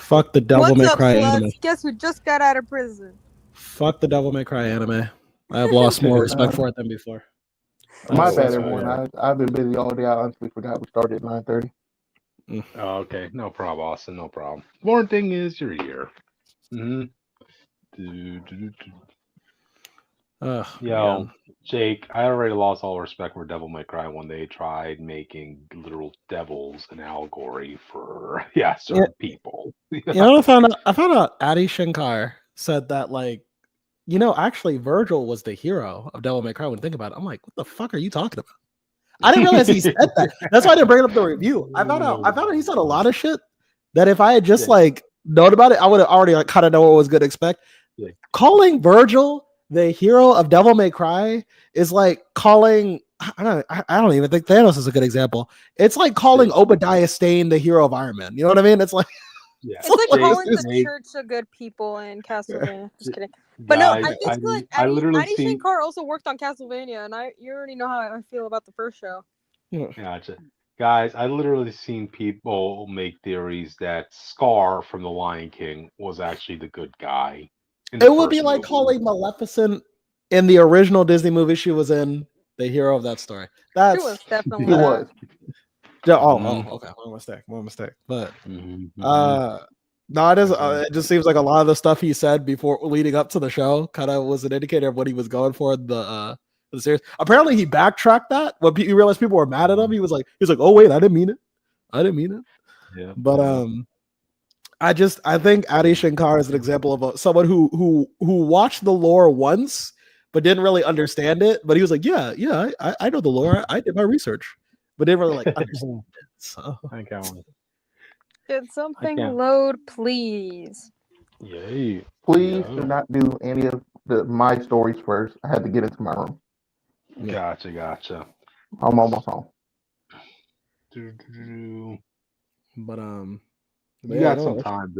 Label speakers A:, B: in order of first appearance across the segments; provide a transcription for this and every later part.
A: Fuck the Devil May
B: What's up,
A: Cry
B: sluts?
A: anime.
B: Guess who just got out of prison?
A: Fuck the Devil May Cry anime. I have lost more respect for it than before.
C: My bad, everyone. I've been busy all day. I honestly forgot we started at 9:30.
D: Oh, okay, no problem, Austin. No problem. One thing is, you're here. Yo,
A: Man.
D: Jake, I already lost all respect for Devil May Cry when they tried making literal devils an allegory for certain people.
A: You know what I found out Adi Shankar said that, like, actually Virgil was the hero of Devil May Cry when you think about it. I'm like, what the fuck are you talking about? I didn't realize he said that. That's why I didn't bring it up in the review. I found out he said a lot of shit that if I had just known about it, I would have already kind of know what was good to expect.
D: Yeah.
A: Calling Virgil the hero of Devil May Cry is like calling I don't even think Thanos is a good example. It's like calling Obadiah Stane the hero of Iron Man. You know what I mean? It's like
B: it's like calling the church of good people in Castlevania. Just kidding. But
D: guys,
B: no, I think Adi Shankar also worked on Castlevania, and you already know how I feel about the first show.
D: Gotcha. Guys, I literally seen people make theories that Scar from The Lion King was actually the good guy.
A: It would be like calling Maleficent in the original Disney movie she was in the hero of that story.
B: She was definitely
A: okay, one mistake. But no, it is. It just seems like a lot of the stuff he said before leading up to the show kind of was an indicator of what he was going for in the series. Apparently, he backtracked that when he realized people were mad at him. He was like, "Oh wait, I didn't mean it."
D: Yeah.
A: But I think Adi Shankar is an example of someone who watched the lore once but didn't really understand it. But he was like, "Yeah, I know the lore. I did my research, but didn't really understand it." So
D: I can't.
B: Did something load, please?
D: Yay!
C: Please do not do any of my stories first. I had to get into my room.
D: Gotcha.
C: I'm on my phone.
A: But
D: you got some time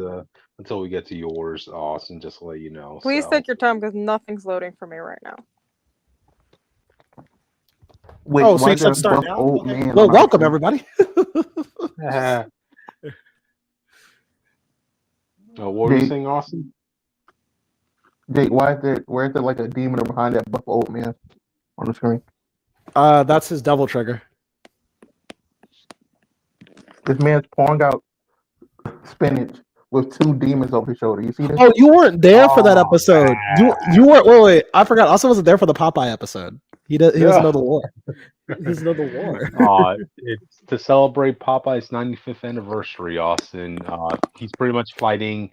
D: until we get to yours, Austin. Just to let you know.
B: Please take your time because nothing's loading for me right now.
C: Wait,
A: so you should start now? Okay. Well, welcome everybody.
D: What were you saying, Austin?
C: Jake, where is there like a demon behind that buff old man on the screen?
A: That's his devil trigger.
C: This man's pouring out spinach with two demons over his shoulder. You see this?
A: Oh, you weren't there for that episode. You weren't. Wait. I forgot. Also, wasn't there for the Popeye episode. He doesn't know the lore. He doesn't know the lore.
D: It's to celebrate Popeye's 95th anniversary, Austin. He's pretty much fighting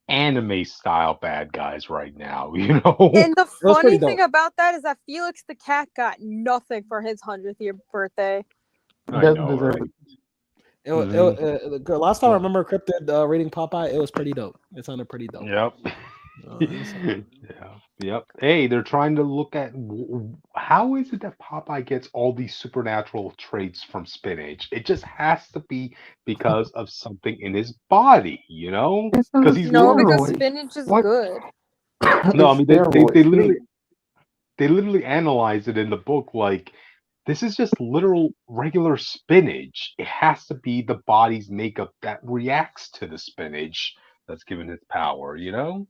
D: anime style bad guys right now, you know.
B: And the funny thing about that is that Felix the cat got nothing for his 100th year birthday.
C: He doesn't deserve
A: it. Last time I remember Cryptid reading Popeye, it was pretty dope. It sounded pretty dope.
D: Yep. Yep. Hey, they're trying to look at how is it that Popeye gets all these supernatural traits from spinach? It just has to be because of something in his body, you know?
B: Because spinach is good.
D: No, I mean they literally analyze it in the book like this is just literal regular spinach. It has to be the body's makeup that reacts to the spinach that's given its power, you know?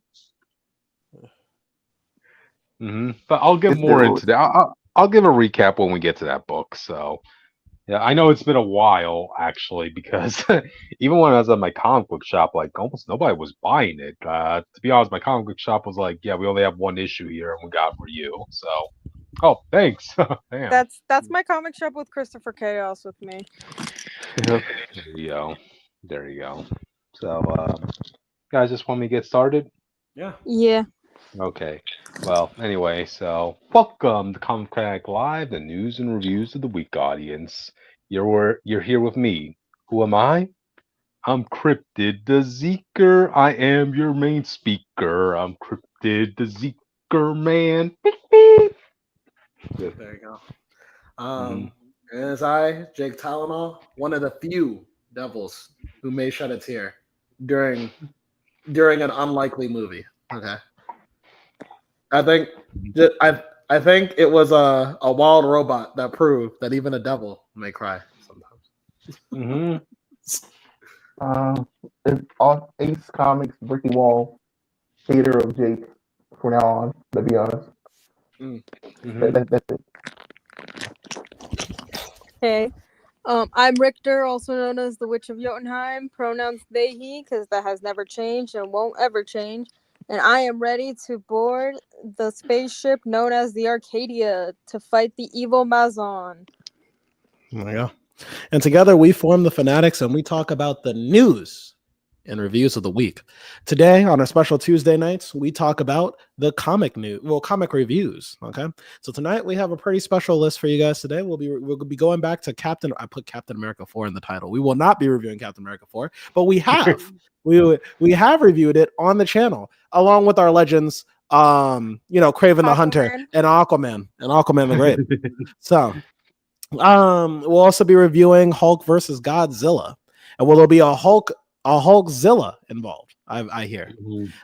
D: But I'll get more into that. I'll give a recap when we get to that book. So, yeah, I know it's been a while actually because even when I was at my comic book shop, like almost nobody was buying it. To be honest, my comic book shop was like, "Yeah, we only have one issue here, and we got it for you." So, oh, thanks. Damn.
B: That's my comic shop with Christopher Chaos with me.
D: There you go. So, guys, just want me to get started?
B: Yeah.
D: Okay. Well, anyway, so welcome to Comic Crack Live, the news and reviews of the week, audience. You're here with me. Who am I? I'm Cryptid the Zeker. I am your main speaker. I'm Cryptid the Zeker man. Beep, beep.
A: There you go. As I, Jake Tylenol, one of the few devils who may shed a tear during an unlikely movie. Okay. I think it was a wild robot that proved that even a devil may cry sometimes.
C: It's all Ace Comics, Bricky Wall, hater of Jake from now on, to be honest.
D: Mhm.
C: That's it.
B: Okay. I'm Richter, also known as the Witch of Jotunheim. Pronouns they, he, because that has never changed and won't ever change. And I am ready to board the spaceship known as the Arcadia to fight the evil Mazon.
A: There we go. And together we form the Phanatics and we talk about the news and reviews of the week. Today, on our special Tuesday nights, we talk about the comic news, comic reviews. Okay, so tonight we have a pretty special list for you guys. Today we'll be going back to Captain. I put Captain America 4 in the title. We will not be reviewing Captain America 4, but we have we have reviewed it on the channel along with our legends. Craven the Hunter
B: Aquaman.
A: and Aquaman the Great. So. We'll also be reviewing Hulk versus Godzilla, and will there be a Hulkzilla involved? I hear.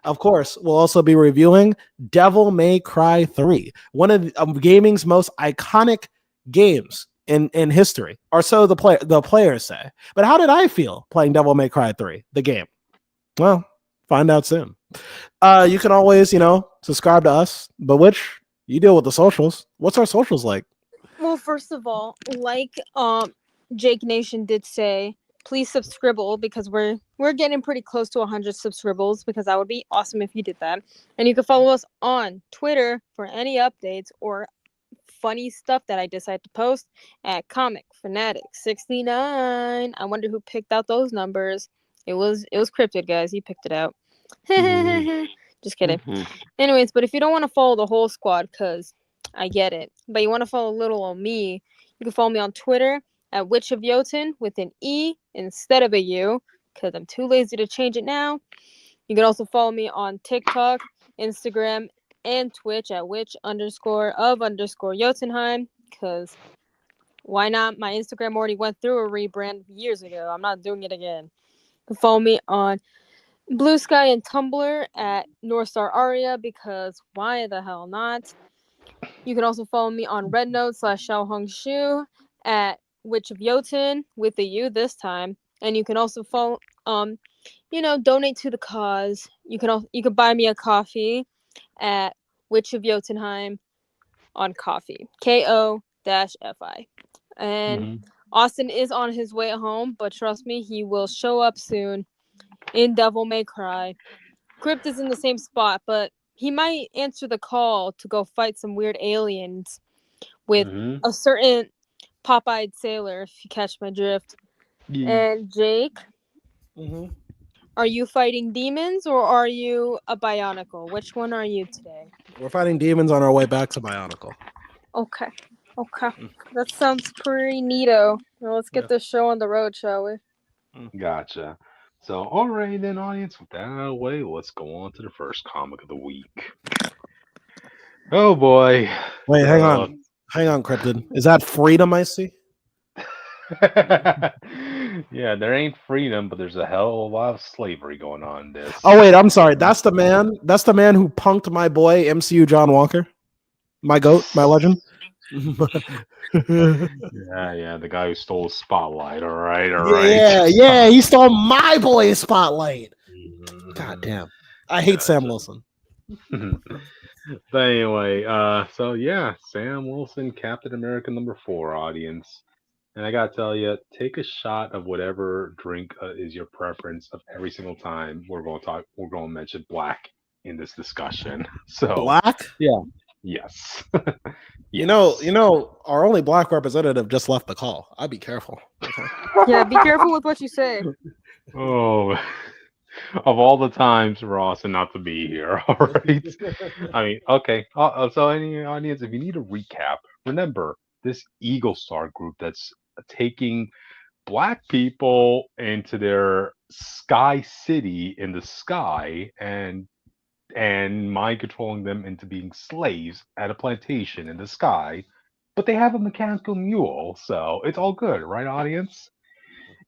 A: Of course, we'll also be reviewing Devil May Cry 3, one of gaming's most iconic games in history, or so the players say. But how did I feel playing Devil May Cry 3, the game? Well, find out soon. You can always, subscribe to us, but which you deal with the socials. What's our socials like?
B: Well, first of all, like Jake Nation did say, please subscribe because we're getting pretty close to 100 subscribers, because that would be awesome if you did that. And you can follow us on Twitter for any updates or funny stuff that I decide to post at Comic Phanatics 69. I wonder who picked out those numbers. It was Cryptid, guys. He picked it out. Just kidding. Anyways, but if you don't want to follow the whole squad, because I get it, but you want to follow little on me, you can follow me on Twitter at Witch of Jotun with an E instead of a U, because I'm too lazy to change it now. You can also follow me on TikTok, Instagram, and Twitch at witch_of_Jotunheim, because why not? My Instagram already went through a rebrand years ago. I'm not doing it again. You can follow me on Blue Sky and Tumblr at Northstar Aria, because why the hell not? You can also follow me on rednote/Xiaohongshu at Witch of Jotun with a U this time. And you can also follow donate to the cause. You can buy me a coffee at Witch of Jotunheim on coffee. KO-FI. And Austin is on his way home, but trust me, he will show up soon in Devil May Cry. Crypt is in the same spot, but he might answer the call to go fight some weird aliens with a certain pop-eyed sailor, if you catch my drift. And Jake, are you fighting demons or are you a Bionicle? Which one are you today?
A: We're fighting demons on our way back to Bionicle.
B: Okay. That sounds pretty neato. Well, let's get this show on the road, shall we?
D: Gotcha. So, all right then, audience. With that out of the way, let's go on to the first comic of the week. Oh boy.
A: Wait, hang on, Cryptid. Is that Freedom I see?
D: Yeah, there ain't freedom, but there's a hell of a lot of slavery going on in this.
A: Oh wait, I'm sorry. That's the man. That's the man who punked my boy MCU John Walker, my goat, my legend.
D: Yeah, the guy who stole the spotlight. All right.
A: Yeah, he stole my boy's spotlight. God damn, I hate Sam Wilson.
D: But anyway, so yeah, Sam Wilson, Captain America #4, audience. And I gotta tell you, take a shot of whatever drink is your preference of every single time we're going to mention black in this discussion. So
A: Black?
D: Yeah. Yes.
A: You know, our only black representative just left the call. I'd be careful. Okay?
B: Yeah, be careful with what you say.
D: Oh, of all the times, Ross, and not to be here. All right. I mean, okay. So, any audience, if you need a recap, remember this Eagle Star group that's taking black people into their sky city in the sky and mind controlling them into being slaves at a plantation in the sky, but they have a mechanical mule, so it's all good, right, audience?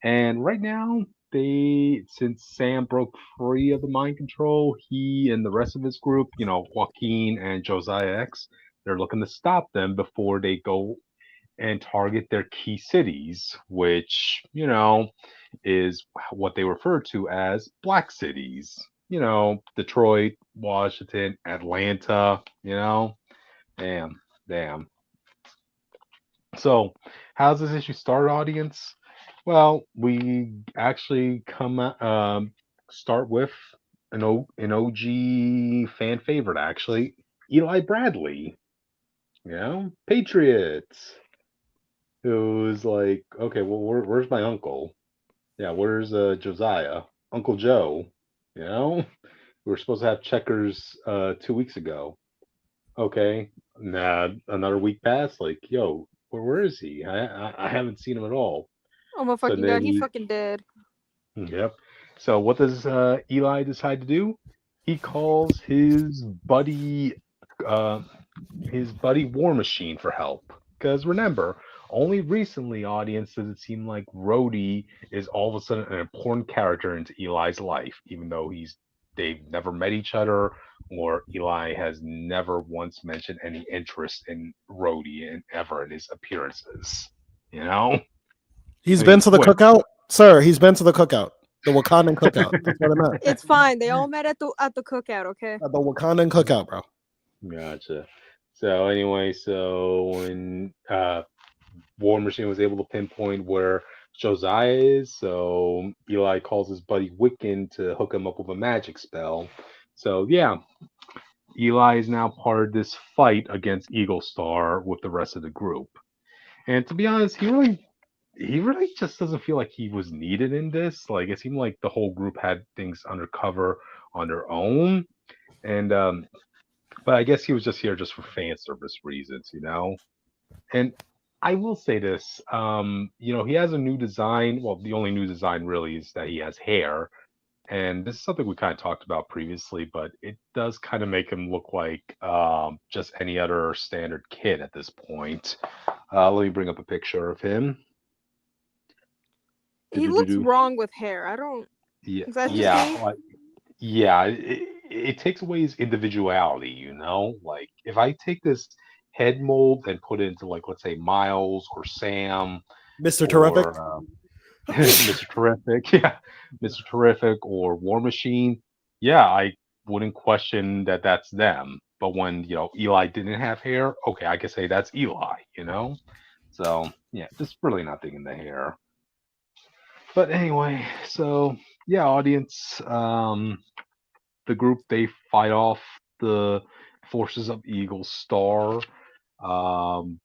D: And right now, since Sam broke free of the mind control, he and the rest of his group, Joaquin and Josiah X, they're looking to stop them before they go and target their key cities, which, is what they refer to as black cities. You know, Detroit, Washington, Atlanta, you know? Damn, damn. So, how's this issue start, audience? Well, we actually start with an OG fan favorite, actually, Eli Bradley. You know, Patriots. Who's like, okay, well, where's my uncle? Yeah, where's Josiah? Uncle Joe? You know, we were supposed to have checkers 2 weeks ago. Okay, nah, another week passed. Like, yo, where is he? I haven't seen him at all.
B: Oh my
D: So
B: fucking god,
D: then
B: he
D: you,
B: fucking dead.
D: yep. So what does Eli decide to do? He calls uh, his buddy War Machine for help. Because remember, only recently, audience, does it seem like Rhodey is all of a sudden an important character into Eli's life, even though they've never met each other, or Eli has never once mentioned any interest in Rhodey and ever in his appearances. You know?
A: He's
D: I
A: been
D: mean,
A: to the
D: what?
A: cookout, sir. He's been to the cookout, the Wakandan cookout. That's what I meant.
B: It's fine. They all met at the cookout, okay?
A: The Wakandan cookout, bro.
D: Gotcha. So anyway, so when War Machine was able to pinpoint where Josiah is, so Eli calls his buddy Wiccan to hook him up with a magic spell. So yeah, Eli is now part of this fight against Eagle Star with the rest of the group. And to be honest, he really just doesn't feel like he was needed in this. Like it seemed like the whole group had things undercover on their own. And but I guess he was just here just for fan service reasons, you know? And I will say this, he has a new design. Well, the only new design really is that he has hair. And this is something we kind of talked about previously, but it does kind of make him look like just any other standard kid at this point. Let me bring up a picture of him.
B: He looks
D: Do-do-do-do.
B: wrong with hair. I don't.
D: Yeah,
B: Is that just
D: yeah,
B: me?
D: yeah. It takes away his individuality, you know? Like, if I take this head mold and put it into, like, let's say Miles or Sam
A: Mr. Terrific.
D: or Mr. Terrific, yeah, Mr. Terrific or War Machine, yeah, I wouldn't question that that's them. But when, Eli didn't have hair, okay, I could say that's Eli, you know? So, yeah, just really not thinking the hair. But anyway, so yeah, audience, the group they fight off the forces of Eagle Star.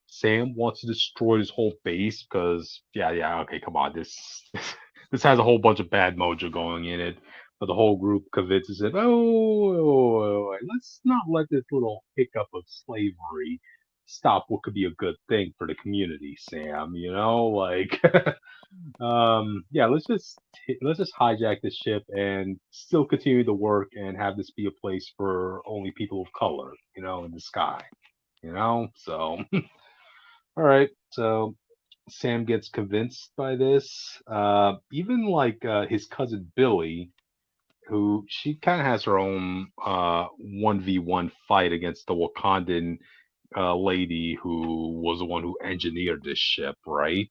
D: Sam wants to destroy his whole base because yeah, okay, come on, this has a whole bunch of bad mojo going in it. But the whole group convinces him, oh, let's not let this little hiccup of slavery stop what could be a good thing for the community, Sam. You know, like yeah, let's just hijack this ship and still continue to work and have this be a place for only people of color, in the sky, So, all right, so Sam gets convinced by this. Even like his cousin Billy, who she kind of has her own 1v1 fight against the Wakandan lady who was the one who engineered this ship, right?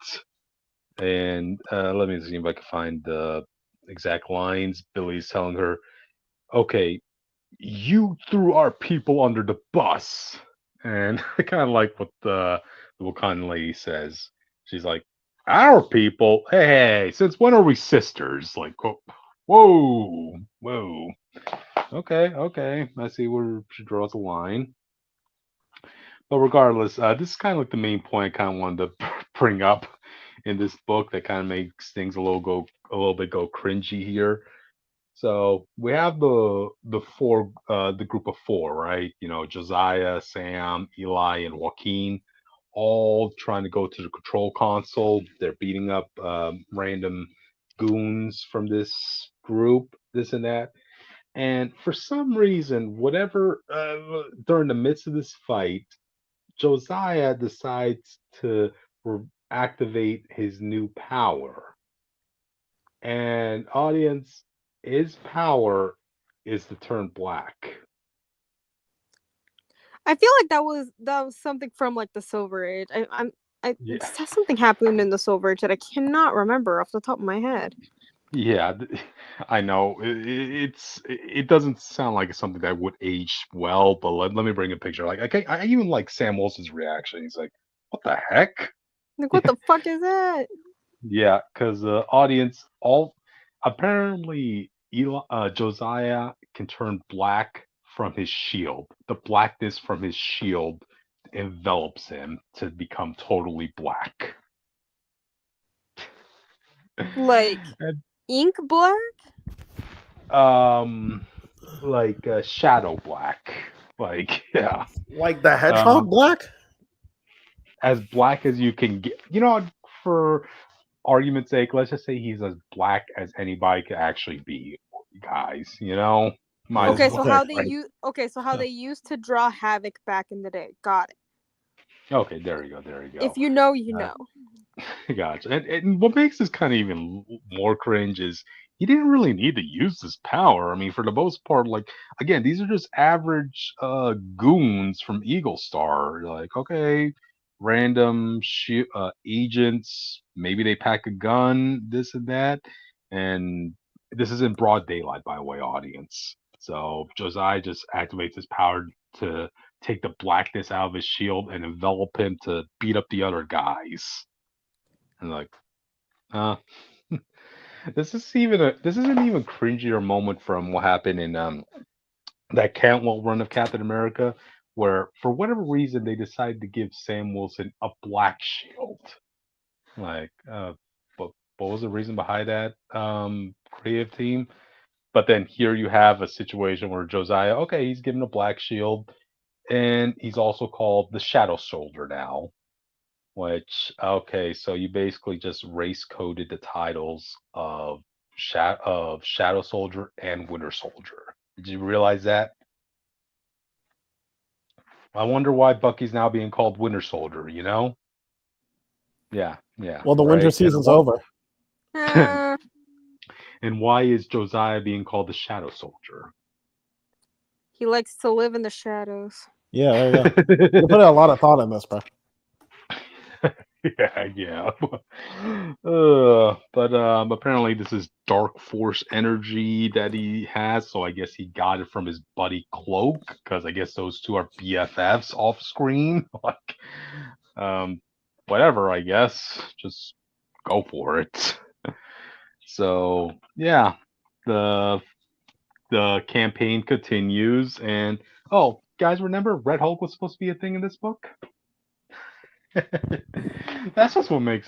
D: And let me see if I can find the exact lines. Billy's telling her, okay, you threw our people under the bus. And I kind of like what the Wakandan lady says. She's like, our people? Hey, since when are we sisters? Like, whoa, whoa. Okay. I see where she draws the line. But regardless, this is kind of like the main point I kind of wanted to bring up in this book that kind of makes things a little bit go cringy here. So we have the group of four, right? Josiah, Sam, Eli, and Joaquin, all trying to go to the control console. They're beating up random goons from this group, this and that. And for some reason, whatever during the midst of this fight, Josiah decides to activate his new power. And audience, his power is to turn black.
B: I feel like that was something from like the Silver Age. I'm
D: Yeah,
B: something happened in the Soul Verge that I cannot remember off the top of my head.
D: yeah, I know. It doesn't sound like it's something that would age well, but let me bring a picture. Like I even like Sam Wilson's reaction. He's like, "What the heck?"
B: Like, what the fuck is that?
D: Yeah, because the audience all apparently Josiah can turn black from his shield. The blackness from his shield envelops him to become totally black.
B: Like
D: And,
B: ink black?
D: um, like shadow black. Like yeah,
A: Like the
D: um,
A: hedgehog black?
D: as black as you can get. For argument's sake, let's just say he's as black as anybody could actually be, guys. Might as
B: Okay,
A: Yeah.
B: so
D: well,
B: how they
D: right?
B: used to draw Havoc back in the day. Got it.
D: Okay, there you go. There you
B: If
D: go.
B: you know, you
D: Uh,
B: know.
D: Gotcha. And what makes this kind of even more cringe is he didn't really need to use this power. I mean, for the most part, like again, these are just average goons from Eagle Star. Like, okay, random agents. Maybe they pack a gun, this and that. And this is in broad daylight, by the way, audience. So Josiah just activates his power to take the blackness out of his shield and envelop him to beat up the other guys. And like, uh, this is an even cringier moment from what happened in that Cantwell run of Captain America, where for whatever reason they decided to give Sam Wilson a black shield. Like, but what was the reason behind that creative team? But then here you have a situation where Josiah, okay, he's given a black shield, and he's also called the Shadow Soldier now. Which okay, so you basically just race coded the titles of Shadow Soldier and Winter Soldier. Did you realize that? I wonder why Bucky's now being called Winter Soldier. Yeah, yeah,
A: Well, the winter
D: right.
A: season's over.
B: Uh,
D: And why is Josiah being called the Shadow Soldier?
B: he likes to live in the shadows.
A: Yeah, there you go. You put a lot of thought in this, bro.
D: Yeah. But apparently this is dark force energy that he has, so I guess he got it from his buddy Cloak, because I guess those two are BFFs off screen. Like, whatever. I guess just go for it. So yeah, the the campaign continues, and oh, guys, remember Red Hulk was supposed to be a thing in this book? That's just what makes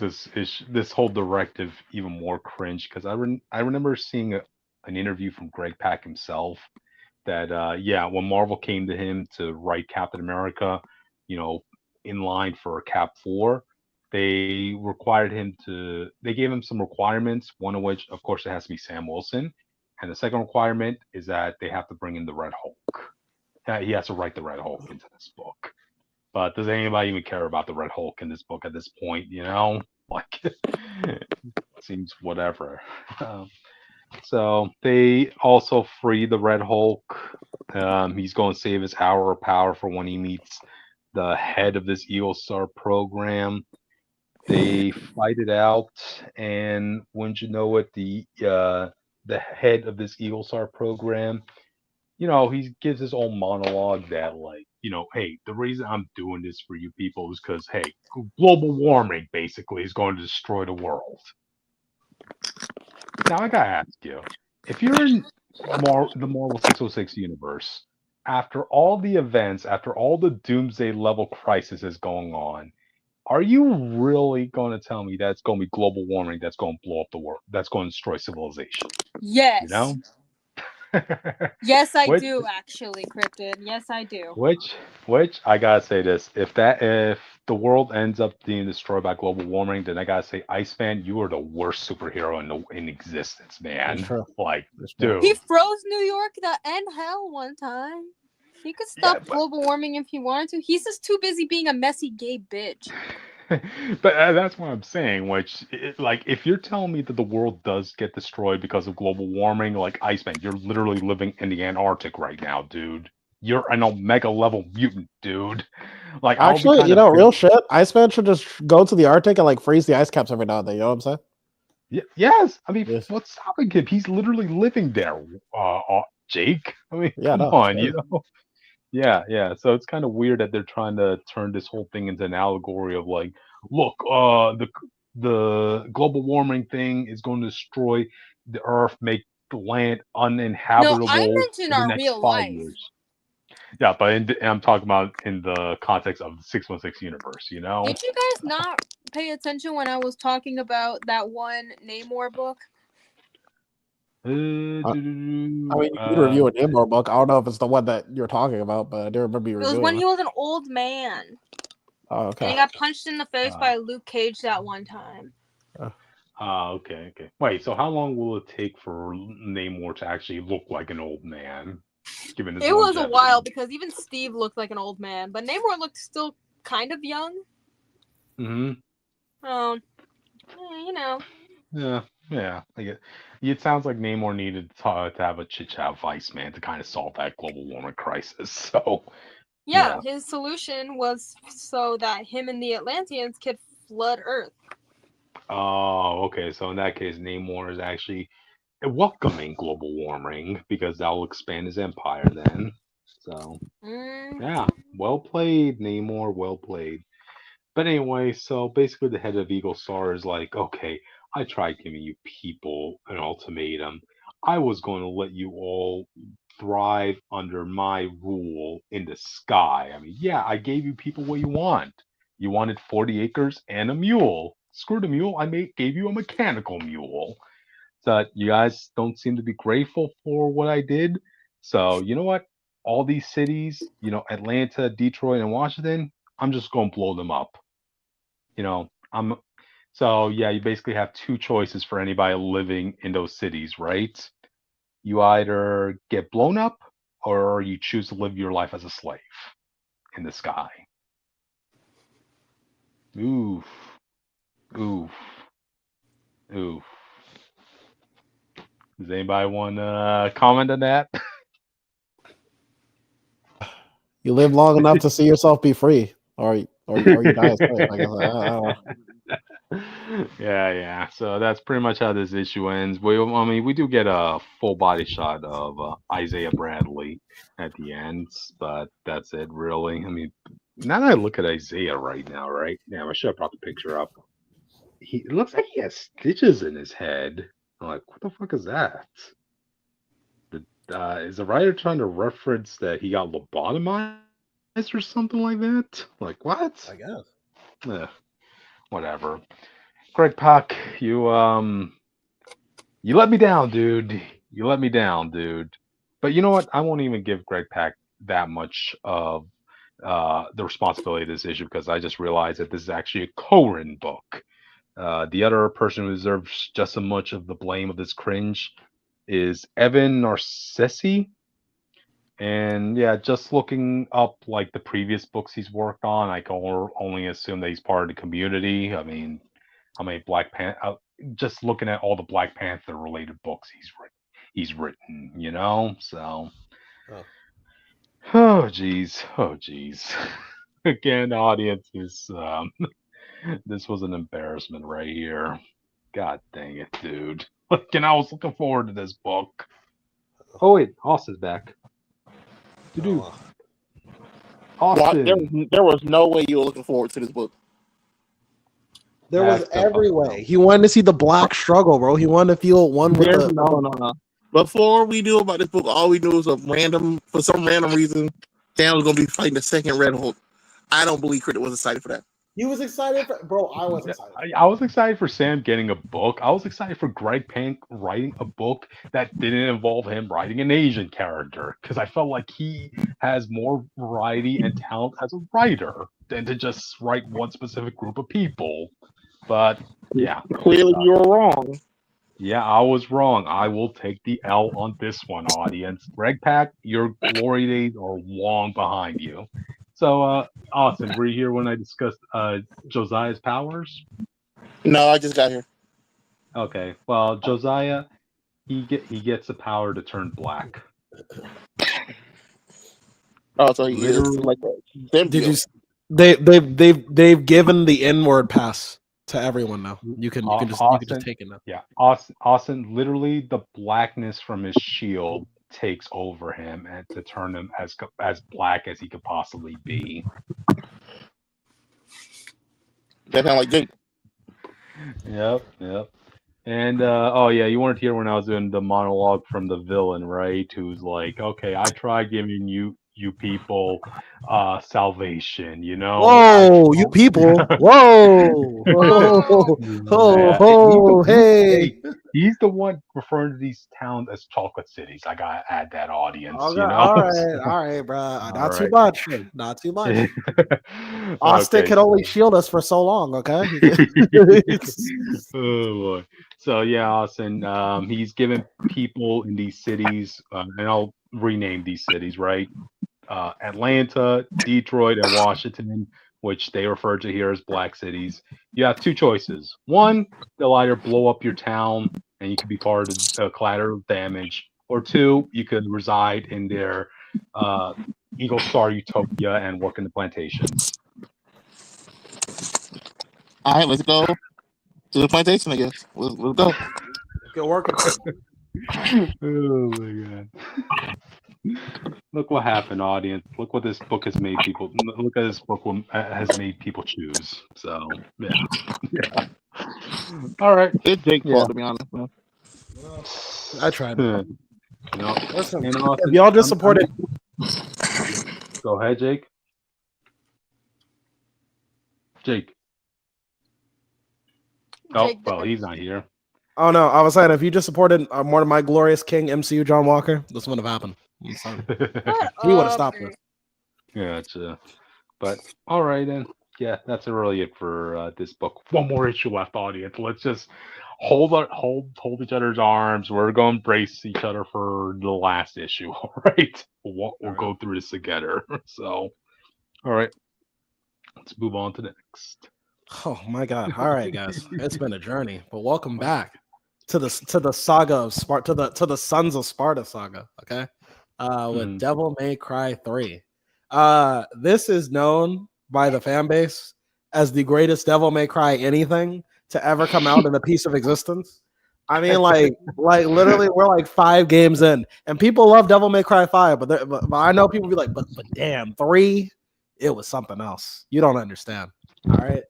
D: this whole directive even more cringe, because I remember seeing an interview from Greg Pak himself that yeah, when Marvel came to him to write Captain America, you know in line for Cap 4, they gave him some requirements, one of which of course it has to be Sam Wilson, and the second requirement is that they have to bring in the Red Hulk. He has to write the Red Hulk into this book. But does anybody even care about the Red Hulk in this book at this point? Like, seems whatever. Um, so they also free the Red Hulk. He's going to save his hour of power for when he meets the head of this Eagle Star program. They fight it out, and wouldn't you know it, the head of this Eagle Star program, he gives his own monologue that, like, hey, the reason I'm doing this for you people is because, hey, global warming basically is going to destroy the world. Now, I gotta ask you, if you're in the Marvel 606 universe, after all the events, after all the doomsday level crisis is going on, are you really going to tell me that's going to be global warming that's going to blow up the world, that's going to destroy civilization? You
B: Yes.
D: know?
B: Yes, I
D: Which
B: do actually, Cryptid. Yes, I do.
D: Which I gotta say this: if the world ends up being destroyed by global warming, then I gotta say, Iceman, you are the worst superhero in existence,
A: That's
D: man.
A: true.
D: Like,
A: That's true.
B: He
D: dude,
B: froze New York and hell one time. He could
D: yeah,
B: stop global warming if he wanted to. He's just too busy being a messy gay bitch.
D: but that's what I'm saying. Like, if you're telling me that the world does get destroyed because of global warming, like Iceman, you're literally living in the Antarctic right now, dude. you're an Omega level mutant, dude. Like, I'll be
A: Actually,
D: kind
A: you
D: of
A: know, real shit. Iceman should just go to the Arctic and like freeze the ice caps every now and then. You know what I'm saying?
D: Yes. I mean,
A: Yes.
D: what's stopping him? He's literally living there, Jake. I mean,
A: Yeah,
D: come
A: no, it's
D: on,
A: crazy.
D: Yeah, yeah. So it's kind of weird that they're trying to turn this whole thing into an allegory of like, look, the global warming thing is going to destroy the Earth, make the land
B: No, I
D: uninhabitable
B: mentioned
D: in the
B: our
D: next
B: real
D: 5 years.
B: life.
D: Yeah, but I'm talking about in the context of the 616 universe. You know?
B: Did you guys not pay attention when I was talking about that one Namor book?
D: Uh,
A: I mean, you did
D: uh,
A: review a Namor book. I don't know if it's the one that you're talking about, but I do remember you
B: It was
A: reviewing
B: when
A: it.
B: he was an old man.
A: Oh,
B: And he
A: okay.
B: got punched in the face
D: uh,
B: by Luke Cage that one time.
D: okay, okay. Wait, so how long will it take for Namor to actually look like an old man, given his
B: It was a while
D: longevity?
B: because even Steve looked like an old man, but Namor looked still kind of young.
D: Mm-hmm.
B: Oh, you know.
D: Yeah, yeah. I get. It sounds like Namor needed to have a chit chat with Iceman to kind of solve that global warming crisis. So,
B: Yeah,
D: yeah.
B: his solution was so that him and the Atlanteans could flood Earth.
D: Oh, okay. So in that case, Namor is actually welcoming global warming because that will expand his empire then. So, yeah. Well played, Namor. Well played. But anyway, so basically the head of Eagle Star is like, okay, I tried giving you people an ultimatum. I was going to let you all thrive under my rule in the sky. I mean, yeah, I gave you people what you want. You wanted 40 acres and a mule. Screw the mule. Gave you a mechanical mule. So you guys don't seem to be grateful for what I did. So you know what? All these cities, Atlanta, Detroit, and Washington, I'm just going to blow them up. I'm so yeah, you basically have two choices for anybody living in those cities, right? You either get blown up or you choose to live your life as a slave in the sky. Oof. Oof. Oof. Does anybody want to comment on that?
A: You live long enough to see yourself be free, or you die as slave. I guess. I don't know.
D: Yeah. So that's pretty much how this issue ends. I mean, we do get a full body shot of Isaiah Bradley at the end, but that's it, really. I mean, now that I look at Isaiah right now, right? Yeah, I should have brought the picture up. It looks like he has stitches in his head. I'm like, what the fuck is that? Is the writer trying to reference that he got lobotomized or something like that? Like, what?
A: I guess.
D: Eh, whatever. Greg Pak, you let me down, dude. You let me down, dude. But you know what? I won't even give Greg Pak that much of the responsibility of this issue because I just realized that this is actually a co-written book. The other person who deserves just as much of the blame of this cringe is Evan Narcessi. And yeah, just looking up like the previous books he's worked on, I can only assume that he's part of the community. I mean, how many Black Panther? Just looking at all the Black Panther related books he's written. So,
A: Oh.
D: oh geez. Again, audience is this was an embarrassment right here. God dang it, dude! Like, and I was looking forward to this book. Oh wait, Austin's back. To do
A: Oh.
D: Austin.
C: There was no way you were looking forward to this book.
A: There was
D: That's the
A: every
D: fucking
A: way. He wanted to see the black struggle, bro. He wanted to feel one with
C: There's
A: the.
C: no. Before we knew about this book, all we knew was for some random reason, Dan was gonna be fighting the second Red Hulk. I don't believe Critic was excited for that.
A: He was excited for, bro. I was excited.
D: I was excited for Sam getting a book. I was excited for Greg Pak writing a book that didn't involve him writing an Asian character because I felt like he has more variety and talent as a writer than to just write one specific group of people. But yeah,
C: Clearly, you were wrong.
D: yeah, I was wrong. I will take the L on this one, audience. Greg Pak, your glory days are long behind you. So, Austin, were you here when I discussed Josiah's powers?
C: No, I just got here.
D: Okay. Well, Josiah, he gets the power to turn black.
C: Oh, so he is
D: Literally,
C: like a
A: Did you?
C: symbiote.
A: They've given the N-word pass to everyone now. You can just
D: Austin.
A: take it now.
D: Yeah, Austin. Literally, the blackness from his shield takes over him and to turn him as black as he could possibly be.
C: That sound like Jake.
D: Yep. And oh yeah, you weren't here when I was doing the monologue from the villain, right? Who's like, okay, I tried giving you people salvation, you know.
A: Whoa, you people! Whoa, whoa,
B: Whoa.
A: oh, hey!
D: He's the one referring to these towns as chocolate cities. I gotta add that audience,
A: Okay,
D: you know.
A: all right, bro.
D: All
A: Not too
D: right.
A: much. Not too much. Austin
D: Okay,
A: can only
D: so
A: shield us for so long. Okay.
D: oh boy. So yeah, Austin. He's given people in these cities, and I'll rename these cities, right? Atlanta, Detroit, and Washington, which they refer to here as black cities. You have two choices. One, they'll either blow up your town and you could be part of the collateral damage, or two, you could reside in their Eagle Star Utopia and work in the plantations.
C: All right, let's go to the plantation. I guess let's go.
A: Good work.
D: Oh my god. Look what happened, audience. Look what this book has made people. Look at this book has made people choose. So yeah. All right.
C: It's Jake's
D: Yeah.
C: fault, to be honest. Man.
A: I tried.
D: No.
A: Listen,
D: And
A: if
D: Austin,
A: y'all just supported,
D: go ahead, Jake. Jake. Oh
B: Jake
D: well,
B: Dennis.
D: he's not here.
A: oh no, I was saying if you just supported more of my glorious king MCU John Walker, this wouldn't have happened. I'm sorry. He would have stopped it.
D: Gotcha. But all right then. Yeah, that's really it for this book. One more issue left, audience. Let's just hold each other's arms. We're going to embrace each other for the last issue. All right, we'll go through this together. So, all right, let's move on to the next.
A: Oh my god! All right, guys, it's been a journey, but welcome back to the saga of Sparta, to the Sons of Sparta saga. Okay, with Devil May Cry 3. This is known by the fan base as the greatest Devil May Cry anything to ever come out in a piece of existence. I mean, like literally, we're like 5 games in, and people love Devil May Cry 5, but I know people be like, but damn, 3, it was something else. You don't understand. All right.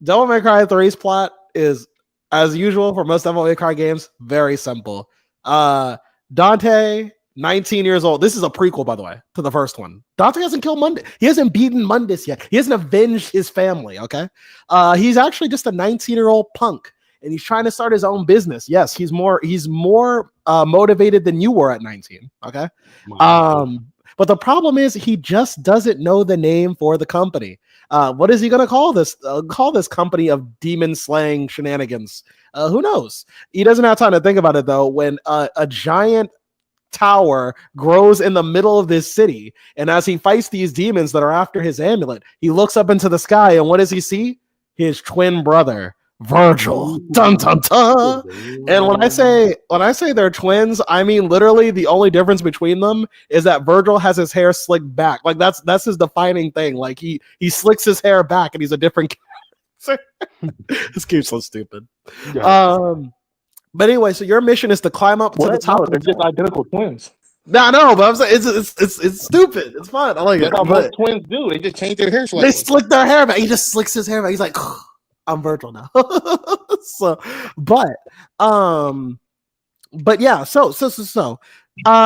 A: Devil May Cry 3's plot is, as usual for most Devil May Cry games, very simple. Dante, 19 years old. This is a prequel, by the way, to the first one. Dante hasn't killed Mundus. He hasn't beaten Mundus yet. He hasn't avenged his family, okay? He's actually just a 19-year-old punk, and he's trying to start his own business. Yes, he's more motivated than you were at 19, okay?
D: Wow.
A: But the problem is he just doesn't know the name for the company. What is he going to call this? Call this company of demon slaying shenanigans? Who knows? He doesn't have time to think about it, though, when a giant tower grows in the middle of this city. And as he fights these demons that are after his amulet, he looks up into the sky, and what does he see? His twin brother, Virgil. Dun dun dun. And when I say they're twins, I mean literally the only difference between them is that Virgil has his hair slicked back. Like that's his defining thing. Like he slicks his hair back and he's a different character. This game's so stupid. But anyway, so your mission is to climb up to the top.
E: No, they're just identical twins.
A: No, but I'm saying it's stupid. It's fun. I like
C: That's
A: it.
C: how
A: But
C: most twins do. They just change their hair
A: they
C: slightly.
A: slick their hair back. He just slicks his hair back. He's like, I'm Virgil now. But yeah, so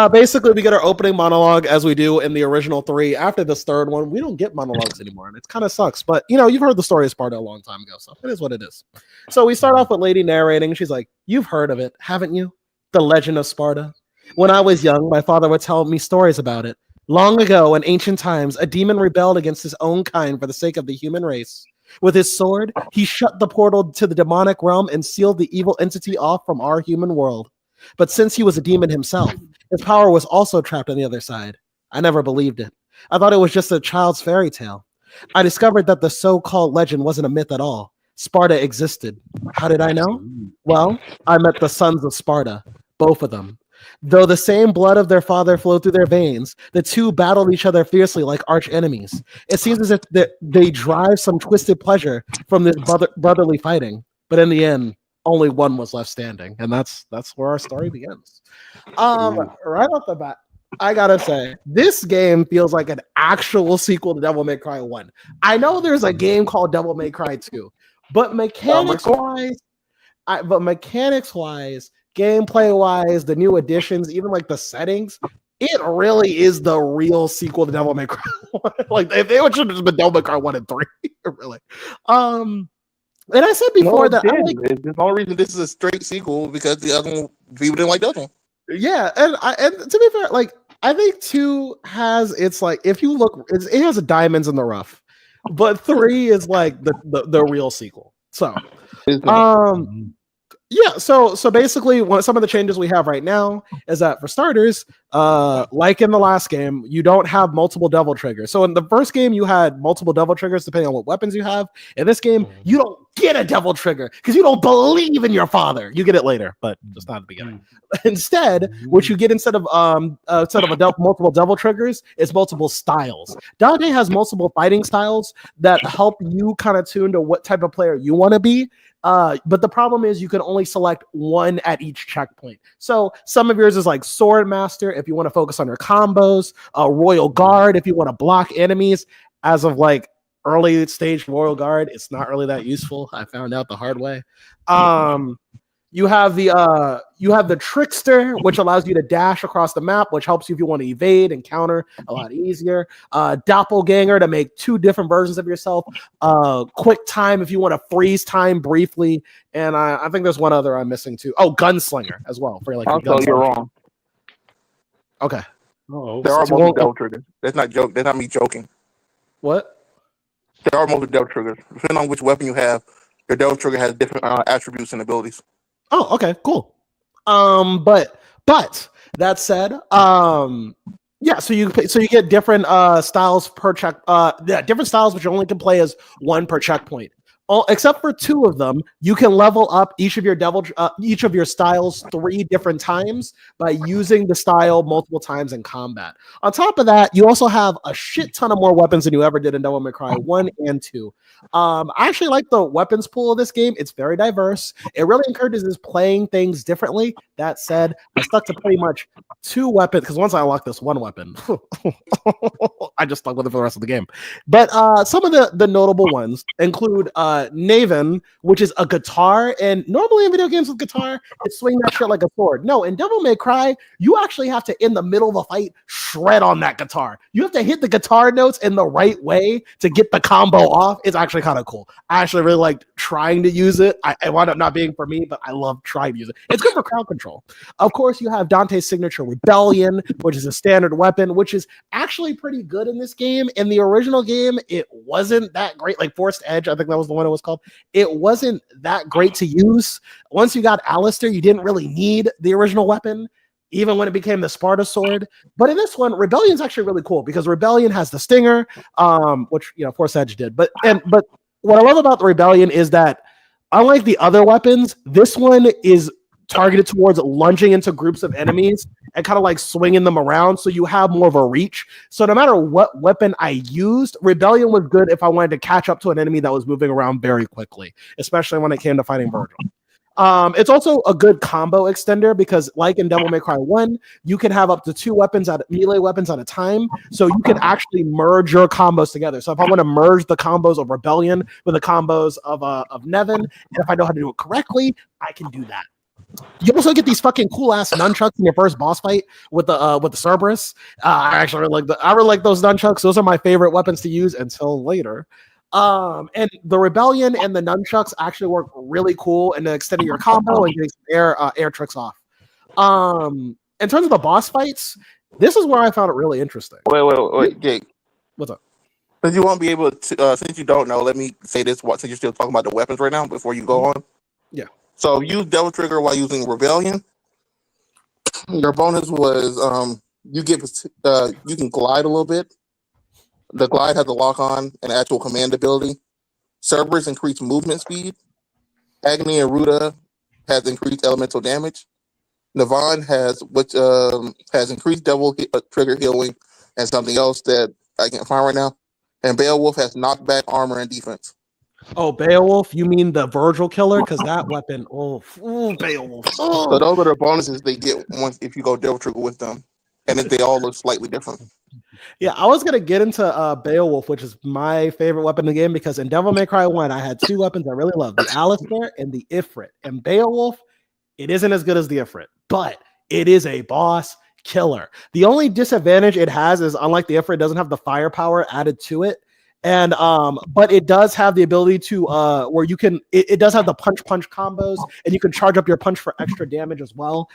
A: basically we get our opening monologue as we do in the original 3. After this third one, we don't get monologues anymore, and it kind of sucks. But you've heard the story of Sparta a long time ago, so it is what it is. So we start off with Lady narrating. She's like, "You've heard of it, haven't you? The legend of Sparta. When I was young, my father would tell me stories about it. Long ago, in ancient times, a demon rebelled against his own kind for the sake of the human race. With his sword, he shut the portal to the demonic realm and sealed the evil entity off from our human world. But since he was a demon himself, his power was also trapped on the other side. I never believed it. I thought it was just a child's fairy tale. I discovered that the so-called legend wasn't a myth at all. Sparta existed. How did I know? Well, I met the sons of Sparta, both of them. Though the same blood of their father flowed through their veins, the two battled each other fiercely like arch enemies. It seems as if they drive some twisted pleasure from this brotherly fighting, but in the end, only one was left standing, and that's where our story begins. Right off the bat, I gotta say, this game feels like an actual sequel to Devil May Cry 1. I know there's a game called Devil May Cry 2, but mechanics-wise, gameplay-wise, the new additions, even like the settings, it really is the real sequel to Devil May Cry 1. Like, if they should have just been Devil May Cry 1 and 3, really. And I said before that
C: there's no reason this is a straight sequel because the other one, people didn't like the other one.
A: Yeah, and to be fair, like I think 2 has it's like if you look, it has a diamonds in the rough, but 3 is like the real sequel. So, yeah, so basically, some of the changes we have right now is that for starters, like in the last game, you don't have multiple devil triggers. So in the first game, you had multiple devil triggers depending on what weapons you have. In this game, you don't get a devil trigger because you don't believe in your father. You get it later, but just not at the beginning. Instead, what you get instead of multiple devil triggers is multiple styles. Dante has multiple fighting styles that help you kind of tune to what type of player you want to be. But the problem is you can only select one at each checkpoint. So some of yours is like Sword Master if you want to focus on your combos, Royal Guard if you want to block enemies. As of like early stage Royal Guard, it's not really that useful. I found out the hard way. You have the Trickster, which allows you to dash across the map, which helps you if you want to evade and counter a lot easier. Doppelganger to make 2 different versions of yourself. Quick Time if you want to freeze time briefly. And I think there's one other I'm missing too. Oh, Gunslinger as well. For like
C: I'll tell you're wrong.
A: Okay.
C: Oh, there are multiple devil triggers. That's not me joking.
A: What?
C: There are multiple devil triggers. Depending on which weapon you have, your devil trigger has different attributes and abilities.
A: Oh, okay, cool. But that said, yeah, so you get different styles per check. Different styles which you only can play as 1 per checkpoint. Except for 2 of them, you can level up each of your styles 3 different times by using the style multiple times in combat. On top of that, you also have a shit ton of more weapons than you ever did in Devil May Cry 1 and 2. I actually like the weapons pool of this game. It's very diverse. It really encourages us playing things differently. That said, I stuck to pretty much 2 weapons because once I unlocked this 1 weapon, I just stuck with it for the rest of the game. But some of the notable ones include Naven, which is a guitar, and normally in video games with guitar, it's swing that shit like a sword. No, in Devil May Cry, you actually have to, in the middle of a fight, shred on that guitar. You have to hit the guitar notes in the right way to get the combo off. It's actually kind of cool. I actually really liked trying to use it. It wound up not being for me, but I love trying to use it. It's good for crowd control. Of course, you have Dante's signature Rebellion, which is a standard weapon, which is actually pretty good in this game. In the original game, it wasn't that great. Like Forced Edge, I think that was the one it was called. It wasn't that great to use. Once you got Alistair, you didn't really need the original weapon, even when it became the Sparta sword. But in this one, Rebellion's actually really cool because Rebellion has the Stinger, which Force Edge did. But what I love about the Rebellion is that unlike the other weapons, this one is targeted towards lunging into groups of enemies and kind of like swinging them around, so you have more of a reach. So no matter what weapon I used, Rebellion was good if I wanted to catch up to an enemy that was moving around very quickly, especially when it came to fighting Virgil. It's also a good combo extender because, like in Devil May Cry 1, you can have up to 2 melee weapons at a time, so you can actually merge your combos together. So if I want to merge the combos of Rebellion with the combos of Neven, and if I know how to do it correctly, I can do that. You also get these fucking cool ass nunchucks in your first boss fight with the Cerberus. I actually really like those nunchucks. Those are my favorite weapons to use until later. And the Rebellion and the nunchucks actually work really cool in extending your combo and getting some air tricks off. In terms of the boss fights, this is where I found it really interesting.
C: Wait, Jake.
A: What's up?
C: Since you won't be able to, since you don't know, let me say this. Since you're still talking about the weapons right now, before you go on.
A: Yeah.
C: So use Devil Trigger while using Rebellion. Your bonus was you can glide a little bit. The glide has a lock on and actual command ability. Cerberus increased movement speed. Agni and Ruda has increased elemental damage. Navon has increased double trigger healing and something else that I can't find right now. And Beowulf has knockback armor and defense.
A: Oh, Beowulf, you mean the Virgil killer? Because that weapon, Beowulf.
C: So those are the bonuses they get once if you go double trigger with them, and if they all look slightly different.
A: Yeah, I was gonna get into Beowulf, which is my favorite weapon in the game, because in Devil May Cry 1, I had two weapons I really loved: the Alistair and the Ifrit. And Beowulf, it isn't as good as the Ifrit, but it is a boss killer. The only disadvantage it has is, unlike the Ifrit, it doesn't have the firepower added to it. And but it does have the ability to where you can it does have the punch combos, and you can charge up your punch for extra damage as well.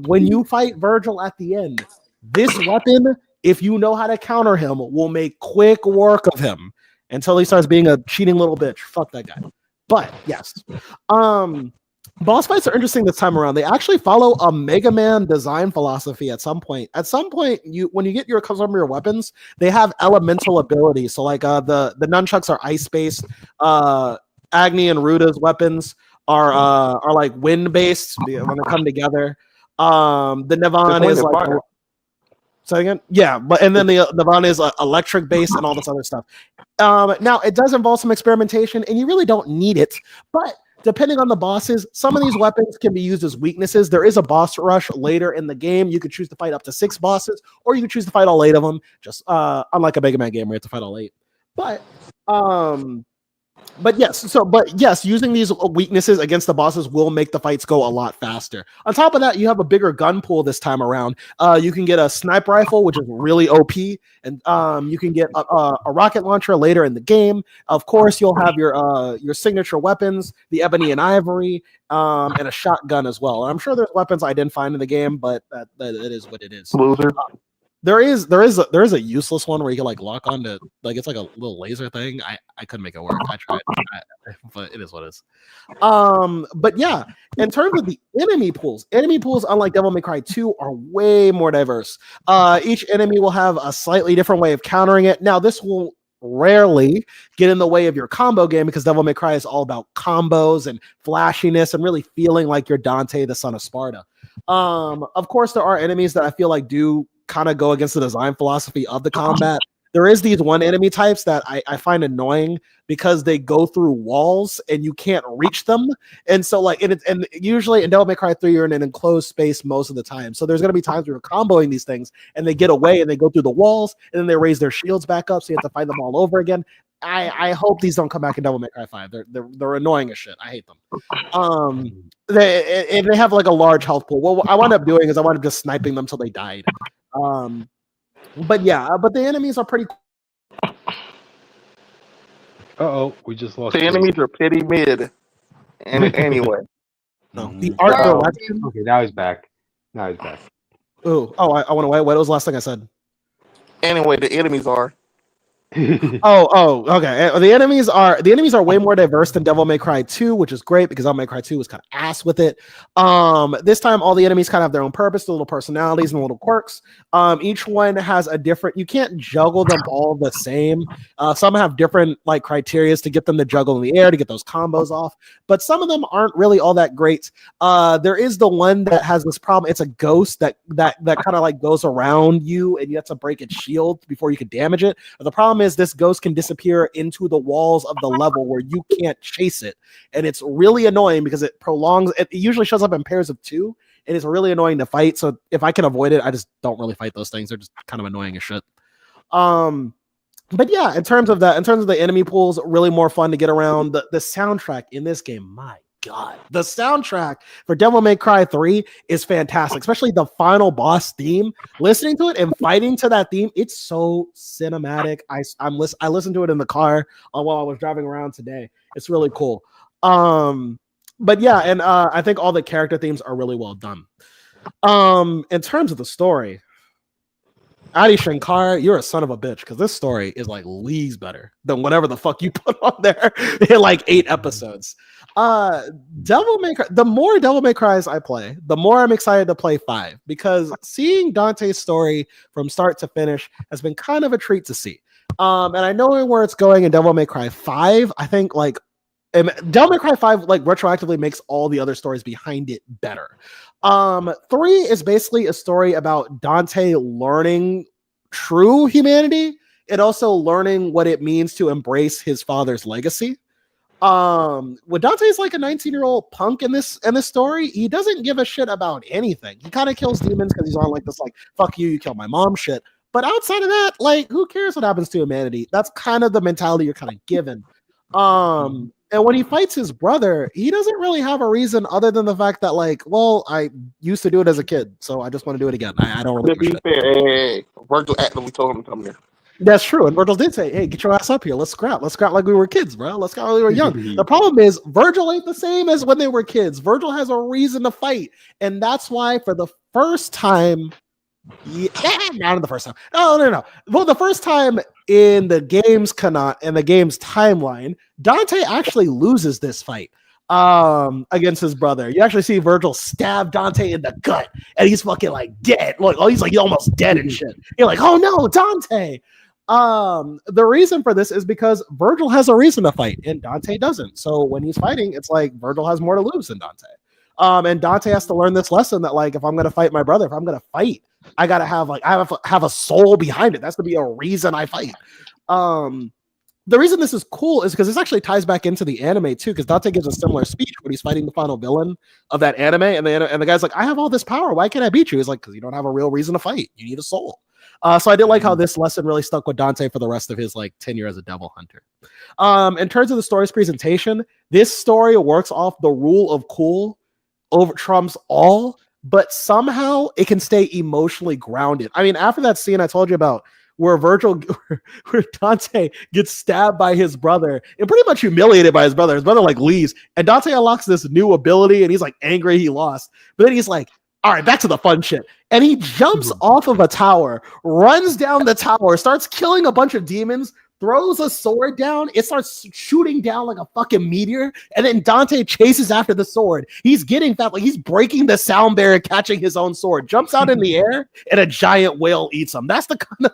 A: When you fight Virgil at the end, this weapon, if you know how to counter him, will make quick work of him until he starts being a cheating little bitch. Fuck that guy. But yes. Boss fights are interesting this time around. They actually follow a Mega Man design philosophy at some point. At some point, when you get some of your weapons, they have elemental abilities. So like the nunchucks are ice-based. Agni and Ruta's weapons are like wind-based when they come together. The Navon is like say again? Yeah, but and then the Navon is electric based and all this other stuff. Now it does involve some experimentation, and you really don't need it, but depending on the bosses, some of these weapons can be used as weaknesses. There is a boss rush later in the game. You could choose to fight up to 6 bosses, or you could choose to fight all 8 of them. Just unlike a Mega Man game where you have to fight all 8. But yes, using these weaknesses against the bosses will make the fights go a lot faster. On top of that, you have a bigger gun pool this time around. You can get a sniper rifle, which is really OP, and you can get a rocket launcher later in the game. Of course, you'll have your signature weapons, the ebony and ivory, and a shotgun as well. I'm sure there's weapons I didn't find in the game, but that it is what it is.
C: Loser.
A: There is a useless one where you can like lock onto, like, it's like a little laser thing. I couldn't make it work. I tried, but it is what it is. But yeah, in terms of the enemy pools, unlike Devil May Cry 2, are way more diverse. Each enemy will have a slightly different way of countering it. Now, this will rarely get in the way of your combo game, because Devil May Cry is all about combos and flashiness and really feeling like you're Dante, the son of Sparta. Of course, there are enemies that I feel like do kind of go against the design philosophy of the combat. There is these one enemy types that I find annoying because they go through walls and you can't reach them. And so like, and usually in Devil May Cry 3, you're in an enclosed space most of the time. So there's going to be times where you're comboing these things and they get away and they go through the walls and then they raise their shields back up. So you have to fight them all over again. I hope these don't come back in Devil May Cry 5. They're annoying as shit. I hate them. They have like a large health pool. What I wound up doing is I wound up just sniping them till they died. But the enemies are pretty.
D: We just lost.
C: The enemies are pretty mid. And anyway,
A: No, the art direction.
D: Okay, now he's back.
A: I went away. What was the last thing I said?
C: anyway, the enemies are.
A: Okay. The enemies are way more diverse than Devil May Cry 2, which is great because Devil May Cry 2 was kind of ass with it. This time all the enemies kind of have their own purpose, their little personalities and little quirks. Each one has a different. You can't juggle them all the same. Some have different like criteria to get them to juggle in the air to get those combos off, but some of them aren't really all that great. There is the one that has this problem. It's a ghost that kind of like goes around you, and you have to break its shield before you can damage it. But the problem is this ghost can disappear into the walls of the level where you can't chase it, and it's really annoying because it prolongs. It usually shows up in pairs of 2, and it's really annoying to fight. So if I can avoid it, I just don't really fight those things. They're just kind of annoying as shit. But yeah, in terms of the enemy pools, really more fun to get around. The soundtrack in this game, my God, the soundtrack for Devil May Cry 3 is fantastic, especially the final boss theme. Listening to it and fighting to that theme, it's so cinematic. I listened to it in the car while I was driving around today. It's really cool. But yeah, and I think all the character themes are really well done. In terms of the story, Adi Shankar, you're a son of a bitch, because this story is like leagues better than whatever the fuck you put on there in like 8 episodes. Devil May Cry, the more Devil May Cries I play, the more I'm excited to play 5, because seeing Dante's story from start to finish has been kind of a treat to see. And I know where it's going in Devil May Cry 5. I think like Devil May Cry 5 like retroactively makes all the other stories behind it better. 3 is basically a story about Dante learning true humanity and also learning what it means to embrace his father's legacy. When Dante's like a 19-year-old punk in this story, he doesn't give a shit about anything. He kind of kills demons because he's on like this like fuck you killed my mom shit. But outside of that, like who cares what happens to humanity? That's kind of the mentality you're kind of given. And when he fights his brother, he doesn't really have a reason other than the fact that, like, well, I used to do it as a kid, so I just want to do it again. I don't really.
C: To be fair, hey, Virgil actively told him to come here.
A: That's true. And Virgil did say, hey, get your ass up here. Let's scrap. Let's scrap like we were kids, bro. Let's scrap like we were young. The problem is Virgil ain't the same as when they were kids. Virgil has a reason to fight. And that's why for the first time, not the first time. No. Well, the first time in the game's timeline, Dante actually loses this fight against his brother. You actually see Virgil stab Dante in the gut, and he's fucking like dead. Look, he's like almost dead and shit. You're like, oh no, Dante. The reason for this is because Virgil has a reason to fight, and Dante doesn't. So when he's fighting, it's like Virgil has more to lose than Dante. And Dante has to learn this lesson that, like, if I'm gonna fight my brother, if I'm gonna fight, I gotta have like have a soul behind it. That's gonna be a reason I fight. The reason this is cool is because this actually ties back into the anime too, because Dante gives a similar speech when he's fighting the final villain of that anime, and the guy's like, I have all this power, why can't I beat you? He's like, because you don't have a real reason to fight. You need a soul. So I did like how this lesson really stuck with Dante for the rest of his like tenure as a devil hunter. In terms of the story's presentation, this story works off the rule of cool over trumps all, but somehow it can stay emotionally grounded. I mean, after that scene I told you about where Dante gets stabbed by his brother and pretty much humiliated by his brother. His brother like leaves, and Dante unlocks this new ability, and he's like angry he lost. But then he's like, all right, back to the fun shit. And he jumps off of a tower, runs down the tower, starts killing a bunch of demons, throws a sword down. It starts shooting down like a fucking meteor. And then Dante chases after the sword. He's getting fat, like he's breaking the sound barrier, catching his own sword, jumps out in the air, and a giant whale eats him. That's the kind of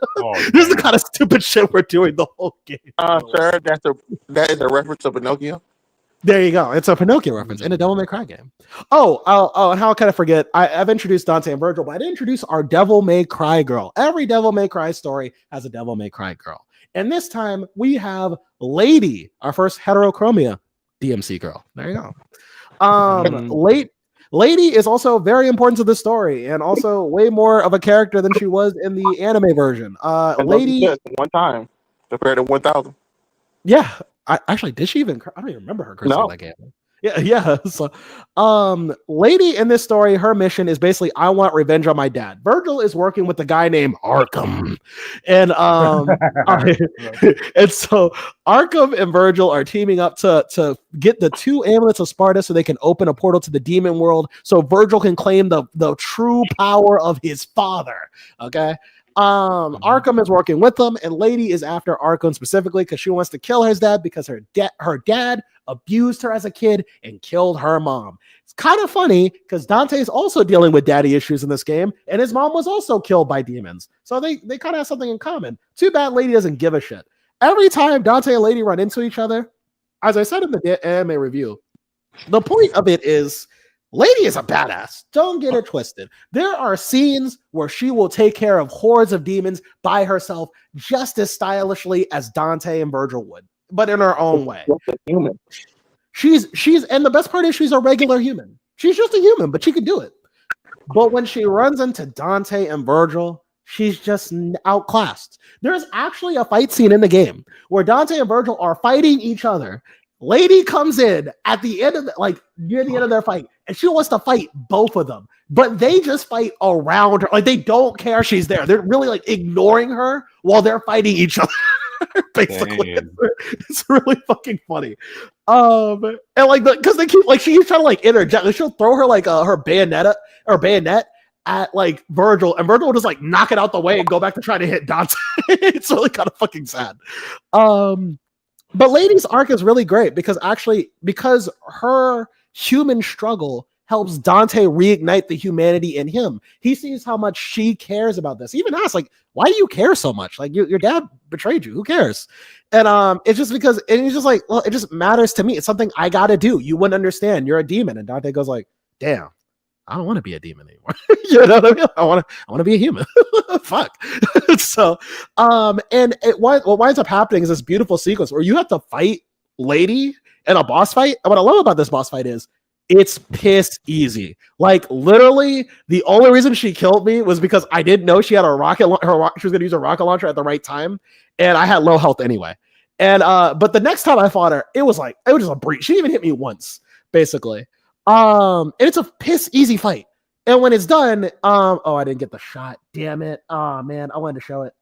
A: this is the kind of stupid shit we're doing the whole game.
C: Sir, that is a reference to Pinocchio.
A: There you go. It's a Pinocchio reference in a Devil May Cry game. Oh, and how can I forget? I've introduced Dante and Virgil, but I didn't introduce our Devil May Cry girl. Every Devil May Cry story has a Devil May Cry girl. And this time we have Lady, our first heterochromia DMC girl. There you go. Lady is also very important to the story and also way more of a character than she was in the anime version. Lady,
C: one time compared to 1,000.
A: Yeah. Actually, did she even? I don't even remember her cursing that game. Yeah. So, Lady in this story, her mission is basically, I want revenge on my dad. Virgil is working with a guy named Arkham, and and so Arkham and Virgil are teaming up to get the 2 amulets of Sparta so they can open a portal to the demon world, so Virgil can claim the true power of his father. Okay. Arkham is working with them, and Lady is after Arkham specifically because she wants to kill his dad because her dad abused her as a kid and killed her mom. It's kind of funny because Dante is also dealing with daddy issues in this game, and his mom was also killed by demons. So they kind of have something in common. Too bad Lady doesn't give a shit. Every time Dante and Lady run into each other, as I said in the anime review, the point of it is Lady is a badass. Don't get it twisted. There are scenes where she will take care of hordes of demons by herself just as stylishly as Dante and Virgil would, but in her own way.
C: Human.
A: She's and the best part is she's a regular human. She's just a human, but she can do it. But when she runs into Dante and Virgil, she's just outclassed. There's actually a fight scene in the game where Dante and Virgil are fighting each other. Lady comes in at the end of near the end of their fight, and she wants to fight both of them, but they just fight around her. Like, they don't care she's there. They're really like ignoring her while they're fighting each other. Basically, it's really fucking funny. And like because they keep she's trying to like interject. She'll throw her like her bayonet at like Virgil, and Virgil will just like knock it out the way and go back to try to hit Dante. It's really kind of fucking sad. But Lady's arc is really great because her human struggle helps Dante reignite the humanity in him. He sees how much she cares about this. He even asks, like, why do you care so much? Like, your dad betrayed you. Who cares? And it's just because, and he's just like, well, it just matters to me. It's something I got to do. You wouldn't understand. You're a demon. And Dante goes like, damn, I don't want to be a demon anymore. You know what I mean? I want to be a human. Fuck. So, and what winds up happening is this beautiful sequence where you have to fight Lady in a boss fight. And what I love about this boss fight is it's piss easy. Like literally, the only reason she killed me was because I didn't know she had a rocket. She was going to use a rocket launcher at the right time, and I had low health anyway. And but the next time I fought her, it was just a breach. She didn't even hit me once, basically. And it's a piss easy fight. And when it's done, oh, I didn't get the shot. Damn it. Oh man, I wanted to show it.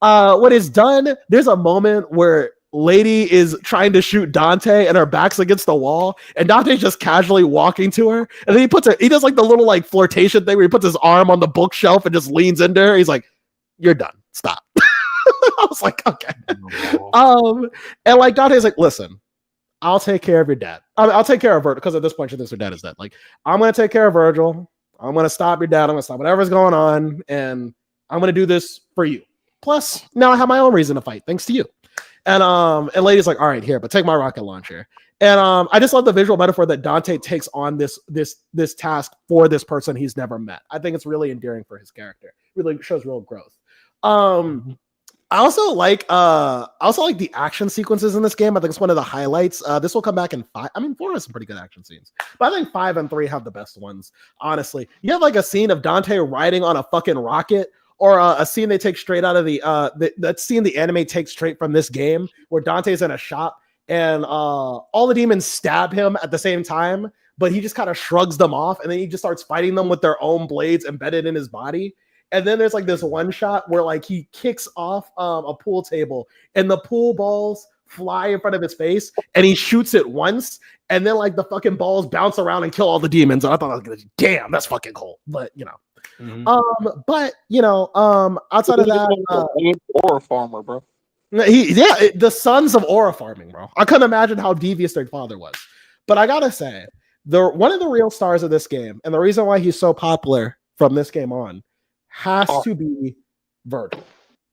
A: When it's done, there's a moment where Lady is trying to shoot Dante and her back's against the wall, and Dante's just casually walking to her, and then he does like the little like flirtation thing where he puts his arm on the bookshelf and just leans into her. He's like, "You're done. Stop." I was like, okay. And like Dante's like, listen, I'll take care of your dad. I'll take care of Virgil, because at this point she thinks her dad is dead. Like, I'm gonna take care of Virgil. I'm gonna stop your dad. I'm gonna stop whatever's going on, and I'm gonna do this for you. Plus, now I have my own reason to fight, thanks to you. And Lady's like, all right, here, but take my rocket launcher. And I just love the visual metaphor that Dante takes on this task for this person he's never met. I think it's really endearing for his character. Really shows real growth. I also like the action sequences in this game. I think it's one of the highlights. This will come back in 5. I mean, 4 has some pretty good action scenes, but I think 5 and 3 have the best ones. Honestly, you have like a scene of Dante riding on a fucking rocket, or a scene they take straight out of that scene the anime takes straight from this game, where Dante's in a shop and all the demons stab him at the same time, but he just kind of shrugs them off, and then he just starts fighting them with their own blades embedded in his body. And then there's like this one shot where like he kicks off a pool table, and the pool balls fly in front of his face, and he shoots it once, and then like the fucking balls bounce around and kill all the demons. And I thought, like, damn, that's fucking cool. But you know, but you know, outside of that,
C: Aura farmer, bro.
A: The sons of aura farming, bro. I couldn't imagine how devious their father was. But I gotta say, one of the real stars of this game, and the reason why he's so popular from this game on, has to be Virgil.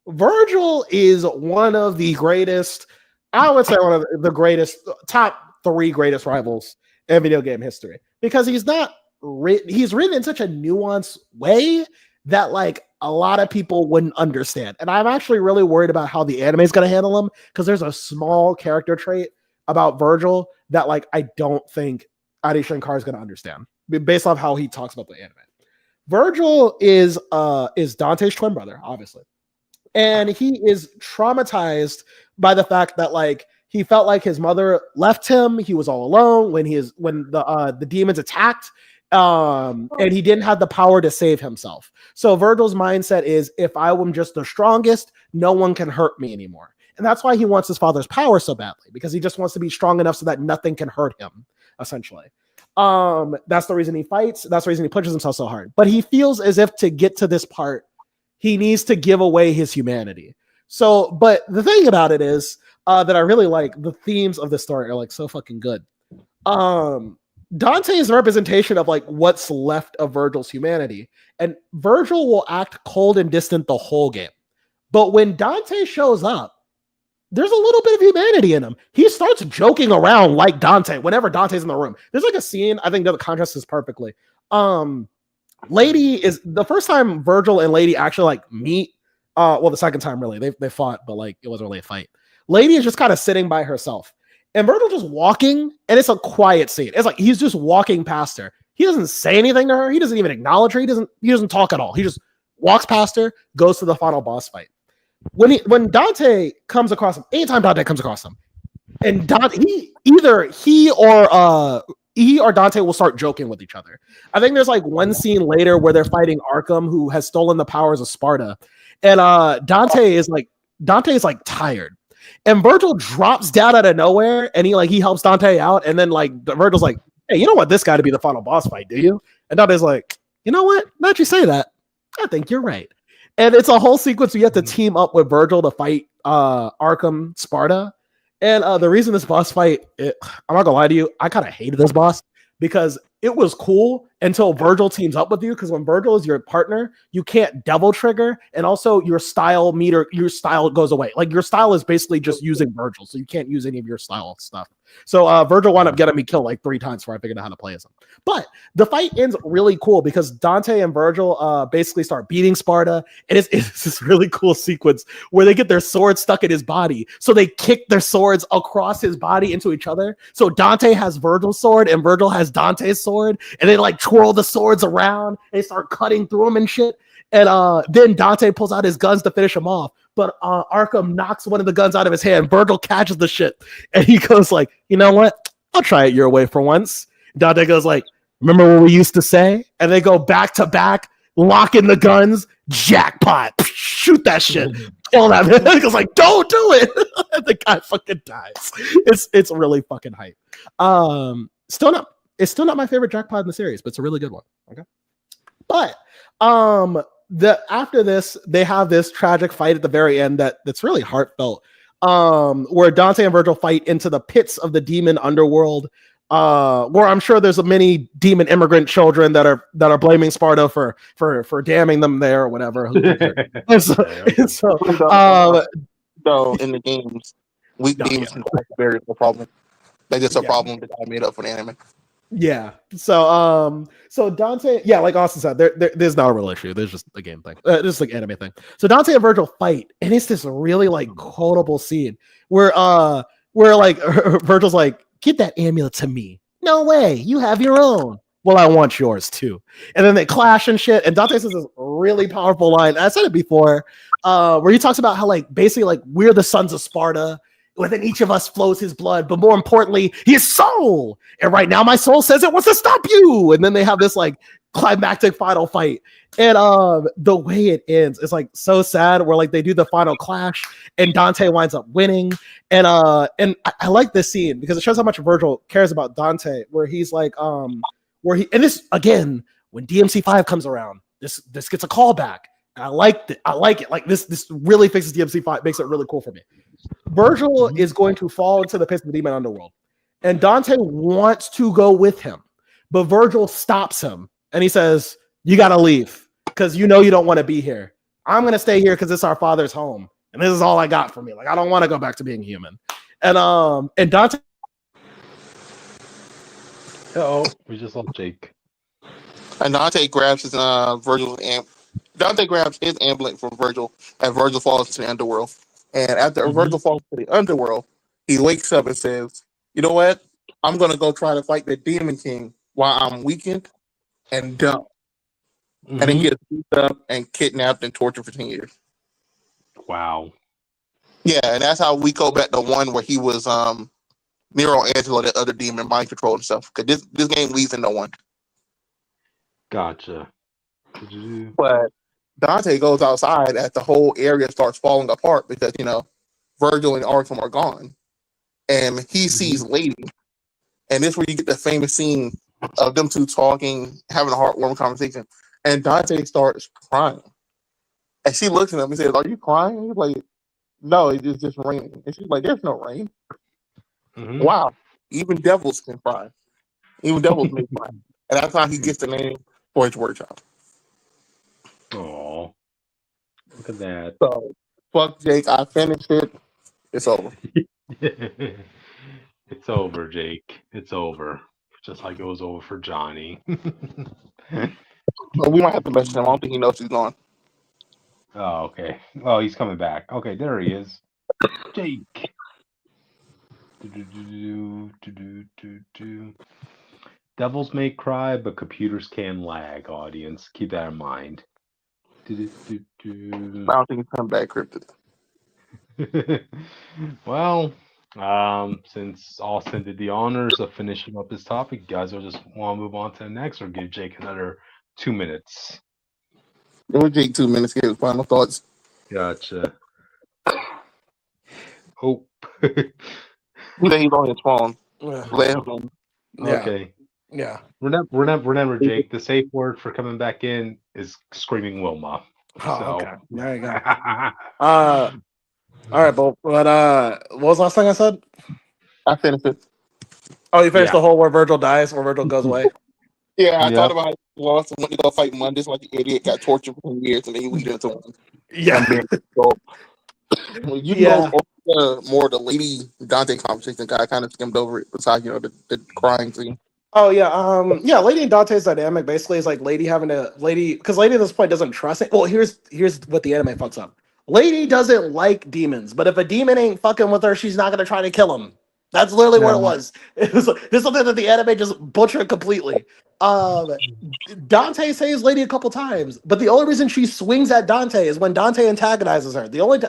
A: Virgil is one of the greatest, I would say one of the greatest, top 3 greatest rivals in video game history, because he's written in such a nuanced way that like a lot of people wouldn't understand. And I'm actually really worried about how the anime is going to handle him, because there's a small character trait about Virgil that like I don't think Adi Shankar is going to understand based off how he talks about the anime. Virgil is Dante's twin brother, obviously, and he is traumatized by the fact that like he felt like his mother left him. He was all alone when the demons attacked, and he didn't have the power to save himself. So Virgil's mindset is, if I am just the strongest, no one can hurt me anymore, and that's why he wants his father's power so badly, because he just wants to be strong enough so that nothing can hurt him, essentially. That's the reason he fights. That's the reason he pushes himself so hard. But he feels as if to get to this part, he needs to give away his humanity. So, but the thing about it is that I really like the themes of this story are like so fucking good. Dante's representation of like what's left of Virgil's humanity, and Virgil will act cold and distant the whole game. But when Dante shows up, there's a little bit of humanity in him. He starts joking around like Dante whenever Dante's in the room. There's like a scene, I think that the contrast is perfectly. Lady is the first time Virgil and Lady actually like meet. Well, the second time really they fought, but like it wasn't really a fight. Lady is just kind of sitting by herself, and Virgil just walking, and it's a quiet scene. It's like he's just walking past her. He doesn't say anything to her. He doesn't even acknowledge her. He doesn't talk at all. He just walks past her, goes to the final boss fight. When Dante comes across him, anytime Dante comes across him, and he or Dante will start joking with each other. I think there's like one scene later where they're fighting Arkham, who has stolen the powers of Sparta, and Dante is like tired, and Virgil drops down out of nowhere, and he helps Dante out, and then like Virgil's like, hey, you don't want this guy to be the final boss fight, do you? And Dante's like, you know what? Now that you say that, I think you're right. And it's a whole sequence where you have to team up with Virgil to fight Arkham Sparta. And the reason this boss fight, I'm not gonna lie to you, I kind of hated this boss, because it was cool until Virgil teams up with you. Because when Virgil is your partner, you can't double trigger, and also your style goes away. Like your style is basically just using Virgil, so you can't use any of your style stuff. So Virgil wound up getting me killed like 3 times before I figured out how to play as him. But the fight ends really cool because Dante and Virgil basically start beating Sparta. And it's this really cool sequence where they get their swords stuck in his body. So they kick their swords across his body into each other. So Dante has Virgil's sword and Virgil has Dante's sword. And they like twirl the swords around. And they start cutting through them and shit. And then Dante pulls out his guns to finish him off. But Arkham knocks one of the guns out of his hand. Virgil catches the shit. And he goes like, you know what? I'll try it your way for once. Dante goes like, remember what we used to say? And they go back to back, lock in the guns, jackpot, shoot that shit. Kill that man. He goes like, don't do it. The guy fucking dies. It's really fucking hype. It's still not my favorite jackpot in the series, but it's a really good one. Okay. But after this, they have this tragic fight at the very end that's really heartfelt. Where Dante and Virgil fight into the pits of the demon underworld. Where I'm sure there's many demon immigrant children that are blaming Sparta for damning them there or whatever. So
C: in the games, weak demons can bury no problem. That's just a problem that I made up for the anime.
A: Yeah. So Dante, yeah, like Austin said, there's not a real issue. There's just a game thing. This is like anime thing. So Dante and Virgil fight, and it's this really like quotable scene where like Virgil's like, "Give that amulet to me." No way, you have your own. Well, I want yours too. And then they clash and shit. And Dante says this really powerful line. I said it before, where he talks about how like basically like we're the sons of Sparta. Within each of us flows his blood, but more importantly, his soul. And right now, my soul says it wants to stop you. And then they have this like climactic final fight. And the way it ends is like so sad. Where like they do the final clash, and Dante winds up winning. And I like this scene because it shows how much Virgil cares about Dante. Where he's like, and this again when DMC5 comes around, this gets a callback. I like it. Like this really fixes DMC5, makes it really cool for me. Virgil is going to fall into the pits of the demon underworld, and Dante wants to go with him, but Virgil stops him and he says, "You got to leave because you know you don't want to be here. I'm going to stay here because it's our father's home, and this is all I got for me. Like I don't want to go back to being human." And Dante.
D: We just lost Jake.
C: And Dante grabs his Dante grabs his amulet from Virgil, and Virgil falls to the underworld. And after Virgil falls to the underworld, he wakes up and says, "You know what? I'm going to go try to fight the Demon King while I'm weakened and dumb." And then he gets beat up and kidnapped and tortured for 10 years.
D: Wow.
C: Yeah, and that's how we go back to one where he was Nero Angelo, the other demon, mind control and stuff. Because this game leads into one.
D: Gotcha.
C: But Dante goes outside as the whole area starts falling apart because, Virgil and Arkham are gone. And he sees Lady. And this is where you get the famous scene of them two talking, having a heartwarming conversation. And Dante starts crying. And she looks at him and says, "Are you crying?" And he's like, "No, it's just raining." And she's like, "There's no rain." Wow. Even devils can cry. Even devils may cry. And that's how he gets the name for his workshop.
D: Oh, look at that.
C: So, fuck Jake. I finished it. It's over.
D: It's over, Jake. It's over. Just like it was over for Johnny.
C: Well, we might have to message him. I don't think he knows he's gone.
D: Oh, okay. Oh, he's coming back. Okay, there he is. Jake. Devils may cry, but computers can lag, audience. Keep that in mind.
C: I don't think he's coming back cryptic.
D: Well, since Austin did the honors of finishing up this topic, you guys will just want to move on to the next or give Jake another 2 minutes.
C: It would take 2 minutes to get his final thoughts.
D: Gotcha. Oh.
C: Then he's on his phone. Let him.
D: Okay.
A: Yeah.
D: Remember, Jake, the safe word for coming back in is screaming Wilma.
A: Okay. There you go. All right, but what was the last thing I said?
C: I finished it.
A: Oh, you finished the whole where Virgil dies, where Virgil goes away?
C: Yeah, I thought about it. Lost and went to go fight Mondays like an idiot, got tortured for 10 years, and then he lead into one.
A: Yeah.
C: Well, you know,
A: Yeah.
C: more the Lady Dante conversation guy kind of skimmed over it. Besides, the crying scene.
A: Oh yeah, yeah. Lady and Dante's dynamic basically is like Lady having to Lady because Lady at this point doesn't trust it. Well, here's what the anime fucks up. Lady doesn't like demons, but if a demon ain't fucking with her, she's not gonna try to kill him. That's literally what it
D: No.
A: was. It was this is something that the anime just butchered completely. Um, Dante saves Lady a couple times, but the only reason she swings at Dante is when Dante antagonizes her. The only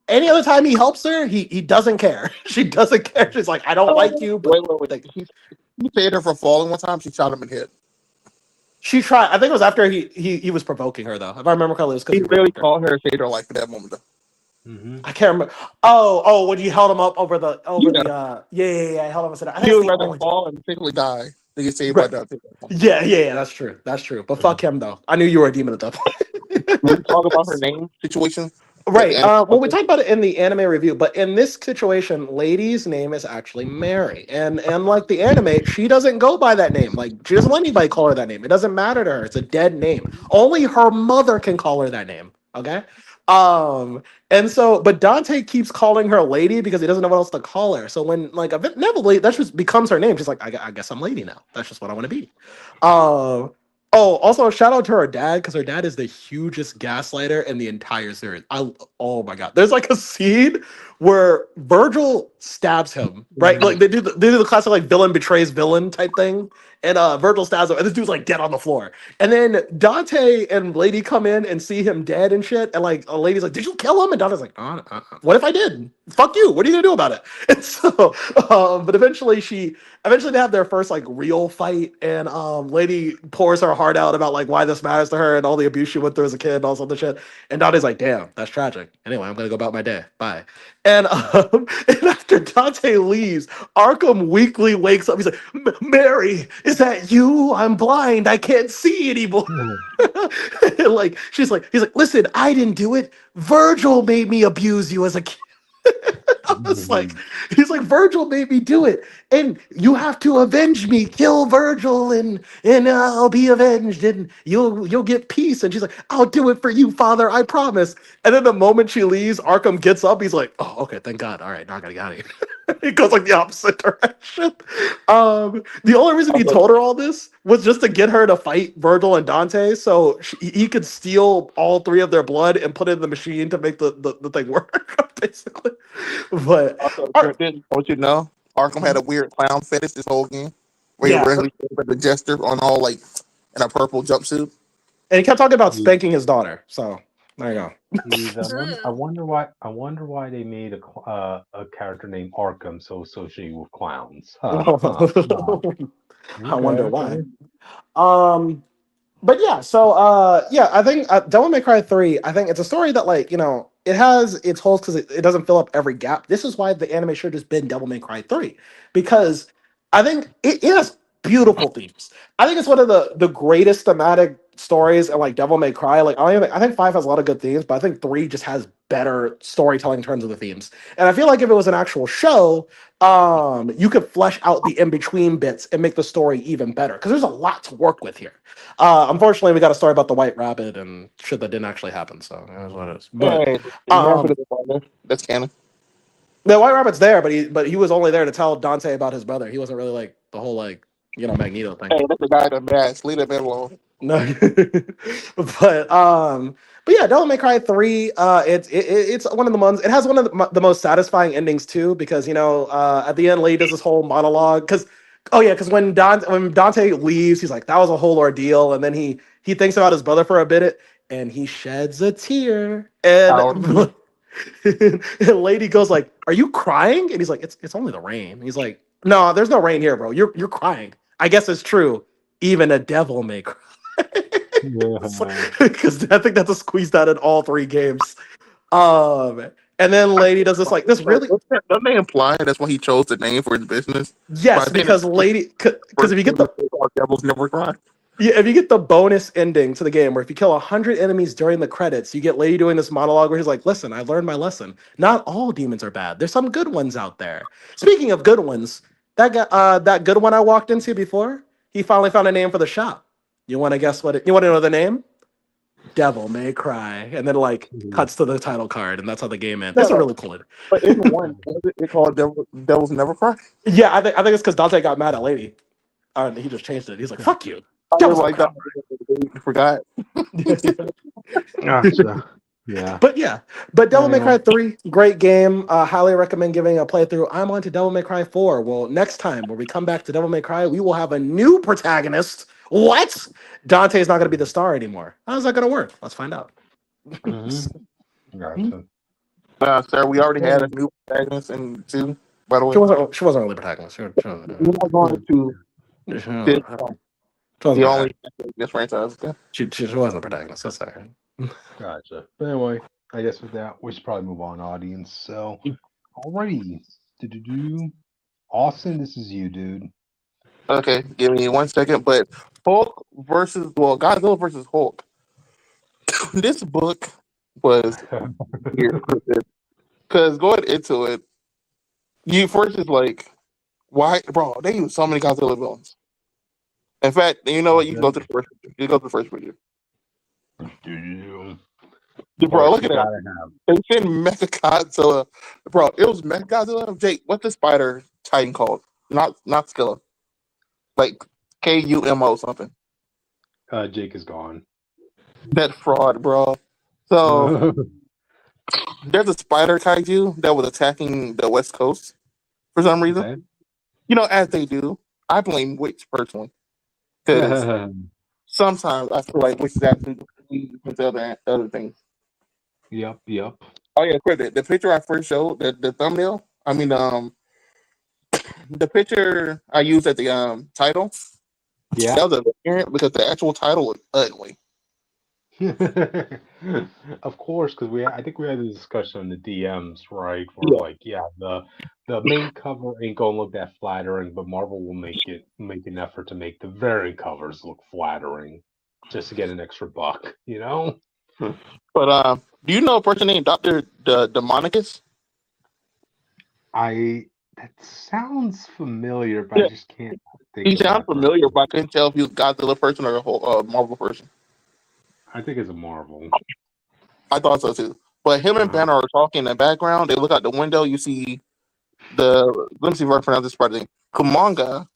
A: any other time he helps her, he doesn't care. She doesn't care. She's like, I don't like you, but
C: Wait.
A: like,
C: He saved her from falling one time. She shot him in the head.
A: she tried. I think it was after he was provoking her though. If I remember correctly, it was because
C: He
A: he
C: literally
A: provoked her.
C: called her and saved her life at that moment. Though.
D: Hmm.
A: I can't remember. Oh, when you held him up over
C: Yeah,
A: the yeah. I held him up. I think
C: he
A: that's
C: would
A: the
C: rather
A: only.
C: fall and particularly die than get saved by
A: Right.
C: Dante.
A: Yeah. That's true. That's true. But fuck him though. I knew you were a demon at that
C: We talk about her
A: point.
C: name situation. That the
A: Right. Well, we
C: anime.
A: talked about it in the anime review, but in this situation, Lady's name is actually Mary, and like the anime, she doesn't go by that name. Like she doesn't let anybody call her that name. It doesn't matter to her. It's a dead name. Only her mother can call her that name. Okay. And so, but Dante keeps calling her Lady because he doesn't know what else to call her. So when like inevitably that just becomes her name. She's like, I guess I'm Lady now. That's just what I want to be. Um. Oh, also a shout out to her dad because her dad is the hugest gaslighter in the entire series. Oh my god, there's like a scene where Virgil stabs him, right? Like they do the classic like villain betrays villain type thing, and Virgil stabs him, and this dude's like dead on the floor. And then Dante and Lady come in and see him dead and shit, and like a lady's like, "Did you kill him?" And Dante's like, "What if I did? Fuck you. What are you gonna do about it?" And so, but eventually they have their first like real fight, and Lady pours her heart out about like why this matters to her and all the abuse she went through as a kid and all this other shit. And Dante's like, damn, that's tragic. Anyway, I'm gonna go about my day. Bye. And and after Dante leaves, Arkham weakly wakes up. He's like, Mary, is that you? I'm blind. I can't see anymore. And, like he's like, listen, I didn't do it. Virgil made me abuse you as a kid. I was like, he's like, Virgil made me do it, and you have to avenge me. Kill Virgil, and I'll be avenged, and you'll get peace. And she's like, I'll do it for you, Father. I promise. And then the moment she leaves, Arkham gets up. He's like, oh, okay, thank God. All right, now I gotta get out of here. He goes like the opposite direction. The only reason he told her all this was just to get her to fight Virgil and Dante, so he could steal all three of their blood and put it in the machine to make the thing work, basically. But
C: Also, don't you know? Arkham had a weird clown fetish this whole game, where he
A: yeah,
C: really showed the jester on all like in a purple jumpsuit.
A: and he kept talking about spanking his daughter. So there you go.
D: I wonder why. I wonder why they made a character named Arkham so associated with clowns.
A: I wonder why.
D: Okay.
A: But yeah, so yeah, I think Devil May Cry 3, I think it's a story that like, it has its holes because it doesn't fill up every gap. This is why the anime should have just been Devil May Cry 3. Because I think it has beautiful themes. I think it's one of the greatest thematic stories and like Devil May Cry. Like I think 5 has a lot of good themes, but I think 3 just has better storytelling in terms of the themes. And I feel like if it was an actual show, you could flesh out the in-between bits and make the story even better. Because there's a lot to work with here. Unfortunately, we got a story about the White Rabbit and shit that didn't actually happen. So that's what it is. But
C: That's canon.
A: the White Rabbit's there, but he was only there to tell Dante about his brother. He wasn't really like the whole like Magneto thing.
C: Hey, that's the guy that match. Leave that man alone.
A: No, but yeah, Devil May Cry 3. It's one of the ones. It has one of the most satisfying endings too, because at the end, Lee does this whole monologue. Because when Dante leaves, he's like, that was a whole ordeal, and then he thinks about his brother for a bit, and he sheds a tear, and and Lady goes like, "Are you crying?" And he's like, "It's only the rain." He's like, "No, there's no rain here, bro. You're crying. I guess it's true. Even a devil may cry." Because I think that's a squeezed out in all 3 games. And then Lady does this like this really.
C: Don't they imply that's why he chose the name for his business?
A: Yes, because Lady. Because if you get the
C: devils never cry.
A: Yeah, if you get the bonus ending to the game, where if you kill 100 enemies during the credits, you get Lady doing this monologue where he's like, "Listen, I learned my lesson. Not all demons are bad. There's some good ones out there." Speaking of good ones, that guy, that good one I walked into before, he finally found a name for the shop. You want to guess what? You want to know the name? Devil May Cry, and then like
D: Mhm.
A: cuts to the title card, and that's how the game ends.
C: No,
A: It's a
C: no.
A: really cool.
C: But in one, was it called Devil's Never Cry?
A: Yeah, I think it's because Dante got mad at Lady, and he just changed it. He's like, "Fuck you,
C: I
A: Devil's
C: really like
A: Never
C: that. I forgot.
A: Cry."
D: Gotcha. Yeah.
A: But Devil May Cry
D: Well,
A: 3, great game. Highly recommend giving a playthrough. I'm on to Devil May Cry 4. Well, next time when we come back to Devil May Cry, we will have a new protagonist. What? Dante's not going to be the star anymore. How's that going to work? Let's find out.
D: Gotcha.
C: Sir, we already had a new protagonist in 2, by the way.
A: She wasn't really protagonist.
C: We're not going to this, the only this franchise. Okay?
A: She wasn't a protagonist. That's all right.
D: Gotcha. But anyway, I guess with that, we should probably move on, audience. So, alrighty. Do Austin, this is you, dude.
C: Okay, give me 1 second. But Godzilla versus Hulk. This book was weird because going into it, you first is like, why, bro? They use so many Godzilla villains. In fact, you know what? You can go to the first. You go to the first video. Bro, look at that. They said Mecha Godzilla. Bro, it was Mecha Godzilla. Jake, what's the spider titan called? Not Skilla. Like KUMO something.
D: Jake is gone.
C: That fraud, bro. So there's a spider kaiju that was attacking the West Coast for some reason.
D: Okay.
C: You know, as they do. I blame Witch personally. Because sometimes I feel like Witch is actually the other things.
D: Yep.
C: Oh yeah, quick. The picture I first showed, the thumbnail. I mean, the picture I used at the title.
D: Yeah.
C: That was a variant because the actual title was ugly.
D: Of course, because I think we had a discussion on the DMs, right? Where the main cover ain't gonna look that flattering, but Marvel will make an effort to make the variant covers look flattering, just to get an extra buck, you know.
C: But do you know a person named Dr. Demonicus?
D: That sounds familiar, but I just can't think.
C: He sounds familiar, but I couldn't tell if he was a Godzilla person or a whole Marvel person.
D: I think it's a Marvel.
C: I thought so too. But him and Banner are talking in the background. They look out the window. You see let me see if I pronounce this spider thing. Kumanga,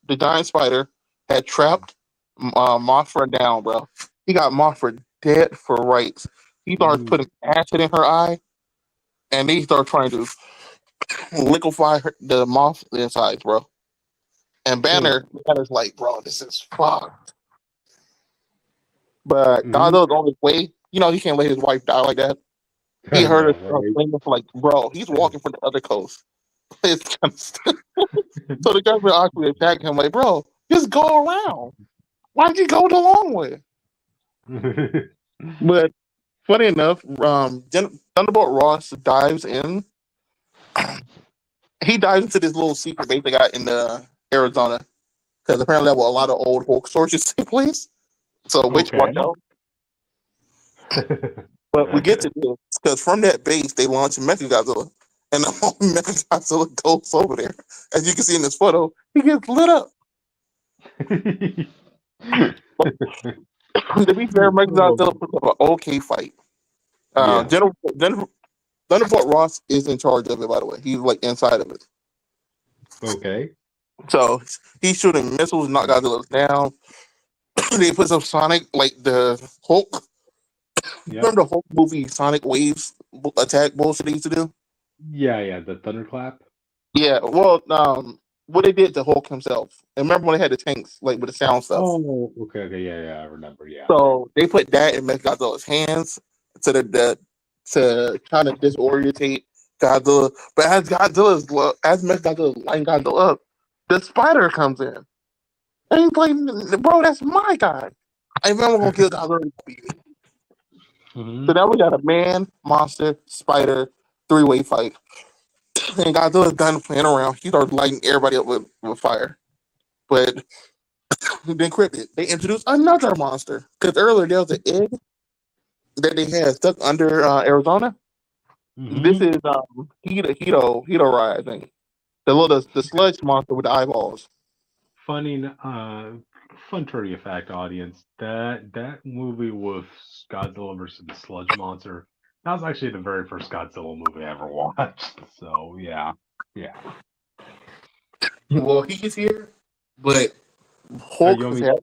C: the giant spider, had trapped Mothra down, bro. He got Mothra dead for rights. He started putting acid in her eye, and they start trying to liquefy the moth inside, bro. And Banner's like, bro, this is fucked. But Godzilla's on his way. You know, he can't let his wife die like that. He heard her screaming, like, bro, he's walking from the other coast. It's kind of so the government actually attacked him, like, bro, just go around. Why'd you go the long way? But funny enough, Thunderbolt Ross dives in. He dives into this little secret base they got in Arizona. Because apparently there were a lot of old Hulk sources take place. So which watch out. But we get to this because from that base they launched Mechagodzilla. And the moment Mechagodzilla goes over there, as you can see in this photo, he gets lit up. To be fair, Mechagodzilla put up an okay fight. Thunderbolt Ross is in charge of it, by the way. He's like inside of it.
D: Okay.
C: So he's shooting missiles, knock Godzilla down. They put some Sonic, like the Hulk. Remember the Hulk movie Sonic Waves attack bullshit they used to do?
D: Yeah, the thunderclap.
C: Yeah, well, what they did to Hulk himself. And remember when they had the tanks, like with the sound stuff?
D: Oh, okay, yeah, I remember, yeah.
C: So they put that in Godzilla's hands to kind of disorientate Godzilla. But as Godzilla's lighting Godzilla up, the spider comes in. And he's like, bro, that's my guy. I remember gonna kill Godzilla. So now we got a man, monster, spider, 3-way fight. And Godzilla's done playing around. He starts lighting everybody up with fire. But then they introduced another monster. Because earlier there was an egg that they had stuck under Arizona. This is Hito, I think. The sludge monster with the eyeballs.
D: Funny Fun trivia fact, audience. That movie with Godzilla versus the Sludge Monster. That was actually the very first Godzilla movie I ever watched. So yeah, yeah.
C: Well, he's here, but
D: You
C: Hulk
D: want
C: has
D: me?
C: had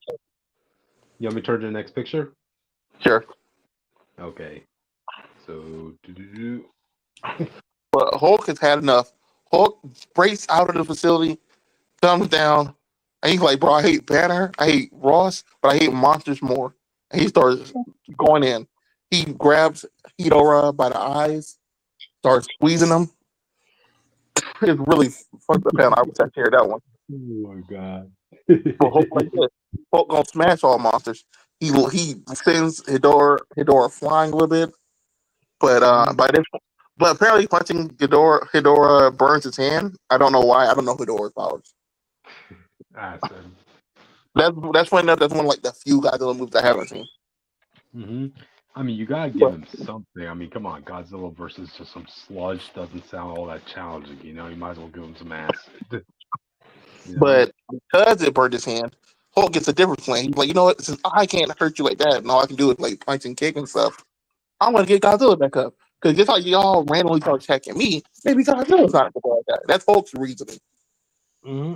D: You want me to turn to the next picture?
C: sure,
D: Okay. So, doo-doo-doo.
C: but Hulk has had enough. Hulk breaks out of the facility, comes down, and he's like, "Bro, I hate Banner, I hate Ross, but I hate monsters more." And he starts going in. He grabs Hedora by the eyes, starts squeezing them. It's really fucked up panel. I would take care of that one.
D: Oh my god.
C: But Hulk like this. Hulk gonna smash all monsters. He sends Hedora flying a little bit, but but apparently punching Hedora burns his hand. I don't know why. I don't know Hedora's powers.
D: Awesome.
C: That's one of like the few Godzilla movies I haven't seen.
D: hmm I mean, you gotta give
C: But,
D: him something. I mean, come on, Godzilla versus just some sludge doesn't sound all that challenging. You might as well give him some acid. You know?
C: but because it burned his hand, Hulk gets a different plan. He's like, you know what? Since I can't hurt you like that, and all I can do is like punch and kick and stuff, I'm gonna get Godzilla back up. Because just like y'all randomly start attacking me, maybe Godzilla's not gonna like that. That's Hulk's reasoning.
D: hmm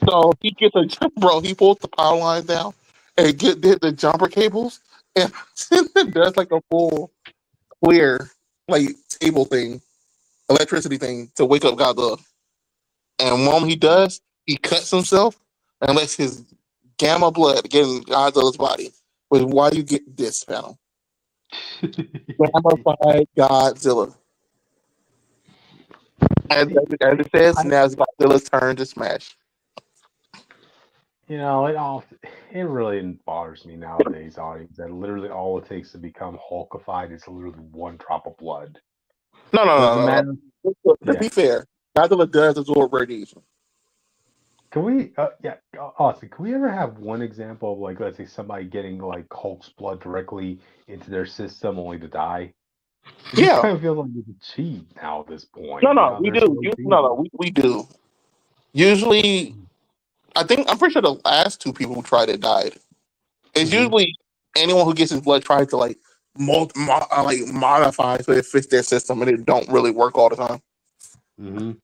C: So he gets a bro. He pulls the power line down and get the jumper cables and does like a full clear like table thing, electricity thing to wake up Godzilla. And when he does, he cuts himself and lets his gamma blood get in Godzilla's body. Which is why you get this panel. Gamma by Godzilla. As it says,
D: I,
C: now it's Godzilla's turn to smash.
D: it really bothers me nowadays, audience, that literally all it takes to become Hulkified is literally one drop of blood.
C: No, no,
D: Doesn't
C: no,
D: matter.
C: no. Let's
D: Yeah.
C: be fair. Godzilla does absorb radiation.
D: Can we? Yeah. Austin, can we ever have one example of like, let's say somebody getting like Hulk's blood directly into their system only to die? It just
C: Yeah.
D: kind of feels like it's a cheat now at this point.
C: No, we
D: There's
C: do.
D: no
C: We do. Usually, I'm pretty sure the last two people who tried it died. It's
D: Mhm.
C: usually anyone who gets his blood tries to like modify so it fits their system, and it don't really work all the time.
D: Mhm.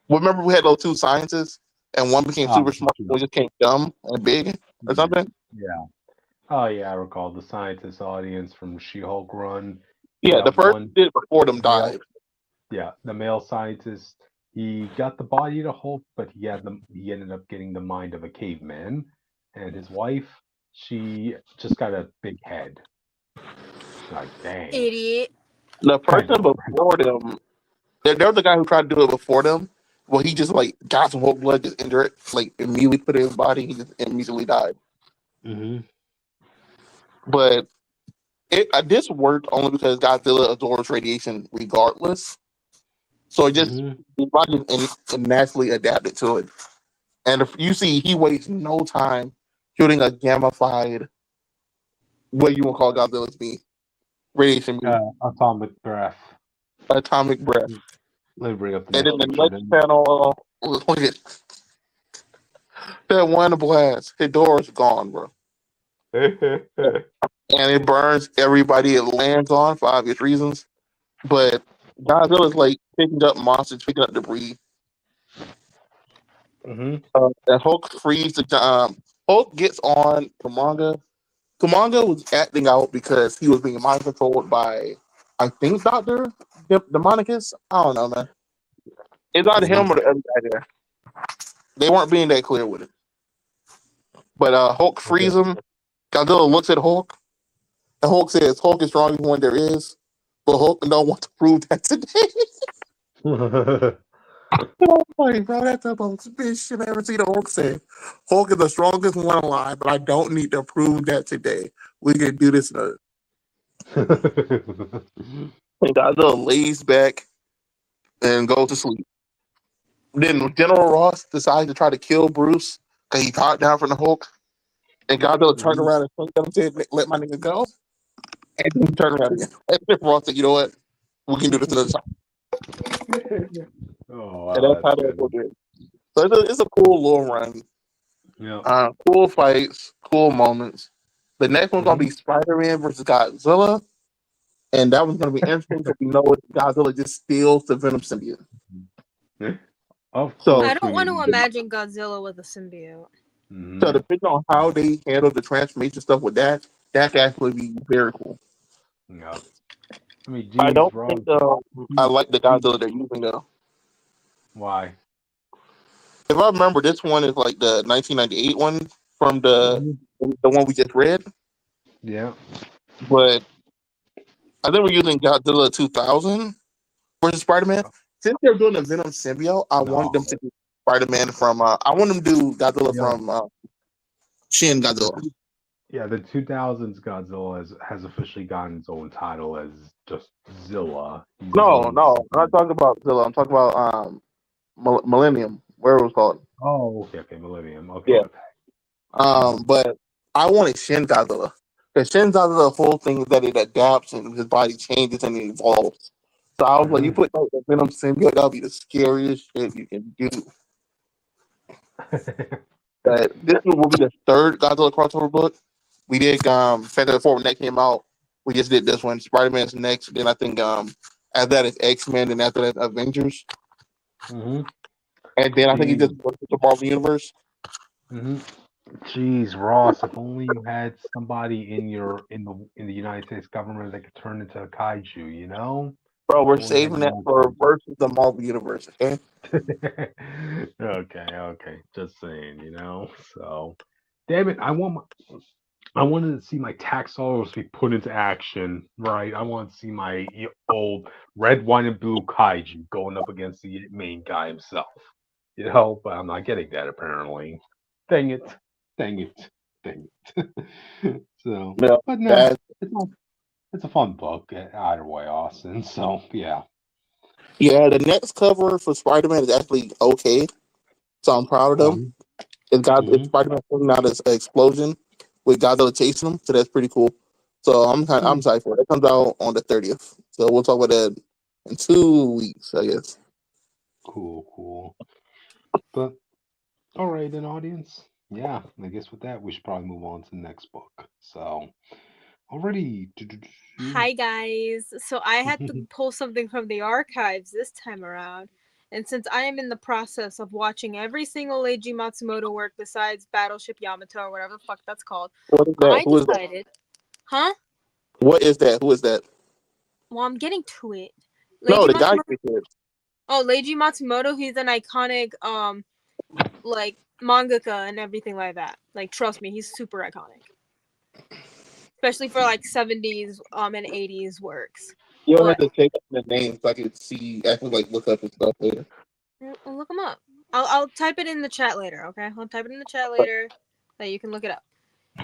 C: Remember, we had those two scientists, and one became super smart,
D: Yeah.
C: one just became dumb and big or something.
D: Yeah. Oh yeah, I recall the scientist audience from She-Hulk run.
C: Yeah, the
D: That
C: first
D: one
C: did it before them
D: male,
C: died.
D: the male scientist. He got the body to Hulk, but he ended up getting the mind of a caveman. And his wife, she just got a big head. Like dang.
B: Idiot.
C: The person before them, there was a guy who tried to do it before them. Well, he just like got some Hulk blood, just entered it, like immediately put it in his body. He just immediately died.
D: Mhm.
C: But this worked only because Godzilla absorbs radiation regardless. So it just
D: Mhm.
C: his body naturally adapted to it. And if you see, he wastes no time shooting a gamma-fied, what you want to call Godzilla's beam, radiation beam,
D: Atomic breath.
C: atomic breath.
D: Let me bring up the
C: And
D: next
C: then the
D: picture.
C: next panel, look at that one blast. His door is gone, bro. And it burns everybody it lands on for obvious reasons. But Godzilla's like picking up monsters, picking up debris.
D: Mhm.
C: And Hulk frees Hulk gets on Kamanga. Kamanga was acting out because he was being mind controlled by, I think, Doctor Demonicus. I don't know, man. It's either him or the other guy there. They weren't being that clear with it. But Hulk frees him. Godzilla looks at Hulk, and Hulk says, "Hulk is strongest one there is," but Hulk don't want to prove that today. Oh, funny, bro. That's the most bitch shit I ever seen. Hulk say, "Hulk is the strongest one alive, but I don't need to prove that today. We can do this." And Godzilla lays back and goes to sleep. Then General Ross decides to try to kill Bruce because he talked down from the Hulk. And Godzilla turned around and looked at him and said, "Let my nigga go." And then he turned around again. And then Ross said, "You know what? We can do this another time."
D: Oh,
C: And that's
D: wow,
C: how
D: that's
C: that
D: good.
C: was. So it's a cool little run.
D: Yeah.
C: Cool fights, cool moments. The next one's gonna be Spider-Man versus Godzilla, and that one's gonna be interesting because we know Godzilla just steals the Venom symbiote.
D: Of
C: So,
B: I
D: course,
B: don't
D: we
B: want
D: need.
B: to imagine Godzilla with a symbiote.
C: so
D: Mhm.
C: depending on how they handle the transformation stuff with that could actually be very cool.
D: Yeah. I mean,
C: I
D: geez,
C: don't
D: Ross.
C: think I like the
D: He-
C: Godzilla they're using though.
D: Why?
C: If I remember, this one is like the 1998 one from
D: Mhm.
C: the one we just read,
D: Yeah.
C: but I think we're using Godzilla 2000 versus Spider-Man. Since they're doing a Venom symbiote, I want them
D: No.
C: to do Spider-Man from. I want them to do Godzilla
D: Yo,
C: from Shin
D: the
C: Godzilla.
D: two, yeah, the 2000s Godzilla has officially gotten its own title as just Zilla. He's his
C: No,
D: own.
C: no, I'm not talking about Zilla. I'm talking about Millennium, whatever it was called.
D: Oh, okay, okay, Millennium. Okay,
C: Yeah.
D: okay. Uh-huh.
C: But I wanted Shin Godzilla. Because Shin Godzilla, the whole thing is that it adapts and his body changes and it evolves. So I was like, you
D: Mhm.
C: put like, the Venom symbiote, that'll be the scariest shit you can do. But this one will be the third Godzilla crossover book. We did Fantastic Four when that came out. We just did this one. Spider Man's next. Then I think after that is X Men, and after that Avengers.
D: Mhm.
C: And then I think he just
D: Jeez.
C: goes to the Marvel Universe.
D: Mhm. Jeez, Ross, if only you had somebody in the United States government that could turn into a kaiju, you know?
C: Bro, we're
D: If only you had
C: saving
D: your
C: that
D: own
C: for
D: kaiju.
C: versus the Marvel Universe, okay?
D: Okay, okay. Just saying, you know. So, damn it, I wanted to see my tax dollars be put into action, right? I want to see my old red, white, and blue kaiju going up against the main guy himself. You know, but I'm not getting that apparently. Dang it. Dang it. Dang it. So,
C: No,
D: but no,
C: that
D: it's not, it's a fun book either way, Austin. So, yeah.
C: yeah. The next cover for Spider Man is actually okay, so I'm proud of them.
D: Um,
C: It's
D: mhm.
C: Spider Man putting out an explosion with Godzilla chasing him, so that's pretty cool. So I'm
D: Hmm,
C: excited for it. It comes out on the 30th, so we'll talk about that in 2 weeks, I guess.
D: cool, cool. But all right, then, audience. Yeah, I guess with that, we should probably move on to the next book. So, already.
B: Hi guys. So I had to pull something from the archives this time around. And since I am in the process of watching every single Eiji Matsumoto work besides Battleship Yamato or whatever the fuck that's called,
C: What is that?
B: I
C: Who is that?
B: decided, huh?
C: What is that? Who is that?
B: Well, I'm getting to it.
C: No,
B: Leiji
C: the guy
B: Matsumoto.
C: you said.
B: Oh, Leiji Matsumoto. He's an iconic, like mangaka and everything like that. Like, trust me, he's super iconic, especially for like 70s and 80s works.
C: You don't have
B: But
C: to take the name so I can see. I can like look up and stuff later.
B: I'll look him up. I'll type it in the chat later. Okay, I'll type it in the chat later, that you can look it up.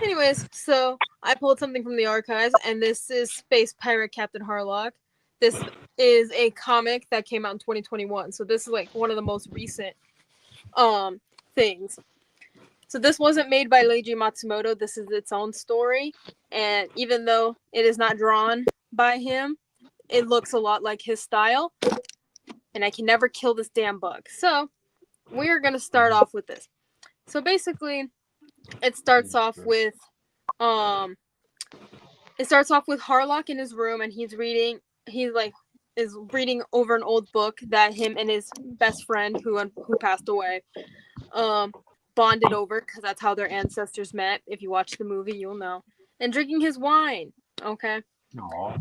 B: Anyways, so I pulled something from the archives, and this is Space Pirate Captain Harlock. This is a comic that came out in 2021, so this is like one of the most recent um things. So this wasn't made by Leiji Matsumoto. This is its own story, and even though it is not drawn by him, it looks a lot like his style. And I can never kill this damn bug. So we're gonna start off with this. So basically, it starts off with um Harlock in his room, and he's reading. He's like is reading over an old book that him and his best friend who passed away bonded over, because that's how their ancestors met. If you watch the movie, you'll know. And drinking his wine. Okay.
D: Aw.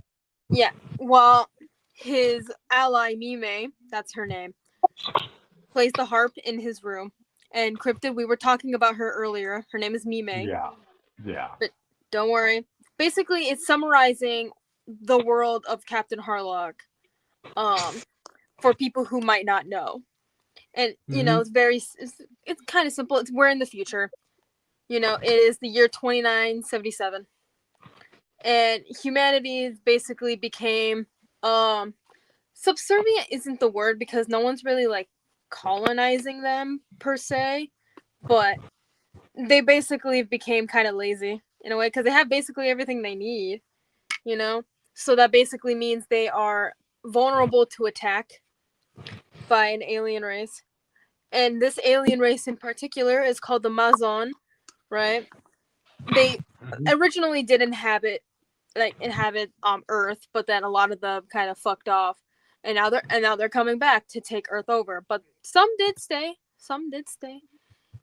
B: Yeah. While his ally Mime, that's her name, plays the harp in his room. And Cryptid, we were talking about her earlier. Her name is Mime.
D: Yeah. Yeah.
B: But don't worry. Basically, it's summarizing the world of Captain Harlock for people who might not know. And,
D: Mm-hmm.
B: it's kind of simple. We're in the future. It is the year 2977. And humanity basically became subservient isn't the word, because no one's really like colonizing them per se, but they basically became kind of lazy in a way, because they have basically everything they need, you know? So that basically means they are vulnerable to attack by an alien race. and this alien race in particular is called the Mazon, right? They originally did inhabit Earth, but then a lot of them kind of fucked off, and now they're coming back to take Earth over. But some did stay,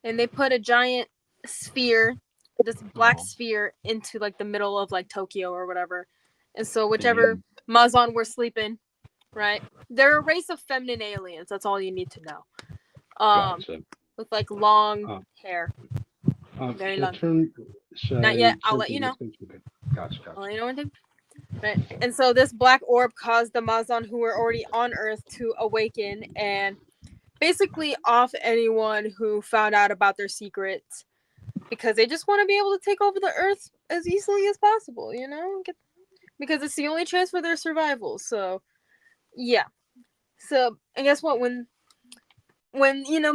B: and they put a giant sphere, this black sphere, into like the middle of like Tokyo or whatever. And so whichever Mazon were sleeping, right? They're a race of feminine aliens. That's all you need to know.
D: Gotcha.
B: With like long hair. Very long. Not yet. I'll let you know.
D: Gotcha.
B: I'll let you know one thing. Right. And so this black orb caused the Mazon who were already on Earth to awaken and basically off anyone who found out about their secrets, because they just want to be able to take over the Earth as easily as possible, you know? Because it's the only chance for their survival. So, yeah. So, and guess what? When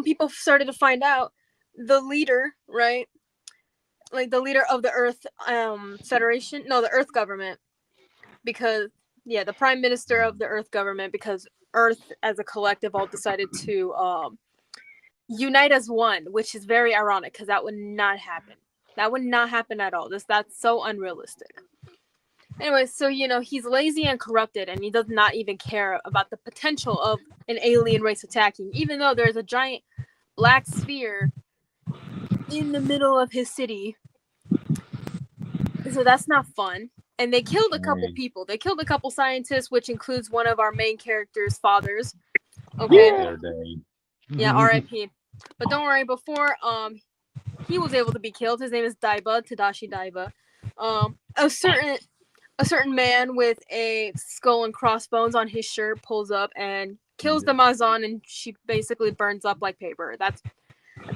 B: people started to find out, the leader, right? Like the leader of the Earth Federation, no, the Earth government, because the prime minister of the Earth government, because Earth as a collective all decided to unite as one, which is very ironic because that would not happen. That would not happen at all. That's so unrealistic. Anyway, so he's lazy and corrupted, and he does not even care about the potential of an alien race attacking, even though there's a giant black sphere in the middle of his city. So that's not fun. And they killed a couple people. They killed a couple scientists, which includes one of our main characters' fathers. Okay. Yeah, R.I.P. But don't worry, before he was able to be killed, his name is Tadashi Daiba. A certain man with a skull and crossbones on his shirt pulls up and kills the Mazon, and she basically burns up like paper. That's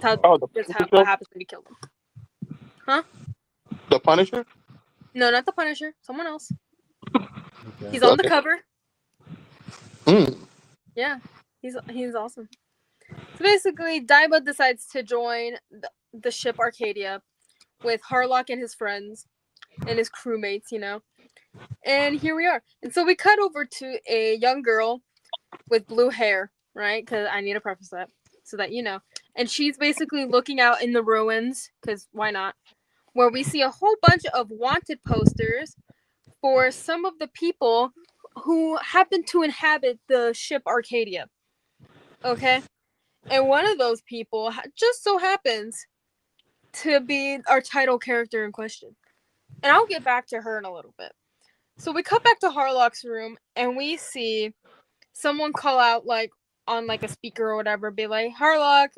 B: what happens when you kill them. Huh?
C: The Punisher?
B: No, not the Punisher. Someone else. He's on the cover. Yeah, he's awesome. So basically, Daiba decides to join the ship Arcadia with Harlock and his friends and his crewmates, And here we are. And so we cut over to a young girl with blue hair, right? Because I need to preface that so that you know. And she's basically looking out in the ruins, because why not? Where we see a whole bunch of wanted posters for some of the people who happen to inhabit the ship Arcadia. Okay? And one of those people just so happens to be our title character in question. And I'll get back to her in a little bit. So we cut back to Harlock's room, and we see someone call out, like, on, like, a speaker or whatever, be like, Harlock,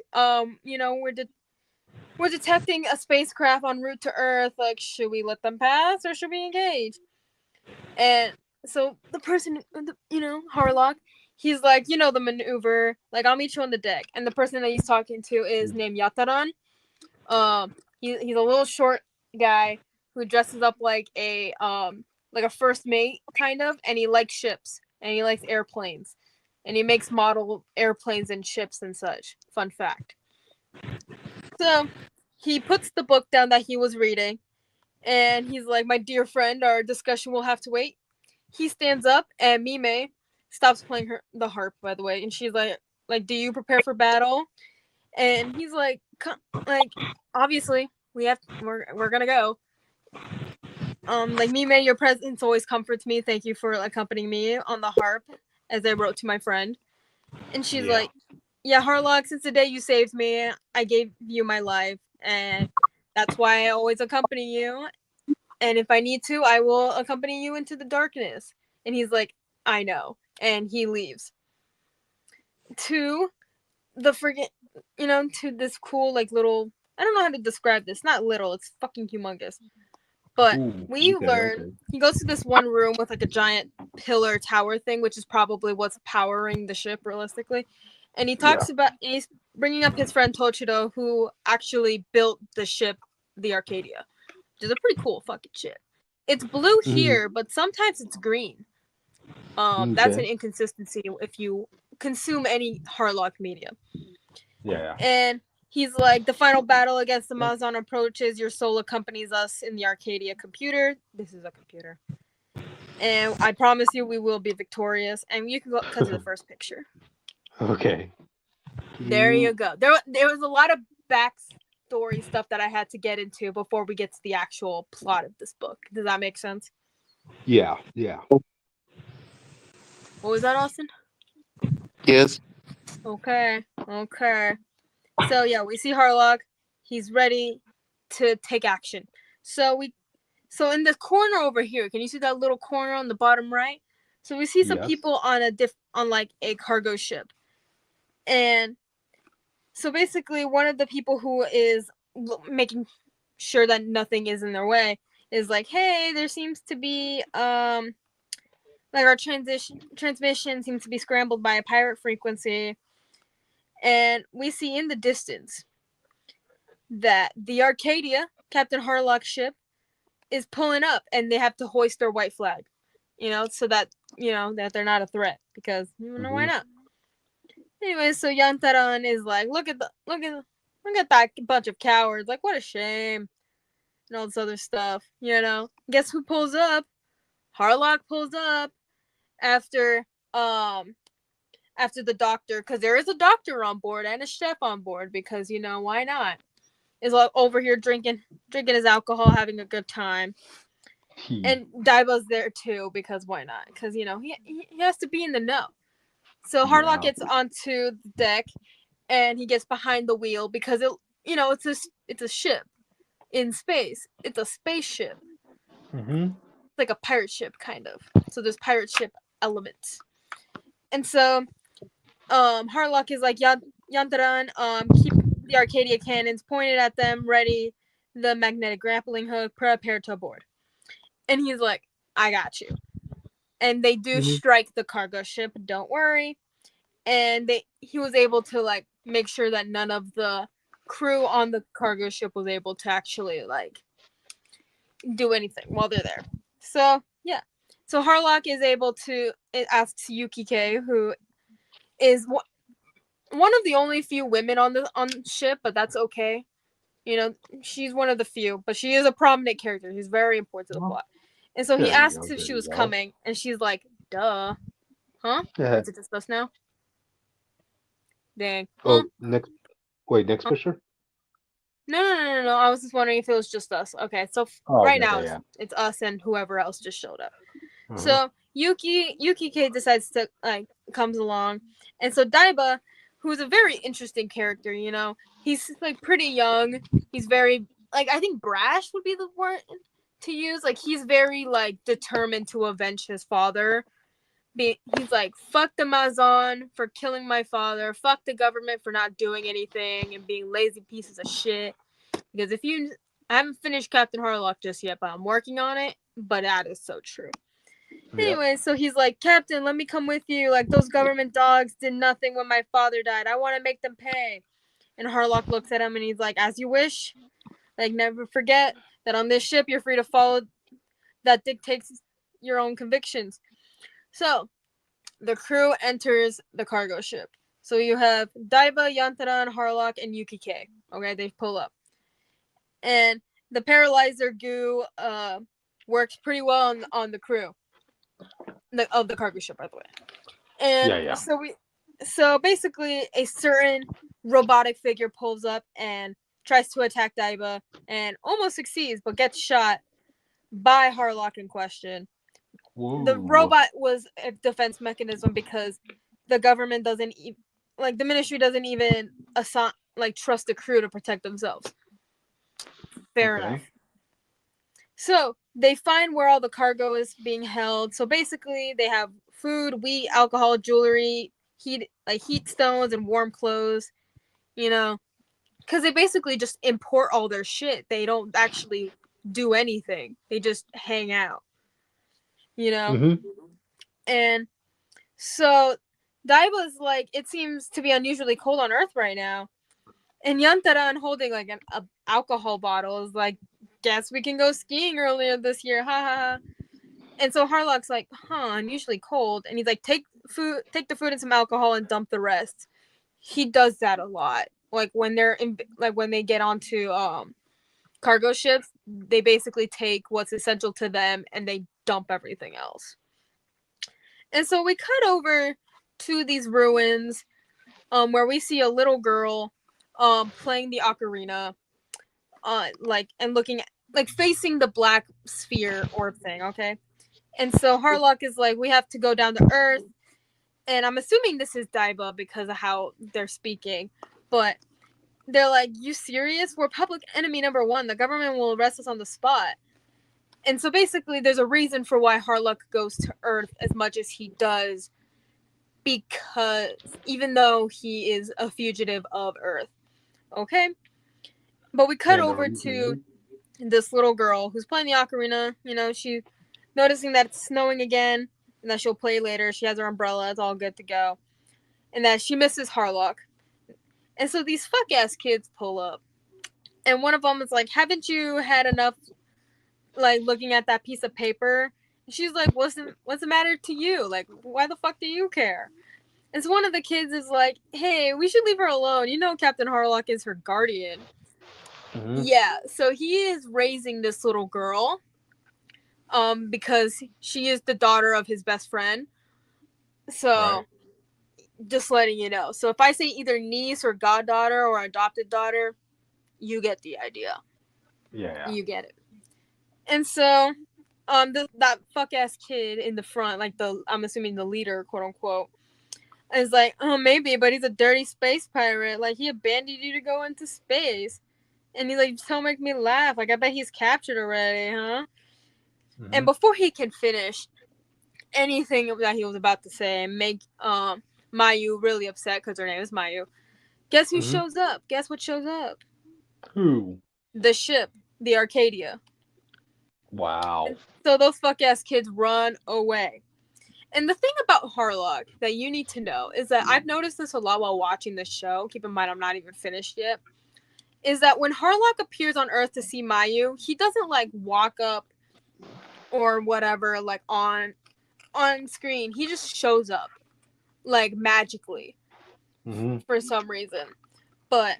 B: we're detecting a spacecraft en route to Earth. Like, should we let them pass or should we engage? And so the person, Harlock, he's like, the maneuver. Like, I'll meet you on the deck. And the person that he's talking to is named Yataran. He's a little short guy who dresses up like a first mate kind of, and he likes ships and he likes airplanes, and he makes model airplanes and ships and such. Fun fact. So he puts the book down that he was reading, and he's like, my dear friend, our discussion will have to wait. He stands up, and Mime stops playing the harp, by the way, and she's like, do you prepare for battle? And he's like, obviously we're gonna go. Mime, your presence always comforts me. Thank you for accompanying me on the harp, as I wrote to my friend. And she's like, yeah, Harlock, since the day you saved me, I gave you my life, and that's why I always accompany you. And if I need to, I will accompany you into the darkness. And he's like, I know. And he leaves. To the friggin', to this cool, like, little, I don't know how to describe this. Not little, it's fucking humongous. But he goes to this one room with, like, a giant pillar tower thing, which is probably what's powering the ship, realistically. And he talks about, he's bringing up his friend Tochiro, who actually built the ship, the Arcadia, which is a pretty cool fucking ship. It's blue here, but sometimes it's green. That's an inconsistency if you consume any Harlock media.
D: Yeah.
B: And he's like, the final battle against the Mazon approaches. Your soul accompanies us in the Arcadia computer. This is a computer. And I promise you we will be victorious. And you can go cut to the first picture.
D: Okay.
B: There you go. There was a lot of backstory stuff that I had to get into before we get to the actual plot of this book. Does that make sense?
D: Yeah.
B: What was that, Austin?
C: Yes.
B: Okay. So yeah, we see Harlock. He's ready to take action. So in the corner over here, can you see that little corner on the bottom right? So we see some
D: Yes.
B: people on like a cargo ship. And so basically one of the people who is making sure that nothing is in their way is like, "Hey, there seems to be like our transmission seems to be scrambled by a pirate frequency." And we see in the distance that the Arcadia, Captain Harlock's ship, is pulling up, and they have to hoist their white flag, so that that they're not a threat, because why not? Anyway, so Yantaran is like, look at that bunch of cowards, like, what a shame, and all this other stuff. Guess who pulls up? Harlock pulls up after the doctor, because there is a doctor on board and a chef on board, because why not? Is like over here drinking his alcohol, having a good time. And Daiba's there too, because why not? Because he has to be in the know. So Harlock gets onto the deck, and he gets behind the wheel, because it's a ship in space. It's a spaceship. It's like a pirate ship, kind of. So there's pirate ship elements. And so Harlock is like, Yantaran, keep the Arcadia cannons pointed at them, ready, the magnetic grappling hook, prepare to board. And he's like, I got you. And they do strike the cargo ship, don't worry. And he was able to like make sure that none of the crew on the cargo ship was able to actually like do anything while they're there. So yeah. So Harlock is able to, it asks Yukike, who is one of the only few women on the ship, but that's okay. She's one of the few, but she is a prominent character. She's very important to the plot. And so he asks if she was coming, and she's like, duh. Huh? Is it just us now? Dang.
D: Oh, next picture?
B: No. I was just wondering if it was just us. Okay, so right now it's us and whoever else just showed up. So Yukike decides to comes along, and so Daiba, who's a very interesting character, he's like pretty young. He's very I think brash would be the word to use. Like he's very like determined to avenge his father. He's like, fuck the Mazan for killing my father. Fuck the government for not doing anything and being lazy pieces of shit. Because I haven't finished Captain Harlock just yet, but I'm working on it. But that is so true. Anyway, so he's like, Captain, let me come with you. Like, those government dogs did nothing when my father died. I want to make them pay. And Harlock looks at him and he's like, as you wish. Like, never forget that on this ship, you're free to follow that dictates your own convictions. So, the crew enters the cargo ship. So you have Daiba, Yantaran, Harlock, and Yukike. Okay, they pull up. And the paralyzer goo works pretty well on the crew of the cargo ship, by the way. And so basically a certain robotic figure pulls up and tries to attack Daiba and almost succeeds, but gets shot by Harlock in question. Whoa. The robot was a defense mechanism because the government doesn't the ministry doesn't even trust the crew to protect themselves. Fair enough. So they find where all the cargo is being held. So basically they have food, wheat, alcohol, jewelry, heat stones, and warm clothes, because they basically just import all their shit. They don't actually do anything. They just hang out. And so Daiba's like, it seems to be unusually cold on Earth right now. And Yantaran, holding like an alcohol bottle, is like, guess we can go skiing earlier this year, ha ha ha. And so Harlock's like, unusually cold. And he's like, take the food and some alcohol and dump the rest. He does that a lot. Like when they're when they get onto cargo ships, they basically take what's essential to them and they dump everything else. And so we cut over to these ruins. where we see a little girl playing the ocarina, and looking at, like, facing the black sphere orb thing, okay? And so Harlock is like, we have to go down to Earth, and I'm assuming this is Daiba because of how they're speaking, but they're like, you serious? We're public enemy number 1. The government will arrest us on the spot. And so basically there's a reason for why Harlock goes to Earth as much as he does, because even though he is a fugitive of Earth. Okay? But we cut over to this little girl who's playing the ocarina. You know, she's noticing that it's snowing again, and that she'll play later. She has her umbrella. It's all good to go. And that she misses Harlock. And so these fuck-ass kids pull up. And one of them is like, haven't you had enough, like, looking at that piece of paper? And she's like, what's the matter to you? Like, why the fuck do you care? And so one of the kids is like, hey, we should leave her alone. You know Captain Harlock is her guardian. Mm-hmm. Yeah, so he is raising this little girl because she is the daughter of his best friend. So, right. Just letting you know. So if I say either niece or goddaughter or adopted daughter, you get the idea.
D: Yeah.
B: You get it. And so, that fuck-ass kid in the front, like I'm assuming the leader, quote unquote, is like, oh, maybe, but he's a dirty space pirate. Like, he abandoned you to go into space. And he's like, don't make me laugh. Like, I bet he's captured already, huh? Mm-hmm. And before he can finish anything that he was about to say and make Mayu really upset because her name is Mayu, guess who shows up? Guess what shows up?
D: Who?
B: The ship, the Arcadia.
D: Wow.
B: And so those fuck-ass kids run away. And the thing about Harlock that you need to know is that I've noticed this a lot while watching this show. Keep in mind, I'm not even finished yet. Is that when Harlock appears on Earth to see Mayu, he doesn't, like, walk up or whatever, like, on screen. He just shows up, like, magically for some reason. But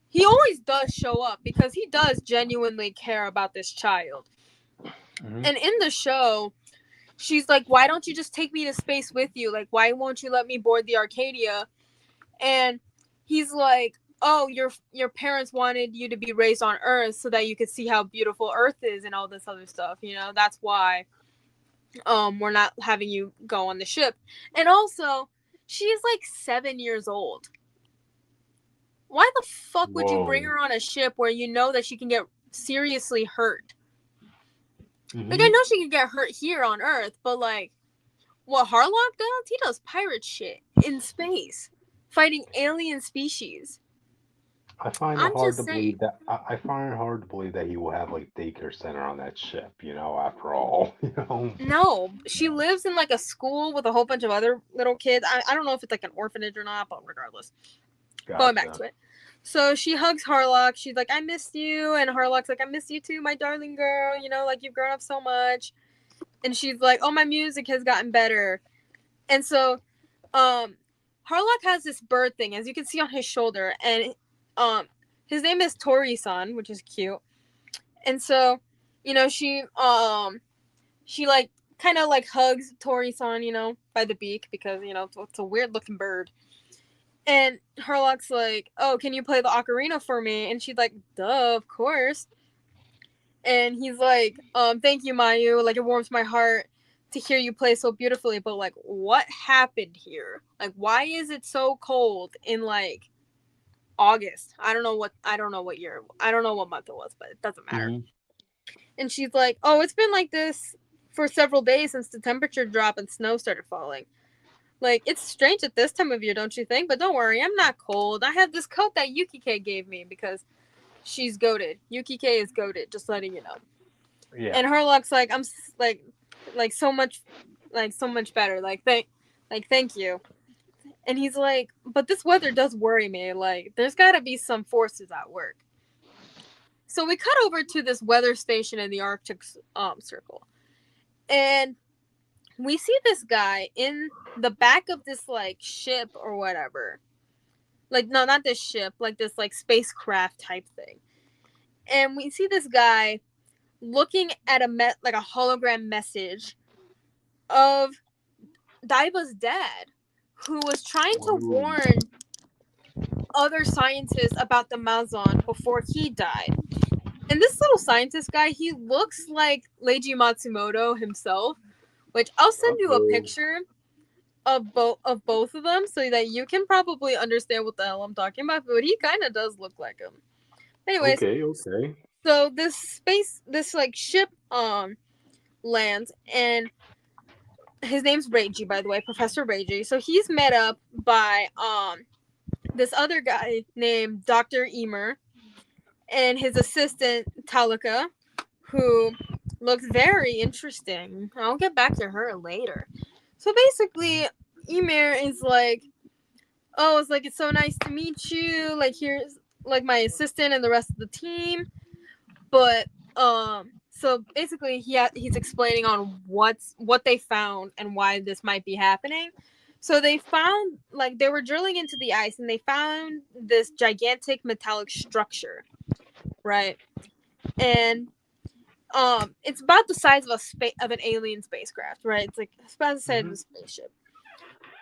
B: he always does show up because he does genuinely care about this child. And in the show, she's like, why don't you just take me to space with you? Like, why won't you let me board the Arcadia? And he's like, oh, your parents wanted you to be raised on Earth so that you could see how beautiful Earth is and all this other stuff. You know, that's why we're not having you go on the ship. And also, she is like 7 years old. Why the fuck would you bring her on a ship where you know that she can get seriously hurt? Like, I know she can get hurt here on Earth, but, like, what Harlock does? He does pirate shit in space, fighting alien species.
D: I find it hard to believe that. I find it hard to believe that he will have, like, daycare center on that ship. You know, after all, you know.
B: No, she lives in, like, a school with a whole bunch of other little kids. I don't know if it's like an orphanage or not, but regardless, going back to it. So she hugs Harlock. She's like, I missed you. And Harlock's like, I miss you too, my darling girl. You know, like, you've grown up so much. And she's like, oh, my music has gotten better. And so Harlock has this bird thing, as you can see on his shoulder. And his name is Tori-san, which is cute. And so, you know, she like, kind of, like, hugs Tori-san, you know, by the beak. Because, you know, it's a weird-looking bird. And Harlock's like, oh, can you play the ocarina for me? And she's like, duh, of course. And he's like, thank you, Mayu. Like, it warms my heart to hear you play so beautifully. But, like, what happened here? Like, why is it so cold in, like, August? I don't know what year. I don't know what month it was, but it doesn't matter. And she's like, oh, it's been like this for several days since the temperature dropped and snow started falling. Like, it's strange at this time of year, don't you think? But don't worry, I'm not cold. I have this coat that Yukike gave me because she's goated. Yukike is goated, just letting you know. Yeah. And Harlock's like, I'm like so much better. Like, thank you. And he's like, but this weather does worry me. Like, there's got to be some forces at work. So we cut over to this weather station in the Arctic Circle. And we see this guy in the back of this, like, ship or whatever. Like, no, not this ship. Like, this, like, spacecraft type thing. And we see this guy looking at a hologram message of Daiba's dad, who was trying to warn other scientists about the Mazon before he died. And this little scientist guy, he looks like Leiji Matsumoto himself, which I'll send you a picture of both of them so that you can probably understand what the hell I'm talking about. But he kind of does look like him. Anyways,
D: Okay.
B: so this like ship lands, and his name's Reiji, by the way, Professor Reiji. So he's met up by this other guy named Dr. Emer and his assistant Talika, who looks very interesting. I'll get back to her later. So basically, Emer is like, oh, it's like, it's so nice to meet you. Like, here's like my assistant and the rest of the team. But so basically he's explaining on what they found and why this might be happening. So they found, like, they were drilling into the ice and they found this gigantic metallic structure, right? And it's about the size of an alien spacecraft, right? It's like it's about the size of a spaceship.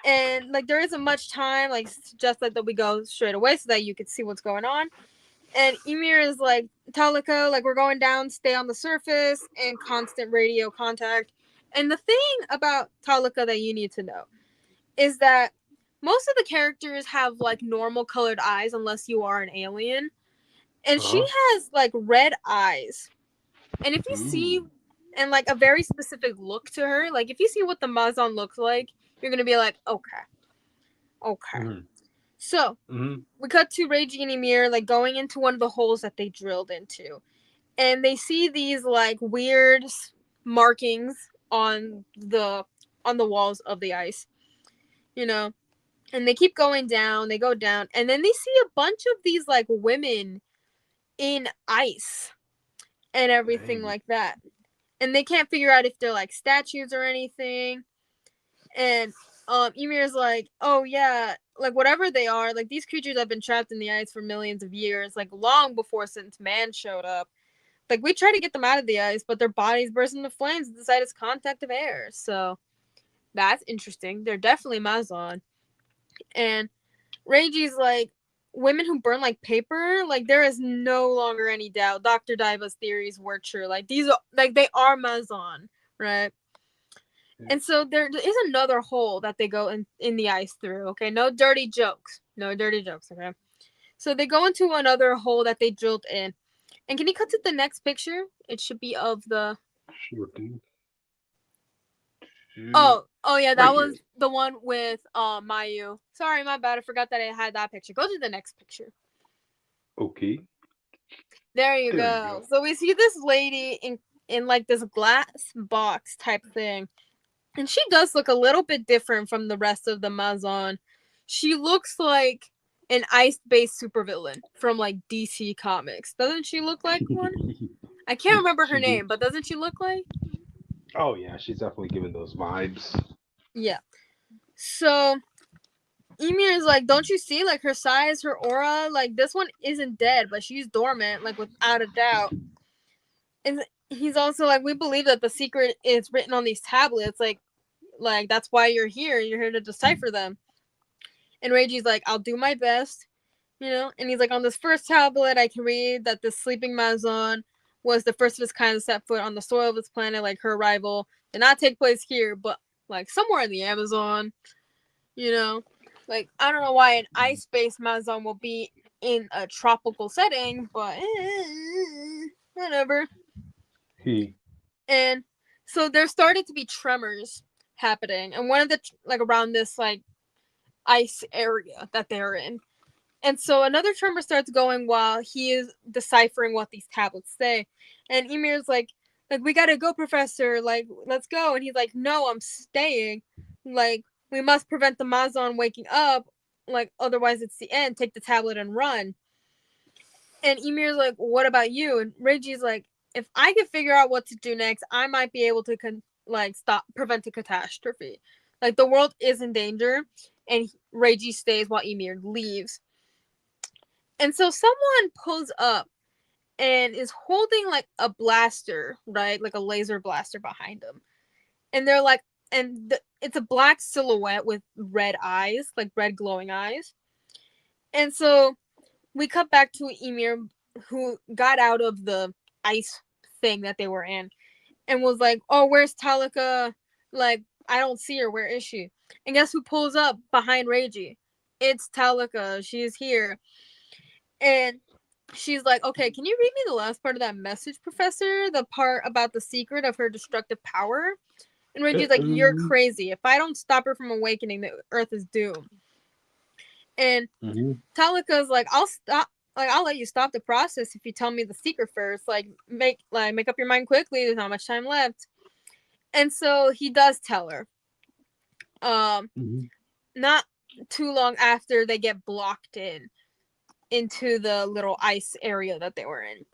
B: And like there isn't much time, like just that we go straight away so that you can see what's going on. And Emir is like, Talika, like, we're going down, stay on the surface, and constant radio contact. And the thing about Talika that you need to know is that most of the characters have like normal colored eyes unless you are an alien. And she has like red eyes. And if you see, and like a very specific look to her, like if you see what the Mazon looks like, you're gonna be like, okay. So we cut to Reiji and Emir like going into one of the holes that they drilled into, and they see these like weird markings on the walls of the ice, you know. And they keep going down. They go down, and then they see a bunch of these like women in ice and everything like that. And they can't figure out if they're like statues or anything. And Emir's like, oh yeah, like whatever they are, like these creatures have been trapped in the ice for millions of years, like long before since man showed up. Like we try to get them out of the ice, but their bodies burst into flames at the slightest contact of air. So that's interesting. They're definitely Mazon. And Reiji's like, women who burn like paper, like there is no longer any doubt Dr. Daiba's theories were true. Like these are like they are Mazon, right? And so there is another hole that they go in the ice through. Okay, no dirty jokes. Okay, so they go into another hole that they drilled in. And can you cut to the next picture? It should be of the.
D: Sure, dude.
B: Oh yeah, that was the one with Mayu. Sorry, my bad. I forgot that I had that picture. Go to the next picture.
D: Okay.
B: There you go. So we see this lady in like this glass box type thing. And she does look a little bit different from the rest of the Mazon. She looks like an ice-based supervillain from like DC Comics. Doesn't she look like one? I can't remember her name, but doesn't she look like?
D: Oh yeah, she's definitely giving those vibes.
B: Yeah. So Emir is like, don't you see like her size, her aura? Like this one isn't dead, but she's dormant, like without a doubt. And he's also like, we believe that the secret is written on these tablets. Like that's why you're here. You're here to decipher them. And Reiji's like, I'll do my best, you know. And he's like, on this first tablet, I can read that the sleeping Mazon was the first of its kind to set foot on the soil of this planet. Like her arrival did not take place here, but like somewhere in the Amazon, you know. Like I don't know why an ice-based Mazon will be in a tropical setting, but whatever. And so there started to be tremors happening, and one of the like around this like ice area that they're in. And so another tremor starts going while he is deciphering what these tablets say. And Emir's like we gotta go, Professor, like let's go. And he's like, no, I'm staying. Like we must prevent the Mazon waking up, like otherwise it's the end. Take the tablet and run. And Emir's like, what about you? And Reiji's like, if I can figure out what to do next, I might be able to prevent a catastrophe. Like the world is in danger, and Reiji stays while Emir leaves. And so someone pulls up and is holding like a blaster, right? Like a laser blaster behind them. And they're like, it's a black silhouette with red eyes, like red glowing eyes. And so we cut back to Ymir, who got out of the ice thing that they were in, and was like, "Oh, where's Talika? Like, I don't see her. Where is she?" And guess who pulls up behind Reiji? It's Talika. She's here, and she's like, "Okay, can you read me the last part of that message, Professor? The part about the secret of her destructive power?" And Reiji's like, "You're crazy. If I don't stop her from awakening, the Earth is doomed." And Talika's like, "I'll stop. Like, I'll let you stop the process if you tell me the secret first. Like, make up your mind quickly. There's not much time left." And so he does tell her. Not too long after they get blocked into the little ice area that they were in.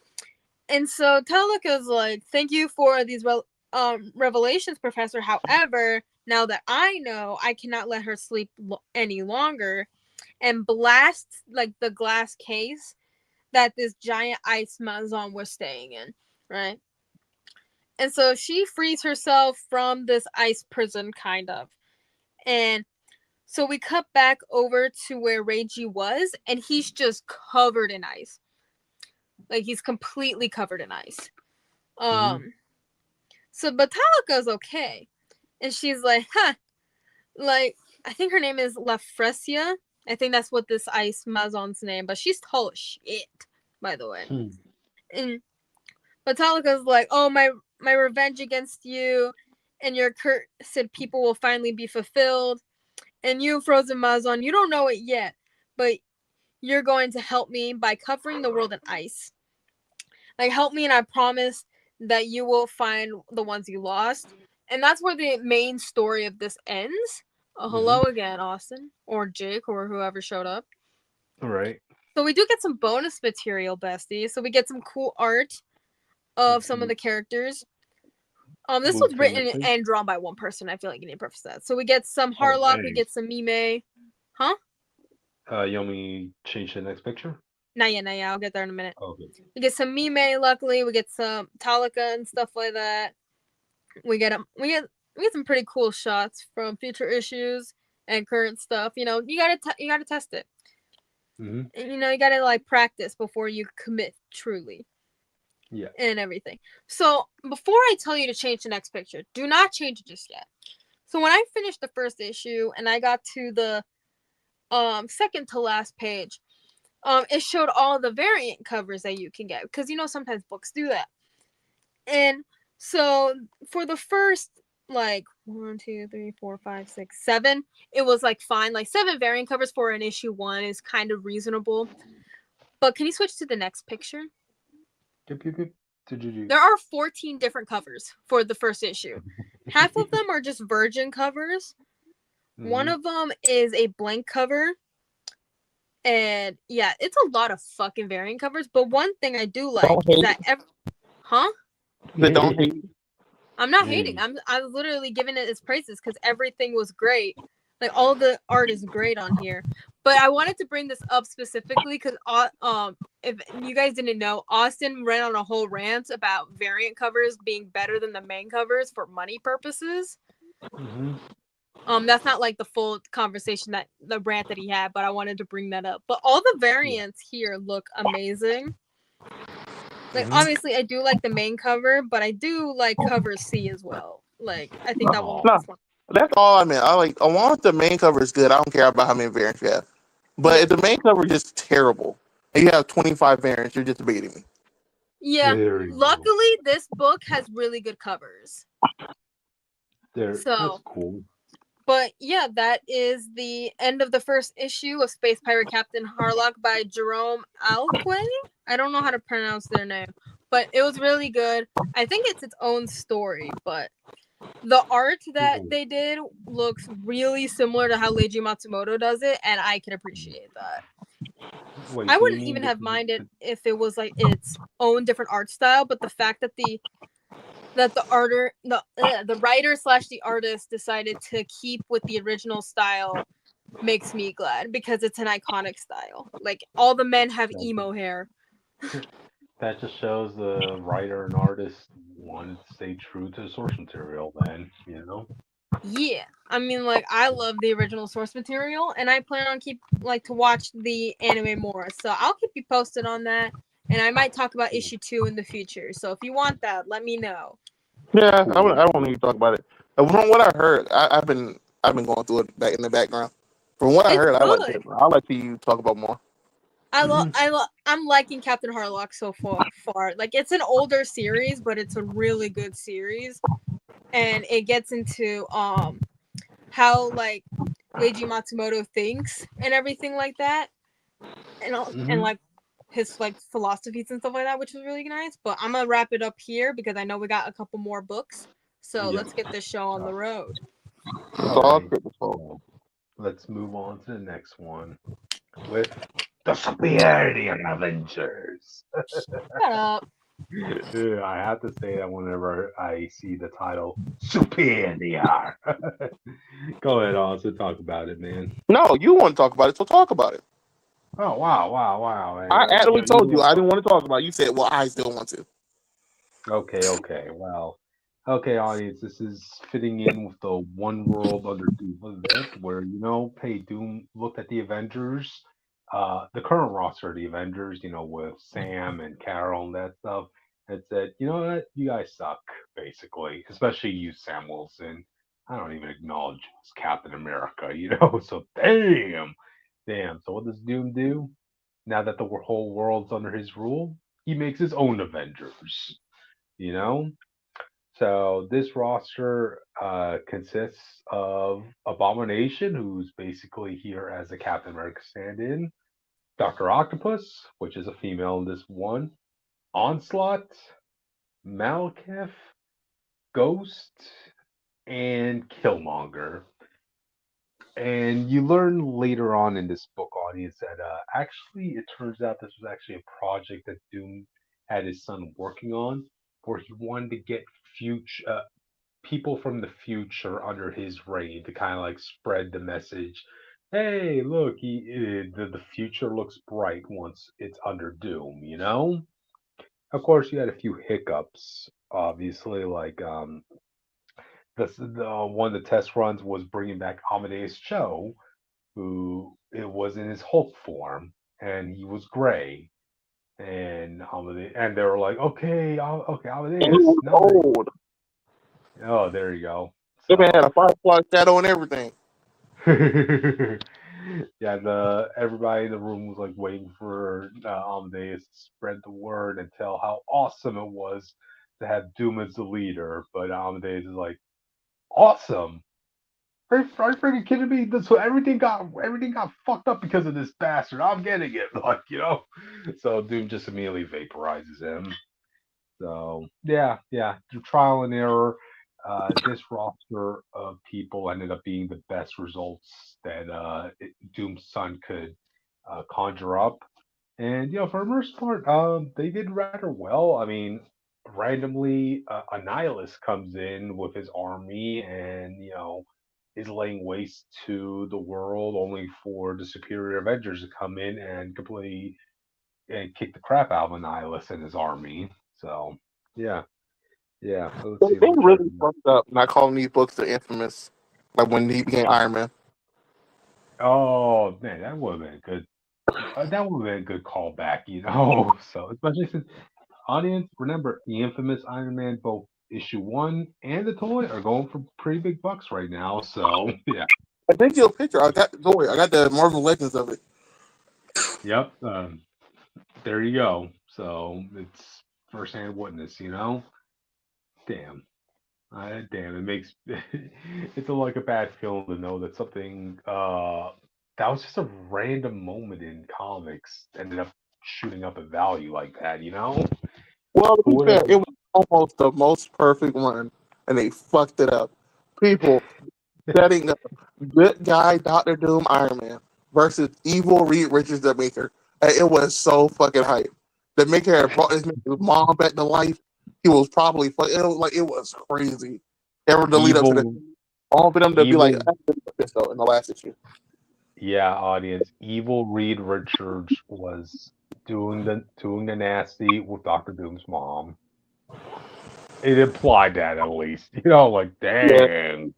B: And so Talika's like, "Thank you for these revelations, Professor. However, now that I know, I cannot let her sleep any longer," and blasts like the glass case that this giant ice Mazon was staying in, right? And so she frees herself from this ice prison, kind of. And so we cut back over to where Reiji was, and he's just covered in ice. Like, he's completely covered in ice. So Batalika's okay. And she's like, like, I think her name is Lafresia. I think that's what this ice Mazon's name, but she's tall as shit, by the way. And Batalika's like, "Oh, my revenge against you and your cursed people will finally be fulfilled. And you, Frozen Mazon, you don't know it yet, but you're going to help me by covering the world in ice. Like, help me, and I promise that you will find the ones you lost." And that's where the main story of this ends. Hello again, Austin, or Jake, or whoever showed up.
D: All right.
B: So we do get some bonus material, bestie. So we get some cool art of some of the characters. This was written and drawn by one person. I feel like you need to preface that. So we get some Harlock, we get some Mime. Huh?
D: You want me to change the next picture?
B: Not yet. I'll get there in a minute.
D: Okay.
B: We get some Mime, luckily. We get some Talika and stuff like that. We get some pretty cool shots from future issues and current stuff. You know, you gotta test it. And, you know, you gotta like practice before you commit truly.
D: Yeah.
B: And everything. So before I tell you to change the next picture, do not change it just yet. So when I finished the first issue and I got to the second to last page, it showed all the variant covers that you can get, because you know sometimes books do that. And so for the first like 1, 2, 3, 4, 5, 6, 7, it was like fine. Like 7 variant covers for an issue 1 is kind of reasonable. But can you switch to the next picture? There are 14 different covers for the first issue. Half of them are just virgin covers. One of them is a blank cover. And yeah, it's a lot of fucking variant covers. But one thing I do like is that
C: But don't hate.
B: I'm not hating. I'm literally giving it its praises because everything was great. Like, all the art is great on here. But I wanted to bring this up specifically because if you guys didn't know, Austin ran on a whole rant about variant covers being better than the main covers for money purposes. That's not like the full conversation, that the rant that he had, but I wanted to bring that up. But all the variants here look amazing. Like, obviously, I do like the main cover, but I do like cover C as well. Like, I think that one was fun.
C: That's all I meant. I want the main cover is good. I don't care about how many variants you have. But if the main cover is just terrible, and you have 25 variants, you're just debating me.
B: Yeah. Luckily, this book has really good covers.
D: That's cool.
B: But yeah, that is the end of the first issue of Space Pirate Captain Harlock by Jerome Alquay. I don't know how to pronounce their name, but it was really good. I think it's its own story, but the art that they did looks really similar to how Leiji Matsumoto does it, and I can appreciate that.
D: Wait,
B: I wouldn't even have minded if it was like its own different art style, but the fact that the writer / the artist decided to keep with the original style makes me glad, because it's an iconic style. Like, all the men have emo hair.
D: That just shows the writer and artist wanted to stay true to the source material then, you know?
B: Yeah, I mean, like, I love the original source material, and I plan on to watch the anime more. So I'll keep you posted on that, and I might talk about issue 2 in the future. So if you want that, let me know.
C: Yeah,
D: Cool.
C: I won't need to talk about it. From what I heard, I've been going through it back in the background. From what I
B: It's
C: heard, I like it.
B: good.
C: I'll let you talk about more.
B: I'm liking Captain Harlock so far. Like, it's an older series, but it's a really good series, and it gets into how like Leiji Matsumoto thinks and everything like that, and like his like philosophies and stuff like that, which was really nice. But I'm gonna wrap it up here because I know we got a couple more books. So
D: Yep.
B: let's get this show on the road.
C: It's all
D: Okay.
C: critical.
D: So let's move on to the next one with the superiority of Avengers.
B: Shut up.
D: I have to say that whenever I see the title Superior. Go ahead, also talk about it, man.
C: No, you want to talk about it, so talk about it.
D: Oh wow, man.
C: I actually
D: You
C: told you
D: want
C: I didn't want to talk about it. You said, well, I still want to.
D: okay. Well, okay, audience. This is fitting in with the One World Under Doom event, where hey, Doom looked at the Avengers, the current roster of the Avengers, with Sam and Carol and that stuff, and said, you know what, you guys suck, basically, especially you, Sam Wilson. I don't even acknowledge you as Captain America. So damn. So what does Doom do? Now that the whole world's under his rule, he makes his own Avengers. You know, so this roster consists of Abomination, who's basically here as a Captain America stand-in, Doctor Octopus, which is a female in this one, Onslaught, Malekith, Ghost, and Killmonger. And you learn later on in this book, audience, that actually it turns out this was actually a project that Doom had his son working on, where he wanted to get future people from the future under his reign to kind of like spread the message. Hey, look, the future looks bright once it's under Doom. Of course, you had a few hiccups, obviously, like the one of the test runs was bringing back Amadeus Cho, who it was in his Hulk form, and he was gray. And they were like, okay,
C: And he
D: Amadeus,
C: was
D: nice.
C: old.
D: Oh, there you go.
C: They had
D: So
C: a firefly shadow and everything.
D: yeah, everybody in the room was like waiting for Amadeus to spread the word and tell how awesome it was to have Doom as the leader. But Amadeus is like, awesome. Are you freaking kidding me? So everything got fucked up because of this bastard. I'm getting it, So Doom just immediately vaporizes him. So yeah, through trial and error, this roster of people ended up being the best results that Doom's son could conjure up. And for the most part, they did rather well. I mean, randomly, a nihilist comes in with his army, and is laying waste to the world, only for the superior Avengers to come in and completely and kick the crap out of a nihilist and his army. So yeah, yeah. So let's see.
C: They
D: Let me try
C: really
D: to.
C: fucked up not calling these books the infamous, like when he became Iron Man.
D: Oh man, that would have been good. That would have been a good callback. So especially since audience, remember the infamous Iron Man, both issue one and the toy are going for pretty big bucks right now. So yeah,
C: I think you a picture. Don't worry, I got the Marvel Legends of it.
D: yep. There you go. So it's firsthand witness. Damn. Damn, it makes it's like a bad feeling to know that something that was just a random moment in comics ended up shooting up in value like that.
C: Well, to
D: Who
C: be
D: would
C: fair,
D: ever?
C: it was almost the most perfect run, and they fucked it up. People setting up good guy Doctor Doom Iron Man versus evil Reed Richards the Maker. And it was so fucking hype. The Maker had brought his mom back to life. He was probably it was crazy. Ever the lead up to this,
D: Evil,
C: all for them to be like
D: evil,
C: this though in the last issue.
D: yeah, audience. Evil Reed Richards was doing the nasty with Doctor Doom's mom. It implied that at least, like
C: Yeah,
D: dang.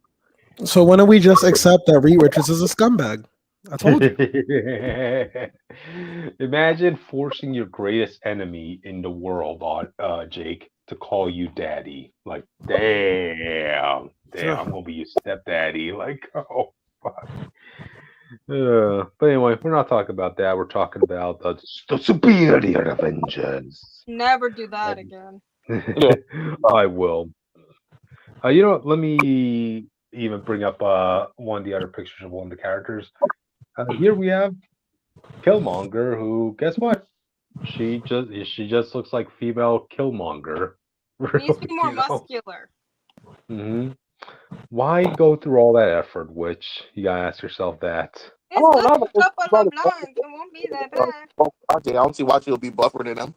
A: So when do we just accept that Reed Richards is a scumbag? I told you.
D: Imagine forcing your greatest enemy in the world on Jake to call you daddy. Like, damn, I'm gonna be your stepdaddy. Like, oh fuck. But anyway, we're not talking about that. We're talking about the superior Avengers.
B: Never do that again.
C: Yeah.
D: I will. You know what? Let me even bring up one of the other pictures of one of the characters. Here we have Killmonger, who, guess what? She just looks like female Killmonger.
B: He needs to be more
D: You know?
B: muscular.
D: hmm Why go through all that effort? Which you gotta ask yourself that.
B: It's
C: Oh,
B: good
C: no,
B: for
C: but
B: a
C: it's
B: couple
C: not
B: of
C: a-
B: blondes. It won't be that bad.
C: I don't see why she'll be buffer than them.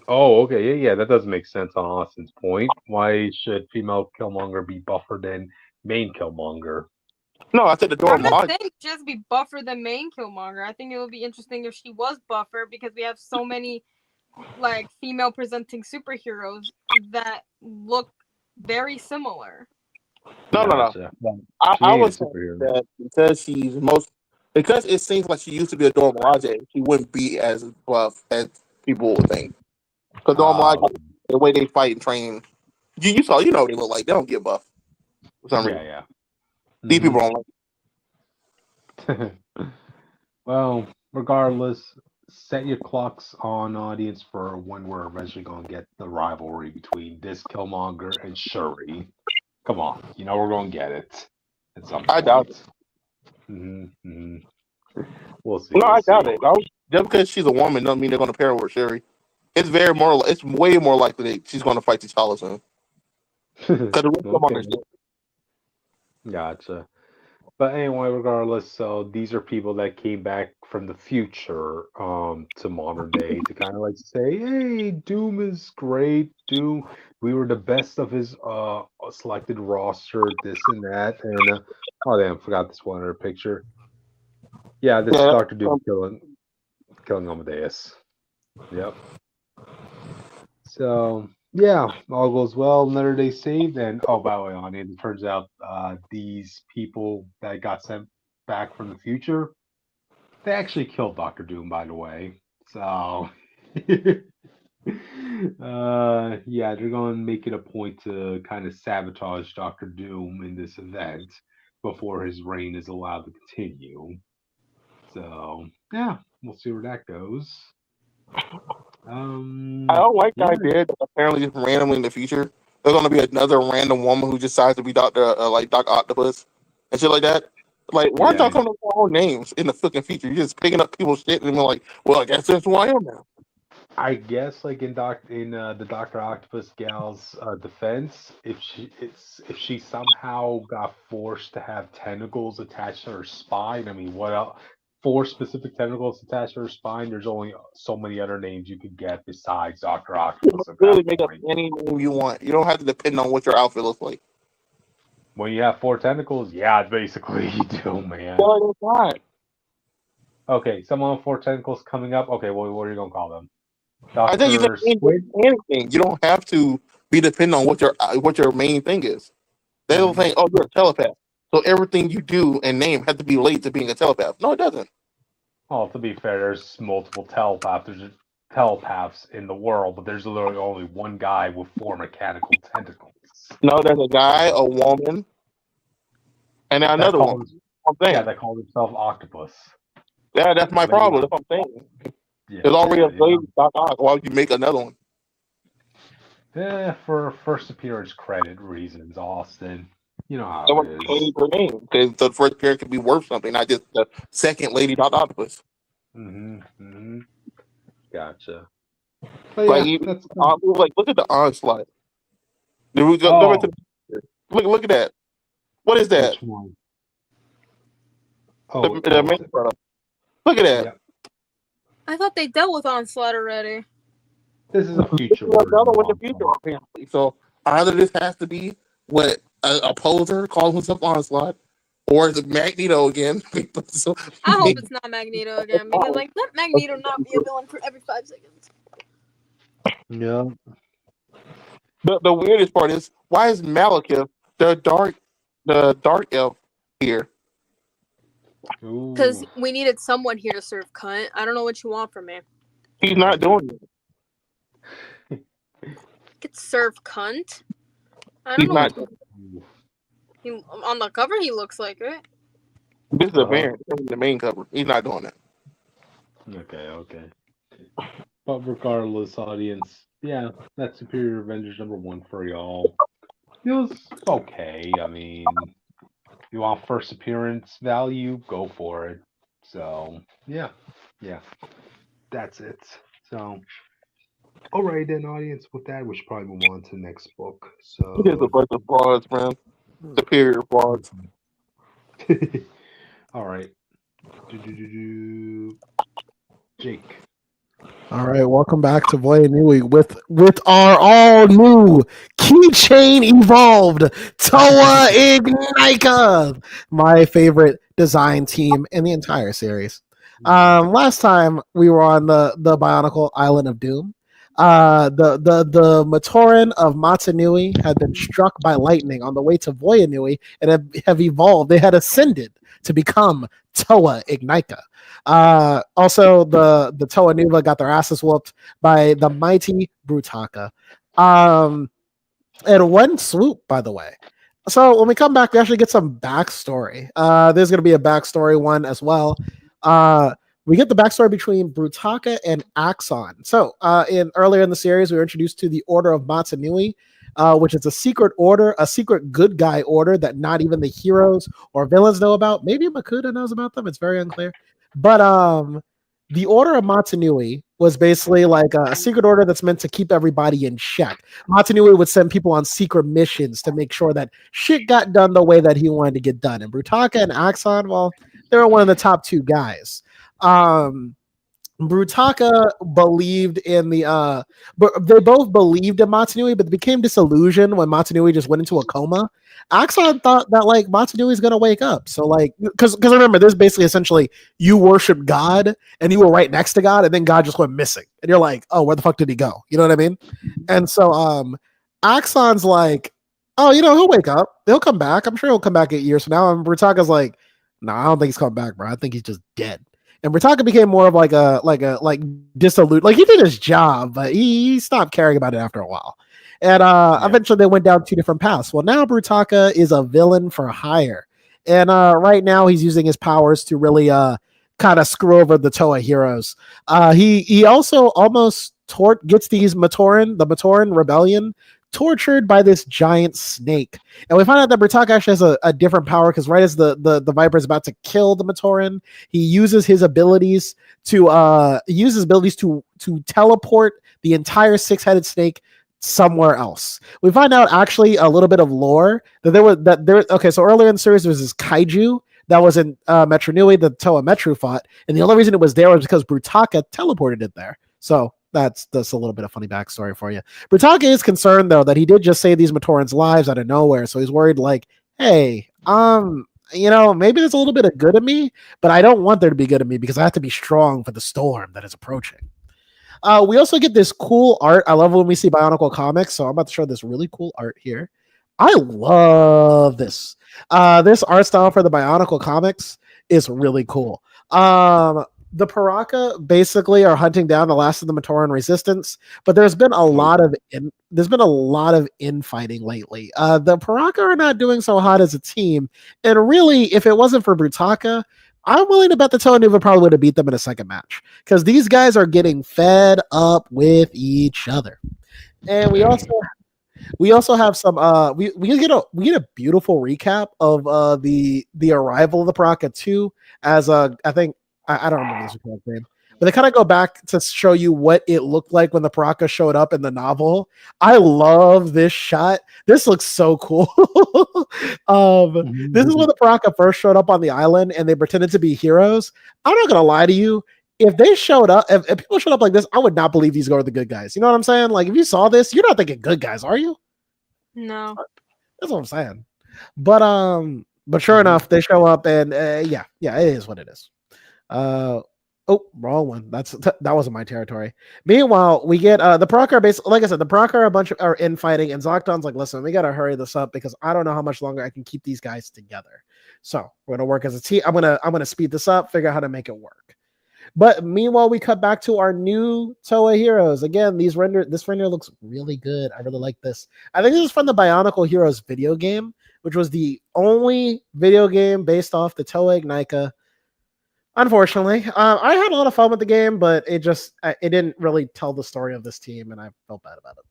D: Oh, okay, yeah, that does make sense on Austin's point. Why should female Killmonger be buffer than main Killmonger?
C: No, I said the door
B: I'm not
C: mod.
B: saying just be buffer than main Killmonger. I think it would be interesting if she was buffer because we have so many like female presenting superheroes that look very similar.
C: No.
D: Gotcha. Well, she
C: I
D: ain't a
C: was saying
D: superhero.
C: that because it seems like she used to be a Dora Milaje, she wouldn't be as buff as people would think. Because Dora Milaje, the way they fight and train, you saw, you know what they look like. They don't get buff for some reason.
D: Yeah.
C: These people don't like.
D: Well, regardless, set your clocks on audience for when we're eventually going to get the rivalry between this Killmonger and Shuri. Come on, you know we're going to get it at some point.
C: I doubt it.
D: We'll see.
C: No,
D: we'll
C: I doubt
D: see.
C: it. Just because she's a woman doesn't mean they're going to pair her with Sherry. It's way more likely that she's going to fight T'Challa soon. Because the rest of them
D: Okay.
C: understand.
D: Gotcha. But anyway, regardless, so these are people that came back from the future to modern day to kind of like say, hey, Doom is great. Doom, we were the best of his selected roster, this and that. And oh damn, forgot this one other picture. Yeah, this is Doctor Doom killing Amadeus. Yep. So yeah, all goes well. Another day saved, and oh, by the way, on it turns out these people that got sent back from the future, they actually killed Doctor Doom. By the way, so yeah, they're going to make it a point to kind of sabotage Doctor Doom in this event before his reign is allowed to continue. So yeah, we'll see where that goes.
C: I don't like the idea that apparently just randomly in the future there's going to be another random woman who decides to be Doc Octopus and shit like that. Like, why aren't y'all coming up with your own names in the fucking future? You're just picking up people's shit and being like, well, I guess that's who I am now.
D: I guess, like in the Doctor Octopus gal's defense, if she somehow got forced to have tentacles attached to her spine, I mean, what else? 4 specific tentacles attached to her spine. There's only so many other names you could get besides Doctor Octopus.
C: You can really make up any name you want. You don't have to depend on what your outfit looks like.
D: When you have 4 tentacles, yeah, basically you do, man.
C: No, it's not.
D: Okay, someone with 4 tentacles coming up. Okay, well, what are you gonna call them?
C: I think you can anything. You don't have to be dependent on what your main thing is. They don't think, oh, you're a telepath, so everything you do and name has to be related to being a telepath. No, it doesn't.
D: Well, to be fair, there's multiple telepaths. There's telepaths in the world, but there's literally only one guy with 4 mechanical tentacles.
C: No, there's a guy, a woman, and another one.
D: Yeah, that calls himself Octopus.
C: Yeah, that's my problem. That's what I'm saying. Yeah, there's already a lady, Doc Ock. Why would you make another one?
D: Yeah, for first appearance credit reasons, Austin. You know how it is.
C: Her name, because the first appearance could be worth something, not just the second lady Doc Octopus.
D: Gotcha.
C: Like, look at the onslaught. Look at that. What is that?
D: Which one?
C: Oh, the main product. Look at that.
D: Yeah.
B: I thought they dealt with Onslaught already.
D: This is a future.
C: Another one in the future, apparently. So either this has to be what a poser calls himself Onslaught, or is it Magneto again?
B: So, I hope it's not Magneto again, because like let Magneto not be a villain for every 5 seconds.
D: Yeah.
C: The weirdest part is, why is Malekith the dark the dark elf here.
B: Because
D: Ooh.
B: we needed someone here to serve cunt. I don't know what you want from me.
C: He's not doing it.
B: Get serve cunt. I don't
C: He's
B: know.
C: not.
B: He, on the cover, he looks like it.
C: This is a variant. This is the main cover. He's not doing it.
D: Okay. But regardless, audience, yeah, that's Superior Avengers #1 for y'all. It was okay. I mean, you want first appearance value, go for it. So yeah, that's it. So alright then, audience. With that, we should probably move on to the next book.
C: He has a
D: So
C: bunch of frauds, man. Superior frauds.
D: all right. Jake.
A: All right, welcome back to Voya Nui with our all new keychain evolved Toa Ignika, my favorite design team in the entire series. Last time we were on the Bionicle Island of Doom. The Matoran of Matanui had been struck by lightning on the way to Voya Nui and have evolved. They had ascended to become Toa Ignika. Also, the Toa Nuva got their asses whooped by the mighty Brutaka. In one swoop, by the way. So when we come back, we actually get some backstory. There's going to be a backstory one as well. We get the backstory between Brutaka and Axon. So earlier in the series, we were introduced to the Order of Matanui, which is a secret order, a secret good guy order that not even the heroes or villains know about. Maybe Makuta knows about them. It's very unclear. But the Order of Matanui was basically like a secret order that's meant to keep everybody in check. Matanui would send people on secret missions to make sure that shit got done the way that he wanted to get done. And Brutaka and Axon, well, they were one of the top two guys. Brutaka believed in but they both believed in Matanui, but they became disillusioned when Matanui just went into a coma. Axon thought that like Matanui is gonna wake up. So like, because remember, this is basically essentially you worship God and you were right next to God, and then God just went missing, and you're like, oh, where the fuck did he go? You know what I mean? And so Axon's like, oh, he'll wake up, he'll come back. I'm sure he'll come back 8 years from now. And Brutaka's like, no, I don't think he's coming back, bro. I think he's just dead. And Brutaka became more of like dissolute. Like he did his job, but he stopped caring about it after a while. And eventually they went down two different paths. Well, now Brutaka is a villain for hire. And right now he's using his powers to really kind of screw over the Toa heroes. He also almost gets these the Matoran rebellion tortured by this giant snake. And we find out that Brutaka actually has a different power because right as the Viper is about to kill the Matoran, he uses his abilities to teleport the entire six-headed snake somewhere else. We find out actually a little bit of lore that so earlier in the series there was this kaiju that was in Metro Nui, the Toa Metru fought, and the only reason it was there was because Brutaka teleported it there. So that's a little bit of funny backstory for you. Brutaka is concerned though that he did just save these Matorans' lives out of nowhere, so he's worried like, hey, maybe there's a little bit of good in me, but I don't want there to be good in me because I have to be strong for the storm that is approaching. We also get this cool art. I love when we see Bionicle comics, so I'm about to show this really cool art here. I love this. This art style for the Bionicle comics is really cool. The Paraka basically are hunting down the last of the Matoran resistance, but there's been a lot of infighting lately. The Paraka are not doing so hot as a team, and really, if it wasn't for Brutaka, I'm willing to bet the Toa Nuva probably would have beat them in a second match because these guys are getting fed up with each other. And we also have some we get a beautiful recap of the arrival of the Paraka 2 as I think I don't remember this name, but they kind of go back to show you what it looked like when the Paraka showed up in the novel. I love this shot. This looks so cool. This is when the Paraka first showed up on the island and they pretended to be heroes. I'm not gonna lie to you. If they showed up, if people showed up like this, I would not believe these are the good guys. You know what I'm saying? Like if you saw this, you're not thinking good guys, are you?
B: No.
A: That's what I'm saying. But sure enough, they show up and yeah, it is what it is. Oh, wrong one. That wasn't my territory. Meanwhile, we get the Proc are basically, like I said, the Proc are a bunch of are infighting, and Zocton's like, listen, we gotta hurry this up because I don't know how much longer I can keep these guys together. So we're gonna work as a team. I'm gonna speed this up, figure out how to make it work. But meanwhile, we cut back to our new Toei heroes. Again, this render looks really good. I really like this. I think this is from the Bionicle Heroes video game, which was the only video game based off the Toei Ignaica. Unfortunately, I had a lot of fun with the game, but it didn't really tell the story of this team, and I felt bad about it.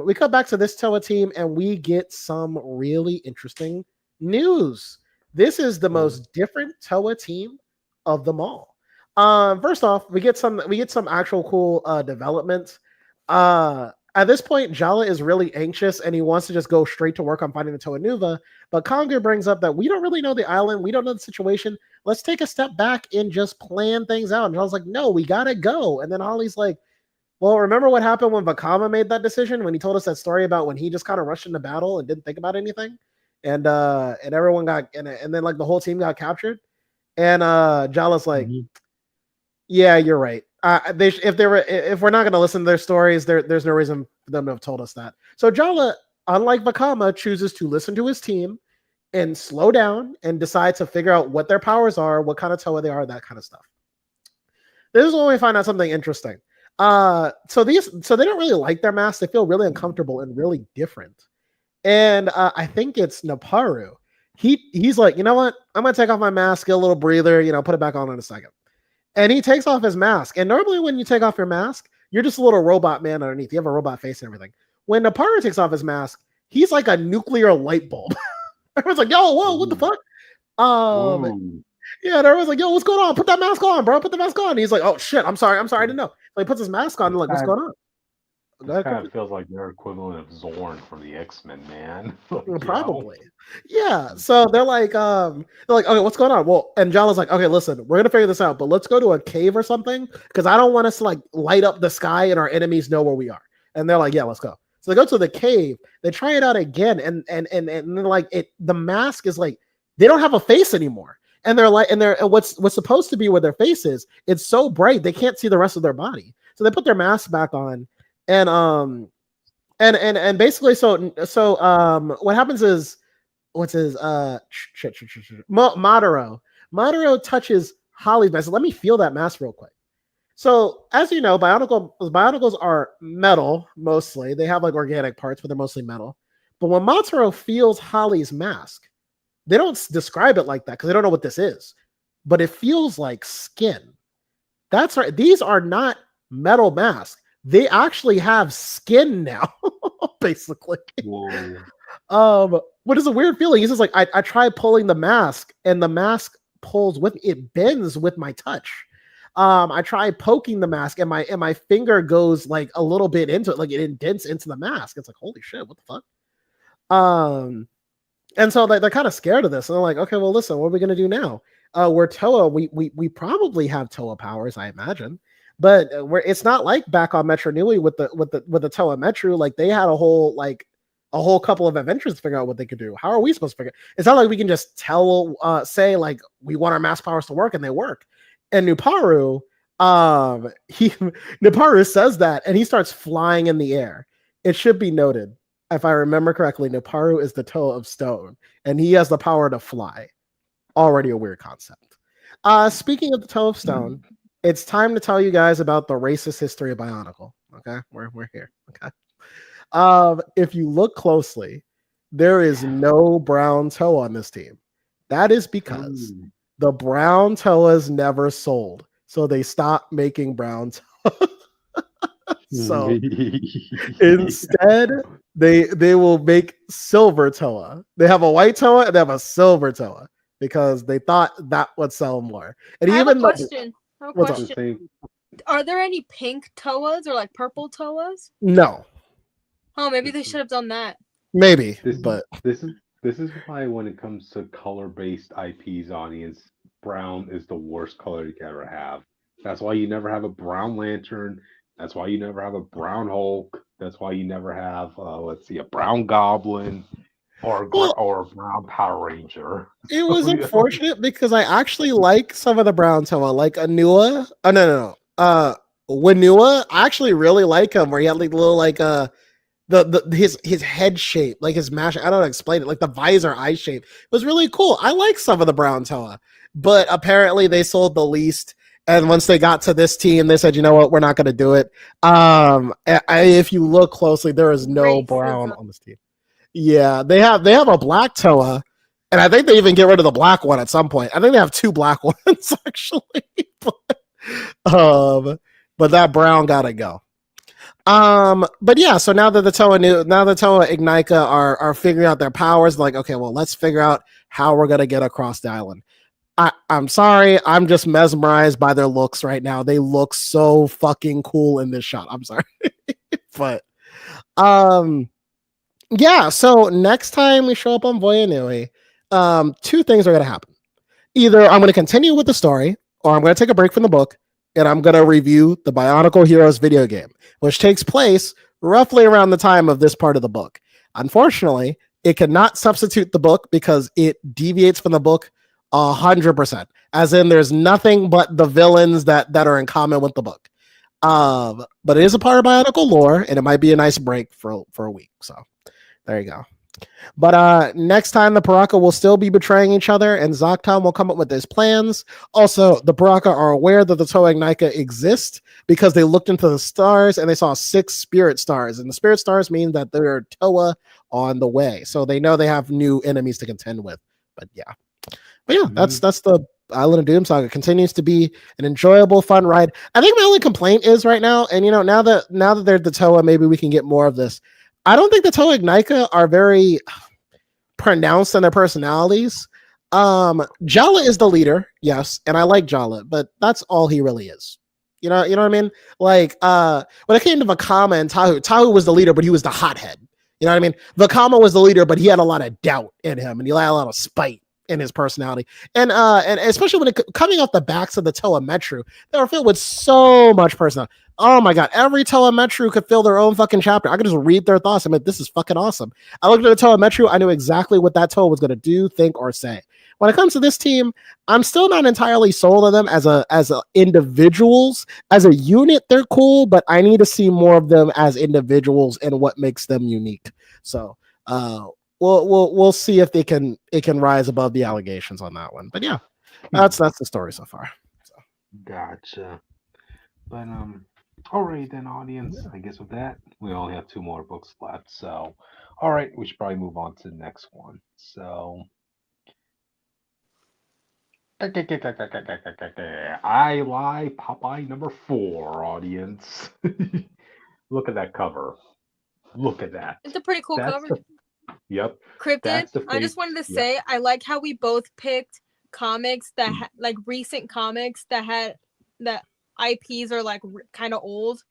A: We cut back to this Toa team, and we get some really interesting news. This is the most different Toa team of them all. First off, we get some actual cool developments. At this point, Jala is really anxious, and he wants to just go straight to work on finding the Toa Nuva. But Conger brings up that we don't really know the island, we don't know the situation. Let's take a step back and just plan things out. And Jala's like, no, we gotta go. And then Ollie's like, well, remember what happened when Vakama made that decision, when he told us that story about when he just kind of rushed into battle and didn't think about anything, and everyone got and then like the whole team got captured, and Jala's like, yeah, you're right. If we're not going to listen to their stories, there's no reason for them to have told us that. So Jala, unlike Vakama, chooses to listen to his team and slow down and decide to figure out what their powers are, what kind of Toa they are, that kind of stuff. This is when we find out something interesting. So they don't really like their masks. They feel really uncomfortable and really different. And I think it's Naparu. He's like, you know what? I'm gonna take off my mask, get a little breather, put it back on in a second. And he takes off his mask. And normally when you take off your mask, you're just a little robot man underneath. You have a robot face and everything. When Naparu takes off his mask, he's like a nuclear light bulb. Everyone's like, yo, whoa, what the fuck? Yeah, and everyone's like, yo, what's going on? Put that mask on, bro. Put the mask on. And he's like, oh shit, I'm sorry, I didn't know. So he puts his mask on and like, what's going on?
D: It kind of feels like their equivalent of Zorn from the X-Men, man. Like,
A: probably. Yeah. So they're like, okay, what's going on? Well, and Jala's like, okay, listen, we're gonna figure this out, but let's go to a cave or something because I don't want us to like light up the sky and our enemies know where we are. And they're like, yeah, let's go. So they go to the cave. They try it out again, and they're like, the mask is like they don't have a face anymore. And they're like, and what's supposed to be where their face is, it's so bright they can't see the rest of their body. So they put their mask back on. And basically what happens is Madara touches Holly's mask. Let me feel that mask real quick. So as you know, Bionicles are metal mostly. They have like organic parts, but they're mostly metal. But when Mataro feels Holly's mask, they don't describe it like that because they don't know what this is. But it feels like skin. That's right. These are not metal masks. They actually have skin now, basically. What is a weird feeling? He's just like, I try pulling the mask, and the mask pulls with me. It bends with my touch. I try poking the mask, and my finger goes like a little bit into it, like it indents into the mask. It's like, holy shit, what the fuck? And so they're kind of scared of this, and they're like, okay, well, listen, what are we gonna do now? We're Toa. We probably have Toa powers, I imagine. But it's not like back on Metro Nui with the Toa Metro. Like they had a whole couple of adventures to figure out what they could do. How are we supposed to figure? It's not like we can just say like we want our mass powers to work and they work. And Nuparu, Nuparu says that and he starts flying in the air. It should be noted, if I remember correctly, Nuparu is the Toa of Stone and he has the power to fly. Already a weird concept. Speaking of the Toa of Stone. It's time to tell you guys about the racist history of Bionicle. Okay, we're here. Okay, if you look closely, there is no brown Toa on this team. That is because the brown Toas never sold, so they stopped making brown Toa. So instead, they will make silver Toa. They have a white Toa and they have a silver Toa because they thought that would sell more. And
B: I have
A: even
B: a question.
D: Question.
B: Are there any pink Toas or like purple Toas?
A: No.
B: Oh, maybe they should have done that.
A: Maybe,
D: this is why when it comes to color-based IPs, audience, brown is the worst color you can ever have. That's why you never have a brown Lantern. That's why you never have a brown Hulk. That's why you never have a brown Goblin.
A: Well,
D: or a brown Power Ranger.
A: it
D: So,
A: was unfortunate because I actually like some of the brown Toa, like Anua. Oh no. Wanua. I actually really like him where he had like little like the his head shape, like his mash. I don't know how to explain it. Like the visor eye shape was really cool. I like some of the brown Toa, but apparently they sold the least. And once they got to this team, they said, "You know what? We're not going to do it." If you look closely, there is no brown
B: Racism.
A: on this team. Yeah, they have a black Toa, and I think they even get rid of the black one at some point. I think they have two black ones actually, but that brown gotta go. But yeah, so now that the Toa Ignika are figuring out their powers, like, okay, well, let's figure out how we're gonna get across the island. I'm sorry, I'm just mesmerized by their looks right now. They look so fucking cool in this shot. I'm sorry. But um yeah, so next time we show up on Voyanui, two things are gonna happen. Either I'm gonna continue with the story, or I'm gonna take a break from the book and I'm gonna review the Bionicle Heroes video game, which takes place roughly around the time of this part of the book. Unfortunately, it cannot substitute the book because it deviates from the book 100%. As in, there's nothing but the villains that are in common with the book. But it is a part of Bionicle lore, and it might be a nice break for a week. So there you go. But next time the Paraka will still be betraying each other, and Zoctom will come up with his plans. Also, the Paraka are aware that the Toa Ignika exist because they looked into the stars and they saw 6 spirit stars, and the spirit stars mean that there are Toa on the way, so they know they have new enemies to contend with. But yeah, that's the Island of Doom saga. Continues to be an enjoyable, fun ride. I think my only complaint is right now, and now that they're the Toa, maybe we can get more of this. I don't think the Toa Ignika are very pronounced in their personalities. Jala is the leader, yes, and I like Jala, but that's all he really is. You know what I mean? Like when it came to Vakama and Tahu was the leader, but he was the hothead. You know what I mean? Vakama was the leader, but he had a lot of doubt in him, and he had a lot of spite in his personality, and especially when coming off the backs of the Toa Metru, they were filled with so much personality. Oh my god, every Toa Metru could fill their own fucking chapter. I could just read their thoughts. I'm like, this is fucking awesome. I looked at the Toa Metru, I knew exactly what that Toa was going to do, think, or say. When it comes to this team, I'm still not entirely sold on them as individuals. As a unit, they're cool, but I need to see more of them as individuals and what makes them unique. So we'll see if it can rise above the allegations on that one. But yeah, that's the story so far. So.
D: Gotcha. But all right then, audience. I guess with that, we only have 2 more books left. So, all right, we should probably move on to the next one. So, I Lie Popeye number 4, audience. Look at that cover. Look at that.
B: It's a pretty cool cover.
D: Yep.
B: Cryptid. I just wanted to say, I like how we both picked comics that like recent comics that had that IPs are like kind of old.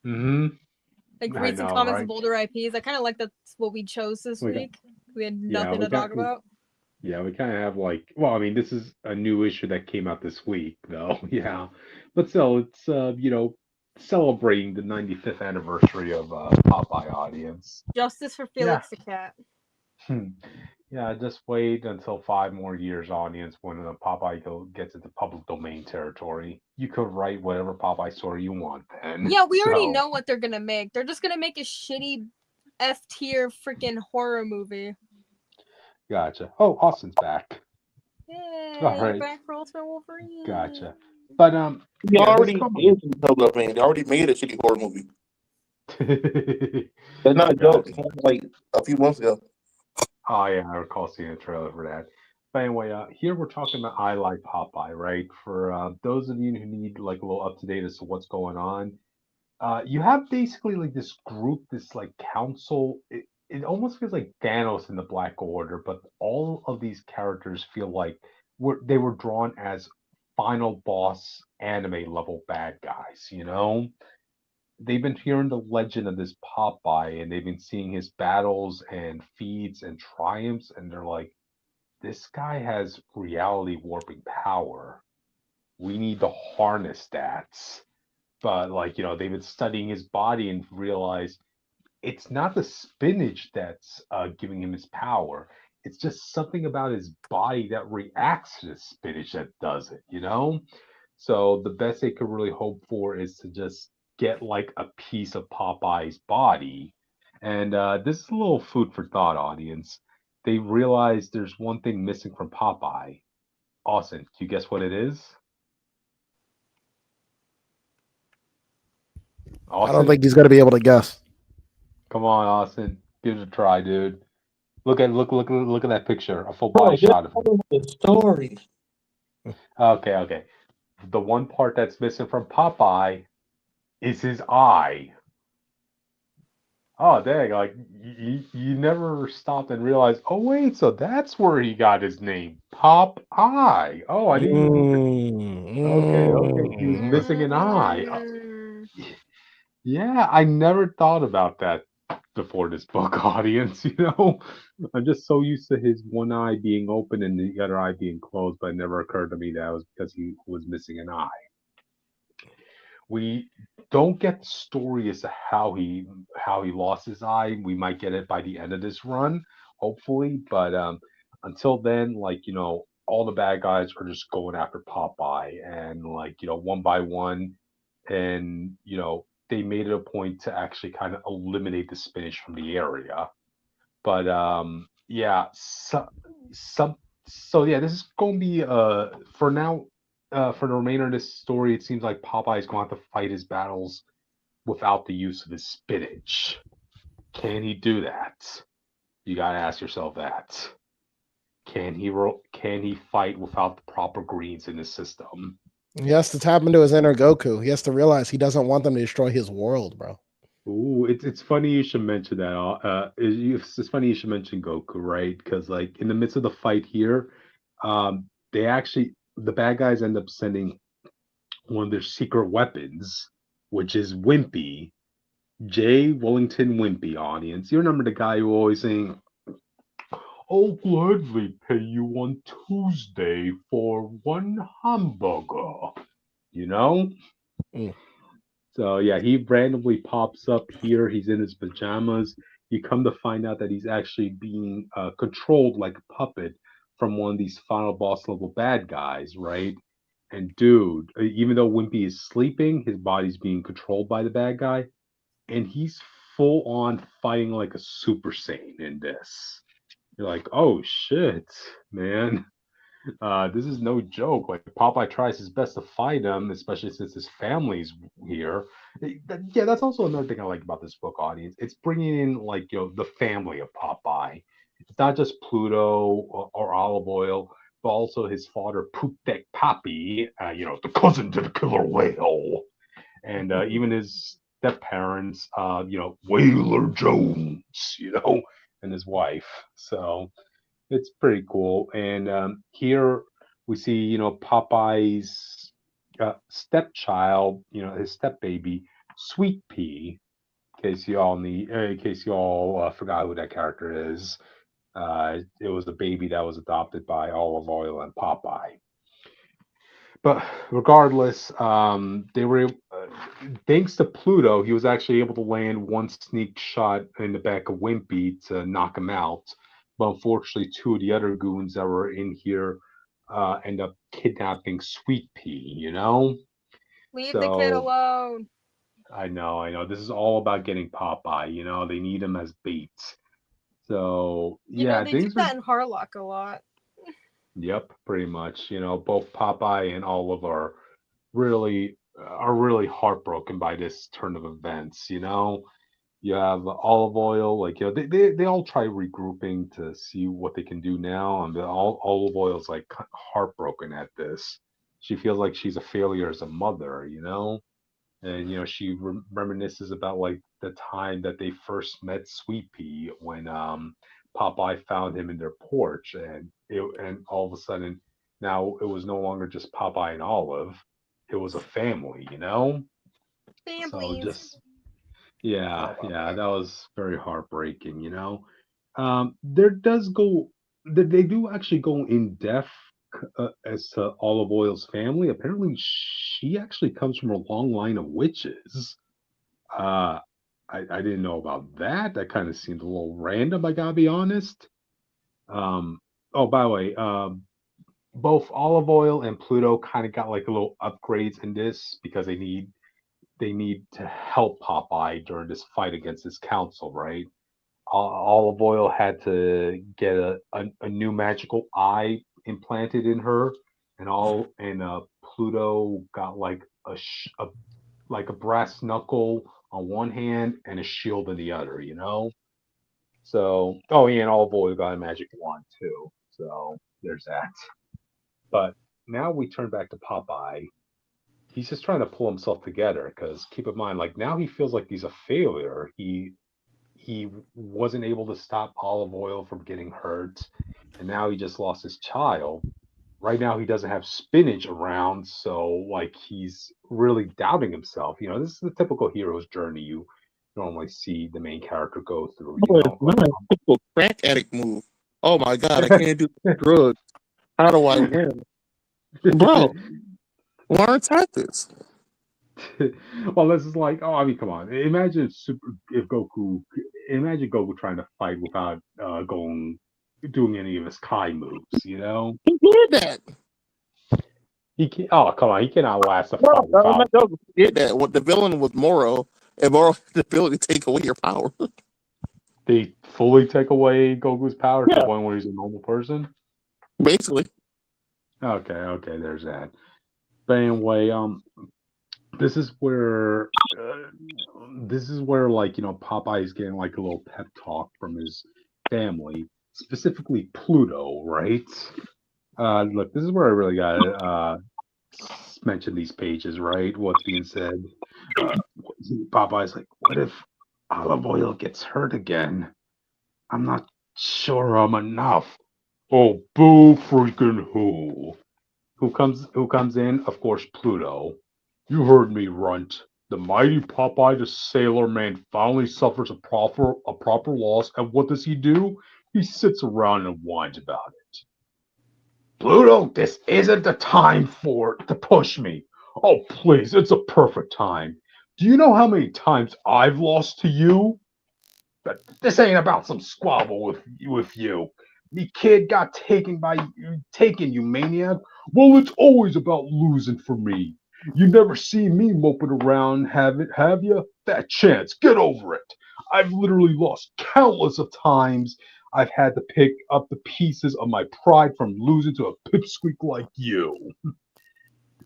B: Like recent comics of older IPs. I kind of like that's what we chose this week. We had nothing to talk about.
D: Yeah, we kind of have like, well, I mean, this is a new issue that came out this week, though. Yeah, but still, it's celebrating the 95th anniversary of Popeye, audience.
B: Justice for Felix the Cat.
D: Yeah, just wait until 5 more years, audience, when Popeye gets into public domain territory. You could write whatever Popeye story you want then.
B: Yeah, we already know what they're gonna make. They're just gonna make a shitty F tier freaking horror movie.
D: Gotcha. Oh, Austin's back.
B: Yay!
D: All right.
B: Back for Ultimate Wolverine.
D: Gotcha. But
C: they already made They already made a shitty horror movie. That's not a joke. Like a few months ago.
D: Oh yeah, I recall seeing a trailer for that. But anyway, here we're talking about I Lie Popeye, right? For those of you who need like a little up to date as to what's going on, you have basically like this group, this like council. It almost feels like Thanos in the Black Order, but all of these characters feel like they were drawn as final boss anime level bad guys. They've been hearing the legend of this Popeye, and they've been seeing his battles and feats and triumphs, and they're like, this guy has reality warping power. We need to harness that. But they've been studying his body and realized it's not the spinach that's giving him his power. It's just something about his body that reacts to the spinach that does it, you know? So the best they could really hope for is to just get like a piece of Popeye's body. And this is a little food for thought, audience. They realize there's one thing missing from Popeye. Austin, can you guess what it is?
A: I don't
D: Austin?
A: think he's gonna be able to guess.
D: Come on, Austin. Give it a try, dude. Look at that picture. A full
C: Bro,
D: body
C: just
D: shot of him.
C: tell me the story.
D: Okay. The one part that's missing from Popeye is his eye. Oh, dang! Like you never stopped and realized. Oh, wait, so that's where he got his name, Popeye. Oh, I didn't even. Okay. He was missing an eye.
B: Mm.
D: Yeah, I never thought about that before this book, audience. I'm just so used to his one eye being open and the other eye being closed, but it never occurred to me that it was because he was missing an eye. We don't get the story as to how he lost his eye. We might get it by the end of this run, hopefully. But until then, like all the bad guys are just going after Popeye, and like one by one, and they made it a point to actually kind of eliminate the spinach from the area. But yeah, some so yeah, this is going to be for now for the remainder of this story. It seems like Popeye is going to have to fight his battles without the use of his spinach. Can he do that? You got to ask yourself that. Can he fight without the proper greens in his system?
A: He has to tap into his inner Goku. He has to realize he doesn't want them to destroy his world, bro.
D: Ooh, it's funny you should mention that. It's funny you should mention Goku, right? Because like in the midst of the fight here, they actually the bad guys end up sending one of their secret weapons, which is Wimpy, J. Wellington Wimpy. Audience, you remember the guy who always saying, "I'll gladly pay you on Tuesday for one hamburger," you know?
A: Mm.
D: So yeah, he randomly pops up here. He's in his pajamas. You come to find out that he's actually being controlled like a puppet from one of these final boss level bad guys, right? And dude, even though Wimpy is sleeping, his body's being controlled by the bad guy, and he's full on fighting like a Super Saiyan in this. You're like, oh shit, man. This is no joke. Like Popeye tries his best to fight him, especially since his family's here. Yeah, that's also another thing I like about this book, audience. It's bringing in like the family of Popeye. It's not just Pluto or Olive Oil, but also his father Putek Papi, the cousin to the killer whale, and even his step parents, Whaler Jones, and his wife. So it's pretty cool. And here we see, Popeye's stepchild, his step baby, Sweet Pea. In case you all forgot who that character is, it was a baby that was adopted by Olive Oil and Popeye. But regardless, they were thanks to Pluto, he was actually able to land one sneak shot in the back of Wimpy to knock him out. But unfortunately, two of the other goons that were in here end up kidnapping Sweet Pea.
B: Leave the kid
D: So
B: alone.
D: I know. This is all about getting Popeye. They need him as bait. So yeah,
B: They do
D: things are.
B: that in Harlock a lot.
D: Yep, pretty much. Both Popeye and Olive are really heartbroken by this turn of events. You have Olive Oil, like they all try regrouping to see what they can do now, and Olive Oil's like heartbroken at this. She feels like she's a failure as a mother, and she reminisces about like the time that they first met Sweet Pea when Popeye found him in their porch, and all of a sudden now it was no longer just Popeye and Olive, it was a family, so
B: Families.
D: just yeah, that was very heartbreaking. There does go they do actually go in depth as to Olive Oil's family. Apparently, she actually comes from a long line of witches. Uh, I didn't know about that. That kind of seemed a little random. I gotta be honest. Um, oh, by the way, both Olive Oil and Pluto kind of got like a little upgrades in this because they need to help Popeye during this fight against his council, right? Olive Oil had to get a new magical eye implanted in her, and Pluto got like a brass knuckle on one hand and a shield in the other, you know. So, oh yeah, and Olive Oil got a magic wand too. So there's that. But now we turn back to Popeye. He's just trying to pull himself together because keep in mind, like now he feels like he's a failure. He wasn't able to stop Olive Oil from getting hurt, and now he just lost his child. Right now he doesn't have spinach around, so like he's really doubting himself. You know, this is the typical hero's journey you normally see the main character go through. You
C: Oh, it's
D: know, like
C: not a typical crack addict move. Oh my god, I can't do drugs. How do I win? Bro, learn tactics.
D: well, this is like, oh, I mean, come on. Imagine Goku trying to fight without doing any of his Kai moves. You know,
C: He did that.
D: he can. Oh, come on, he cannot last a
C: Bro,
D: fight
C: I'm
D: without.
C: not joking. He did that. What the villain was Moro, and Moro had the ability to take away your power.
D: They fully take away Goku's power to the
C: Yeah,
D: point where he's a normal person.
C: basically.
D: Okay, there's that. But anyway, this is where uh, like Popeye is getting like a little pep talk from his family, specifically Pluto, right? Look, this is where I really got to mention these pages, right? What's being said. Uh, Popeye's like, what if Olive Oil gets hurt again? I'm not sure I'm enough. Oh, boo freaking who? Who comes in? Of course, Pluto. You heard me, Runt. The mighty Popeye the Sailor Man finally suffers a proper loss, and what does he do? He sits around and whines about it. Pluto, this isn't the time to push me. Oh, please, it's a perfect time. Do you know how many times I've lost to you? But this ain't about some squabble with you. The kid got taken, you maniac. Well, it's always about losing for me. You never see me moping around, have you? That chance, get over it. I've literally lost countless of times. I've had to pick up the pieces of my pride from losing to a pipsqueak like you.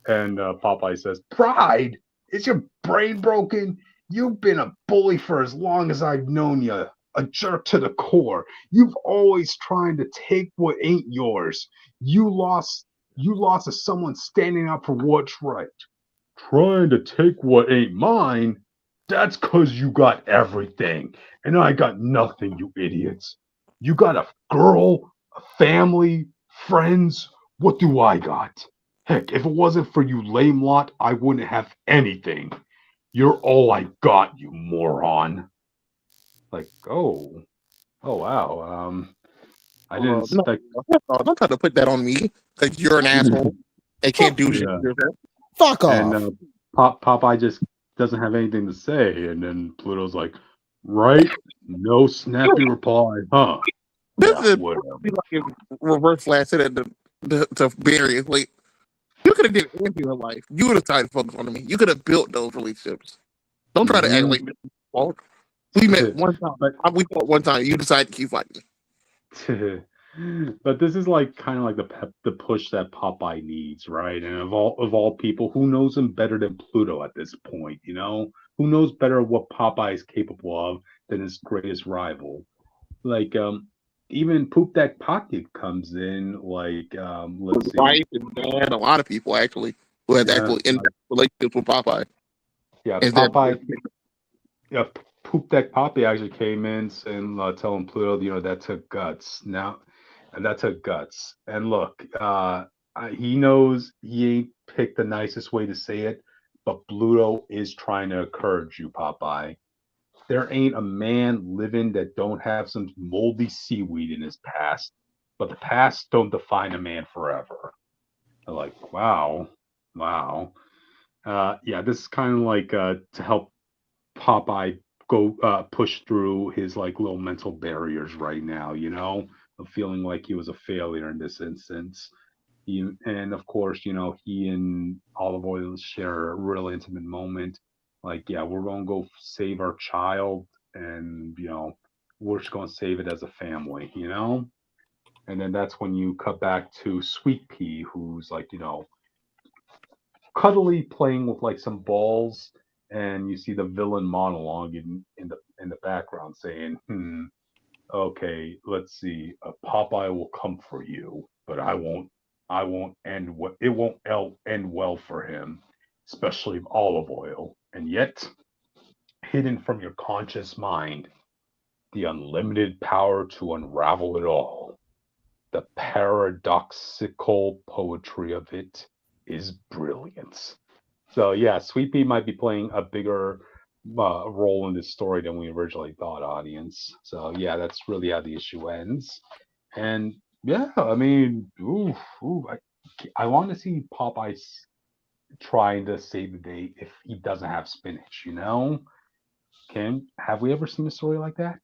D: And Popeye says, "Pride? Is your brain broken? You've been a bully for as long as I've known you. A jerk to the core. You've always trying to take what ain't yours. You lost to someone standing up for what's right. Trying to take what ain't mine? That's 'cause you got everything, and I got nothing, you idiots. You got a girl, a family, friends. What do I got? Heck, if it wasn't for you lame lot, I wouldn't have anything. You're all I got, you moron." Like, oh wow. I didn't
C: No,
D: expect.
C: don't try to put that on me because you're an asshole and can't do shit
D: Yeah,
C: for yourself.
A: Fuck
D: and
A: off.
D: Popeye just doesn't have anything to say, and then Pluto's like, "Right? No snappy reply, huh?
C: This
D: Yeah,
C: is
D: whatever."
C: like if reverse flash it to Barry. Like you could have did anything in life. You would have tried to focus on me. You could have built those relationships. Don't try to act
D: Hmm
C: like this. Fault. We met one time.
D: but
C: We fought one time. You decided to keep fighting.
D: but this is like kind of like the push that Popeye needs, right? And of all people, who knows him better than Pluto at this point? You know, who knows better what Popeye is capable of than his greatest rival? Like even Poop That Pocket comes in. Like let's
C: His
D: see,
C: wife and dad, a lot of people actually who has
D: yeah,
C: actual in relationships with Popeye.
D: yeah,
C: Is that
D: Popeye. Yeah, Poop Deck Poppy actually came in and telling Pluto, that took guts. Now, and that took guts. And look, he knows he ain't picked the nicest way to say it, but Pluto is trying to encourage you, Popeye. There ain't a man living that don't have some moldy seaweed in his past, but the past don't define a man forever. I'm like, wow, wow. Yeah, this is kind of like to help Popeye go push through his like little mental barriers right now, of feeling like he was a failure in this instance. And of course, he and Olive Oil share a real intimate moment. Like, yeah, we're gonna go save our child, and we're just gonna save it as a family. And then that's when you cut back to Sweet Pea, who's like, cuddly playing with like some balls, and you see the villain monologue in the background saying, okay, let's see, Popeye will come for you, but I won't it won't end well for him, especially with Olive Oil. And yet, hidden from your conscious mind, the unlimited power to unravel it all. The paradoxical poetry of it is brilliant. So yeah, Sweet Pea might be playing a bigger role in this story than we originally thought, audience. So yeah, that's really how the issue ends. And yeah, I mean, I want to see Popeye trying to save the day if he doesn't have spinach. Have we ever seen a story like that?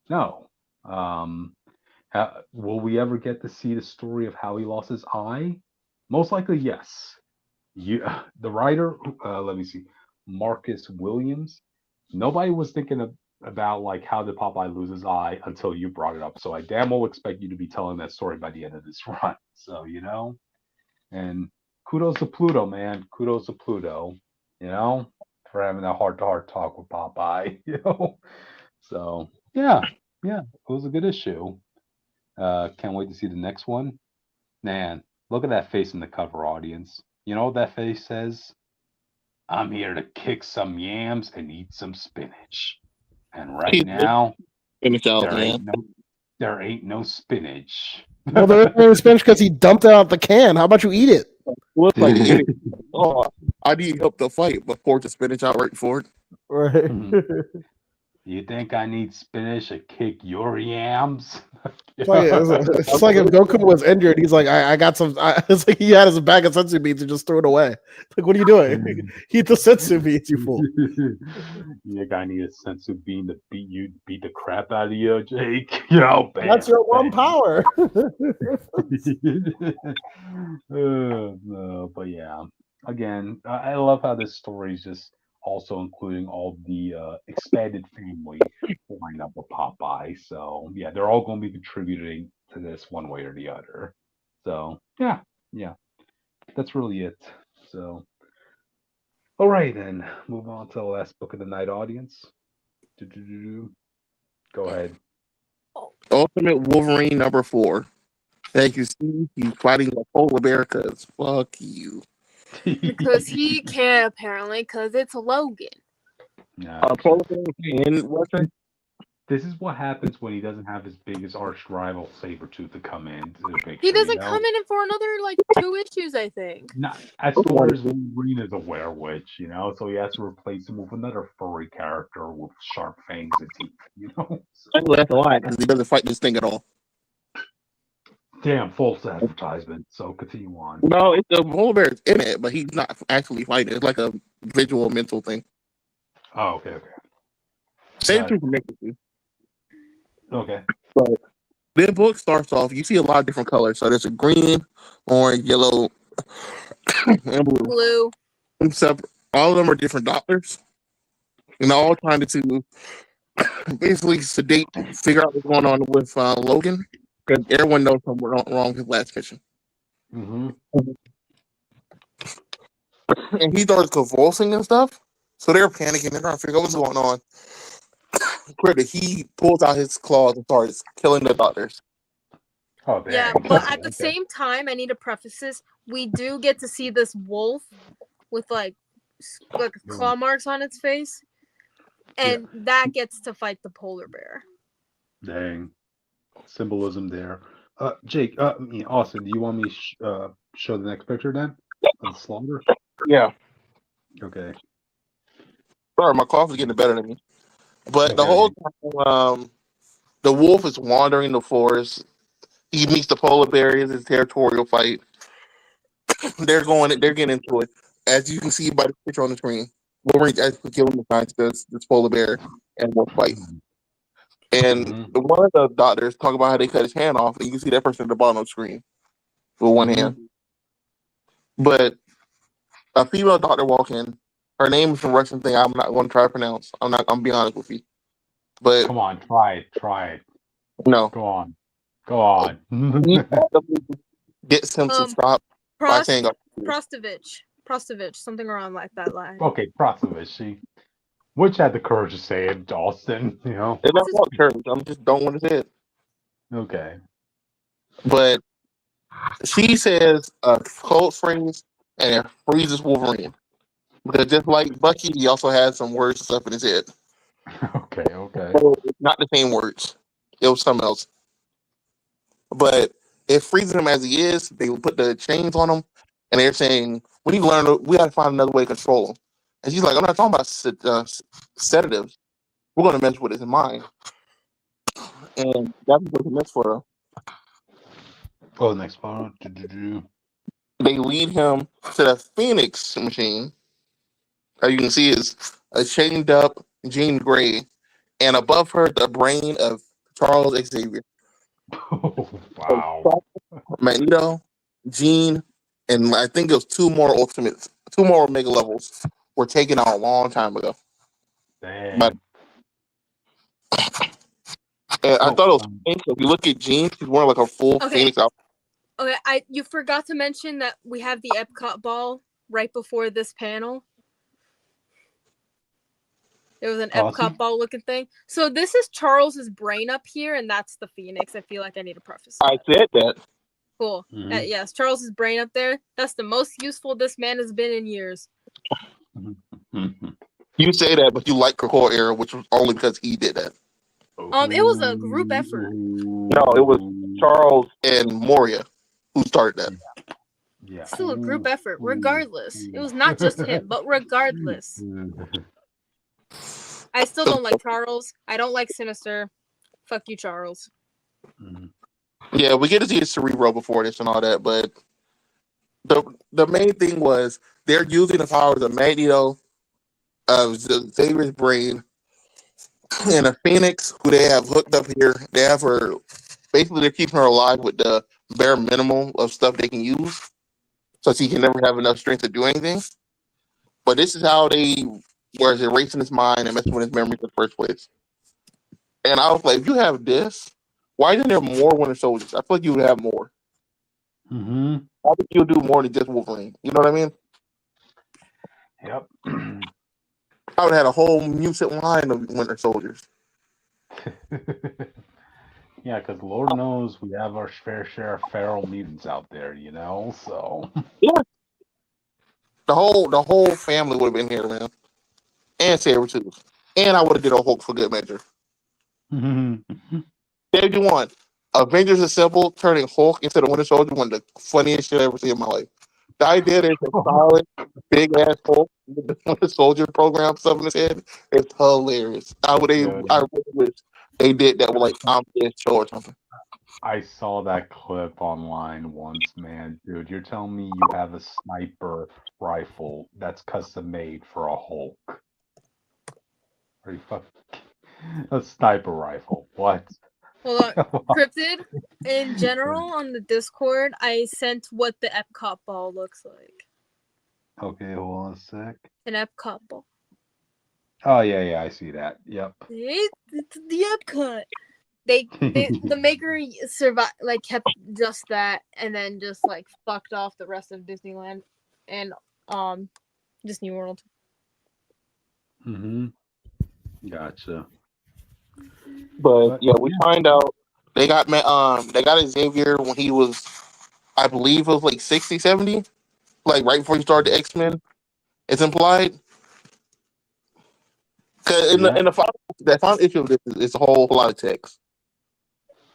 D: No. Will we ever get to see the story of how he lost his eye? Most likely, yes. The writer, let me see, Marcus Williams. Nobody was thinking about like how did Popeye lose his eye until you brought it up. So I damn well expect you to be telling that story by the end of this run. So and kudos to Pluto, man. Kudos to Pluto. For having that heart-to-heart talk with Popeye. So yeah, it was a good issue. Can't wait to see the next one. Man, look at that face in the cover, audience. You know what that face says? I'm here to kick some yams and eat some spinach. And right now,
C: Finish out,
D: there
C: man.
D: ain't no spinach.
A: Well, there isn't any spinach because he dumped it out the can. How about you eat it?
C: Looks like an idiot. Oh, I need help to fight before the spinach out right before it.
A: Right.
D: You think I need spinach to kick your yams?
A: It's like if Goku was injured, he's like, I got some. It's like he had his bag of sensu beans and just threw it away. Like, what are you doing? Eat the sensu beans, you fool.
D: You think I need a sensu bean to beat the crap out of you, Jake? Bam,
A: That's your one power.
D: No, but yeah, again, I love how this story is just also including all the expanded family lineup of Popeye. So yeah, they're all going to be contributing to this one way or the other. So yeah, that's really it. So all right, then move on to the last book of the night, audience. Go ahead.
C: Ultimate Wolverine #4. As you see, he's fighting a polar bear because fuck you.
B: Because he can't, apparently, because it's Logan.
C: Polar bear in Western.
D: This is what happens when he doesn't have his biggest arch rival Sabretooth to come in to the picture.
B: He doesn't come in for another, 2 issues, I think.
D: Not as far as Wolverine is a werewitch, so he has to replace him with another furry character with sharp fangs and teeth,
C: That's a lie because he doesn't fight this thing at all.
D: Damn, false advertisement. So continue on.
C: No, it's the polar bear is in it, but he's not actually fighting. It's like a visual mental thing.
D: Oh, okay.
C: Same thing for Mickey.
D: Okay.
C: So the book starts off, you see a lot of different colors. So there's a green, orange, yellow, and blue. Except all of them are different doctors. And they're all trying to basically figure out what's going on with Logan. Because everyone knows something wrong with his last mission.
D: Mm-hmm.
C: And he starts convulsing and stuff. So they're panicking. They're trying to figure out what's going on. He pulls out his claws and starts killing the doctors.
D: Oh, damn.
B: Yeah, but at the same time, I need to preface this. We do get to see this wolf with claw marks on its face, and that gets to fight the polar bear.
D: Dang, symbolism there. Jake, Austin, do you want me to show the next picture then? Of the slaughter?
C: Yeah.
D: Okay.
C: Sorry, my cough is getting better than me. But the whole time, the wolf is wandering the forest. He meets the polar bear. It's a territorial fight. They're getting into it. As you can see by the picture on the screen, Wolverine's actually killing the scientist, this polar bear, and wolf fight. And
D: Hmm.
C: one of the doctors talk about how they cut his hand off, and you can see that person at the bottom of the screen with one
D: Hmm.
C: hand. But a female doctor walk in. Her name is a Russian thing. I'm not going to try to pronounce. I'm not. I'm be honest with you. But
D: Come on, try it. Try it.
C: no,
D: Go on. Go on.
C: he gets him to stop by saying,
B: Prostovich, something around like that line.
D: Okay, Prosovici. Which had the courage to say it, Austin, you know?
C: "It's not about church. I'm just don't want to say it."
D: Okay.
C: But she says a cold phrase and it freezes Wolverine because just like Bucky, he also has some words and stuff in his head.
D: Okay, okay.
C: So it's not the same words. It was something else. But it freezes him as he is. They put the chains on him, and they're saying, "We need to learn. We got to find another way to control him." And she's like, "I'm not talking about sedatives. We're going to mess with his mind." And that's what he mess for her.
D: Oh, next part.
C: They lead him to the Phoenix machine. As you can see, is a chained up Jean Grey, and above her, the brain of Charles Xavier.
D: Oh,
C: So
D: wow.
C: Magneto, Jean, and I think it was two more Omega levels were taken out a long time ago. But
D: Damn.
C: I
D: Oh,
C: thought it was Phoenix. If you look at Jean, she's wearing like a full Phoenix outfit.
B: Okay, you forgot to mention that we have the Epcot ball right before this panel. There was an Epcot ball looking thing. So this is Charles's brain up here, and that's the Phoenix. I feel like I need to preface that.
C: I said that.
B: Cool. Yes, Charles's brain up there. That's the most useful this man has been in years.
C: You say that, but you like Krakoa era, which was only because he did that.
B: It was a group effort.
C: No, it was Charles and Moria who started that.
D: Yeah.
B: Still a group effort, regardless. It was not just him, but regardless. I still don't like Charles. I don't like Sinister. Fuck you, Charles.
C: Yeah, we get to see his cerebro before this and all that, but the main thing was they're using the powers of Magneto, of Xavier's brain, and a Phoenix who they have hooked up here. They have her, basically they're keeping her alive with the bare minimum of stuff they can use, so she can never have enough strength to do anything. But this is how they were erasing his mind and messing with his memory in the first place. And I was like, if you have this, why isn't there more Winter Soldiers? I feel like you would have more.
D: Mm-hmm.
C: I think you'll do more than just Wolverine. You know what I mean?
D: Yep.
C: I would have had a whole mutant line of Winter Soldiers.
D: Yeah, because Lord knows we have our fair share of feral mutants out there, you know. So
C: yeah, the whole family would have been here, man, and Sabretooth, and I would have did a Hulk for good measure. Dave, you want Avengers Assemble turning Hulk into the Winter Soldier? One of the funniest shit I ever seen in my life. The idea there's a solid, big ass Hulk with the Winter Soldier program stuff in his head. It's hilarious. I really wish they did that with like I'm Dead Show or something.
D: I saw that clip online once, man. Dude, you're telling me you have a sniper rifle that's custom made for a Hulk? Are you fucking a sniper rifle? What?
B: Hold on. Cryptid, in general, on the Discord, I sent what the Epcot ball looks like.
D: Okay, hold on a sec.
B: An Epcot ball.
D: Oh, yeah, I see that. Yep.
B: It's the Epcot. The maker survived, like kept just that, and then just like fucked off the rest of Disneyland and Disney World.
D: Gotcha.
C: But yeah, we find out they got Xavier when he was, I believe it was like 60, 70, like right before he started the X-Men. It's implied. Because in the final issue of this, it's a whole lot of text.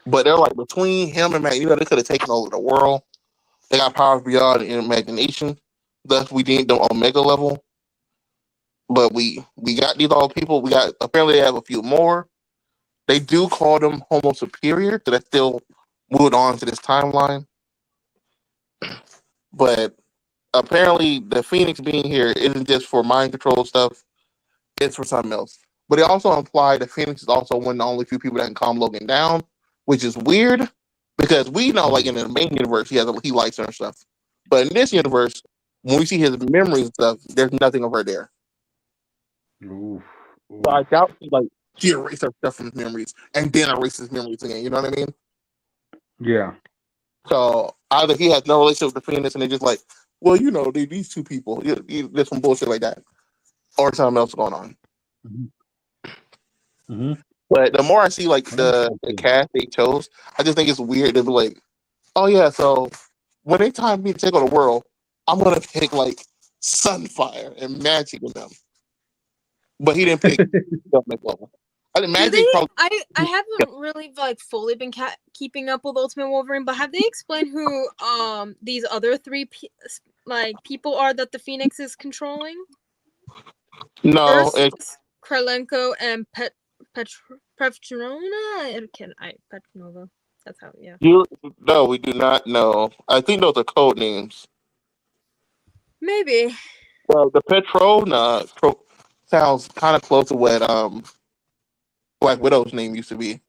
C: But they're like, between him and Magneto, they could have taken over the world. They got powers beyond imagination. Thus, we need them Omega level. But we got these all people. Apparently they have a few more. They do call them Homo Superior, so that's still moved on to this timeline. But apparently the Phoenix being here isn't just for mind control stuff; it's for something else. But it also implied that Phoenix is also one of the only few people that can calm Logan down, which is weird because we know, like in the main universe, he likes her and stuff. But in this universe, when we see his memories and stuff, there's nothing of her there.
D: Oof.
C: So I doubt she erased her stuff from his memories and then erased his memories again. You know what I mean?
D: Yeah.
C: So either he has no relationship with the Phoenix and they're just like, well, you know, these two people, there's some bullshit like that, or something else going on.
D: Mm-hmm.
C: But the more I see like the cast they chose, I just think it's weird to be like, oh yeah, so when they time me to take on the world, I'm gonna pick like Sunfire and Magic with them. But he didn't pick Ultimate Wolverine. I think Magic probably.
B: I haven't really like fully been keeping up with Ultimate Wolverine, but have they explained who these other three people are that the Phoenix is controlling?
C: No,
B: First, Krylenko and Petronova. Petronova. That's how. Yeah.
C: No, we do not know. I think those are code names.
B: Maybe.
C: Well, the Petrona sounds kind of close to what Black Widow's name used to be.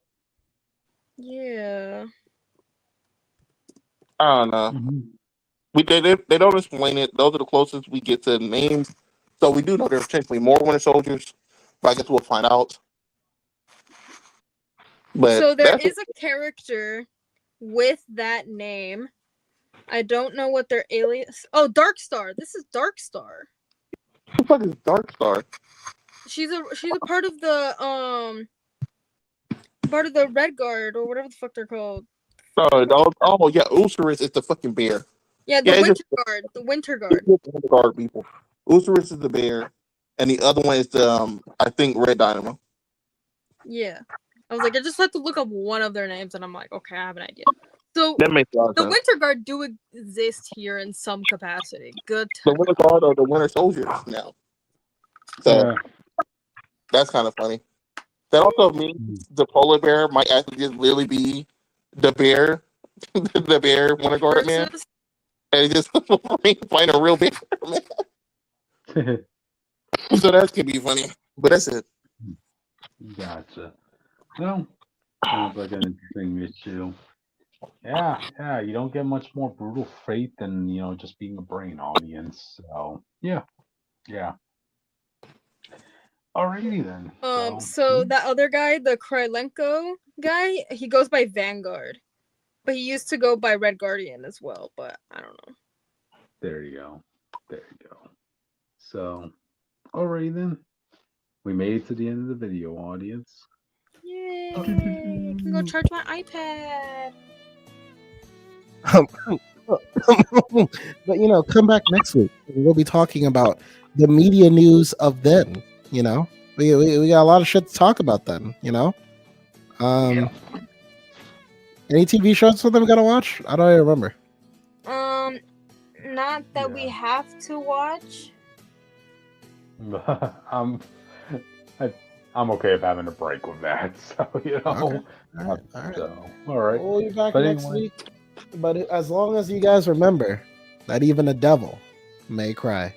B: Yeah.
C: I don't know. They don't explain it. Those are the closest we get to names. So we do know there's potentially more Winter Soldiers, but I guess we'll find out. But
B: so there is a character with that name. I don't know what their alias. Oh, Darkstar. This is Darkstar.
C: Who the fuck is Darkstar?
B: She's a part of the Red Guard or whatever the fuck they're called.
C: Oh yeah, Osiris is the fucking bear.
B: Yeah, the Winter Guard. The Winter Guard.
C: Winter Guard people. Osiris is the bear, and the other one is the I think Red Dynamo.
B: Yeah, I was like, I just had to look up one of their names, and I'm like, okay, I have an idea. So
C: that makes a lot of sense.
B: Winter Guard do exist here in some capacity. Good.
C: The Winter Guard are the Winter Soldiers now. So that's kind of funny. That also means the polar bear might actually just literally be the bear, the bear Winter Guard man, and just playing a real bear man. So that could be funny, but that's it.
D: Gotcha. Well, sounds like an interesting issue. Yeah, you don't get much more brutal fate than, just being a brain audience. So, yeah. Alrighty then.
B: So that other guy, the Krylenko guy, he goes by Vanguard. But he used to go by Red Guardian as well, but I don't know.
D: There you go. So, alrighty then. We made it to the end of the video, audience.
B: Yay! I can go charge my iPad.
A: But come back next week. We'll be talking about the media news of then. We got a lot of shit to talk about then. Any TV shows for them we gotta watch? I don't even remember.
B: Not that we have to watch.
D: I'm okay with having a break with that. So
A: Okay. All right.
D: All right.
A: We'll be back next week. But as long as you guys remember that even a devil may cry.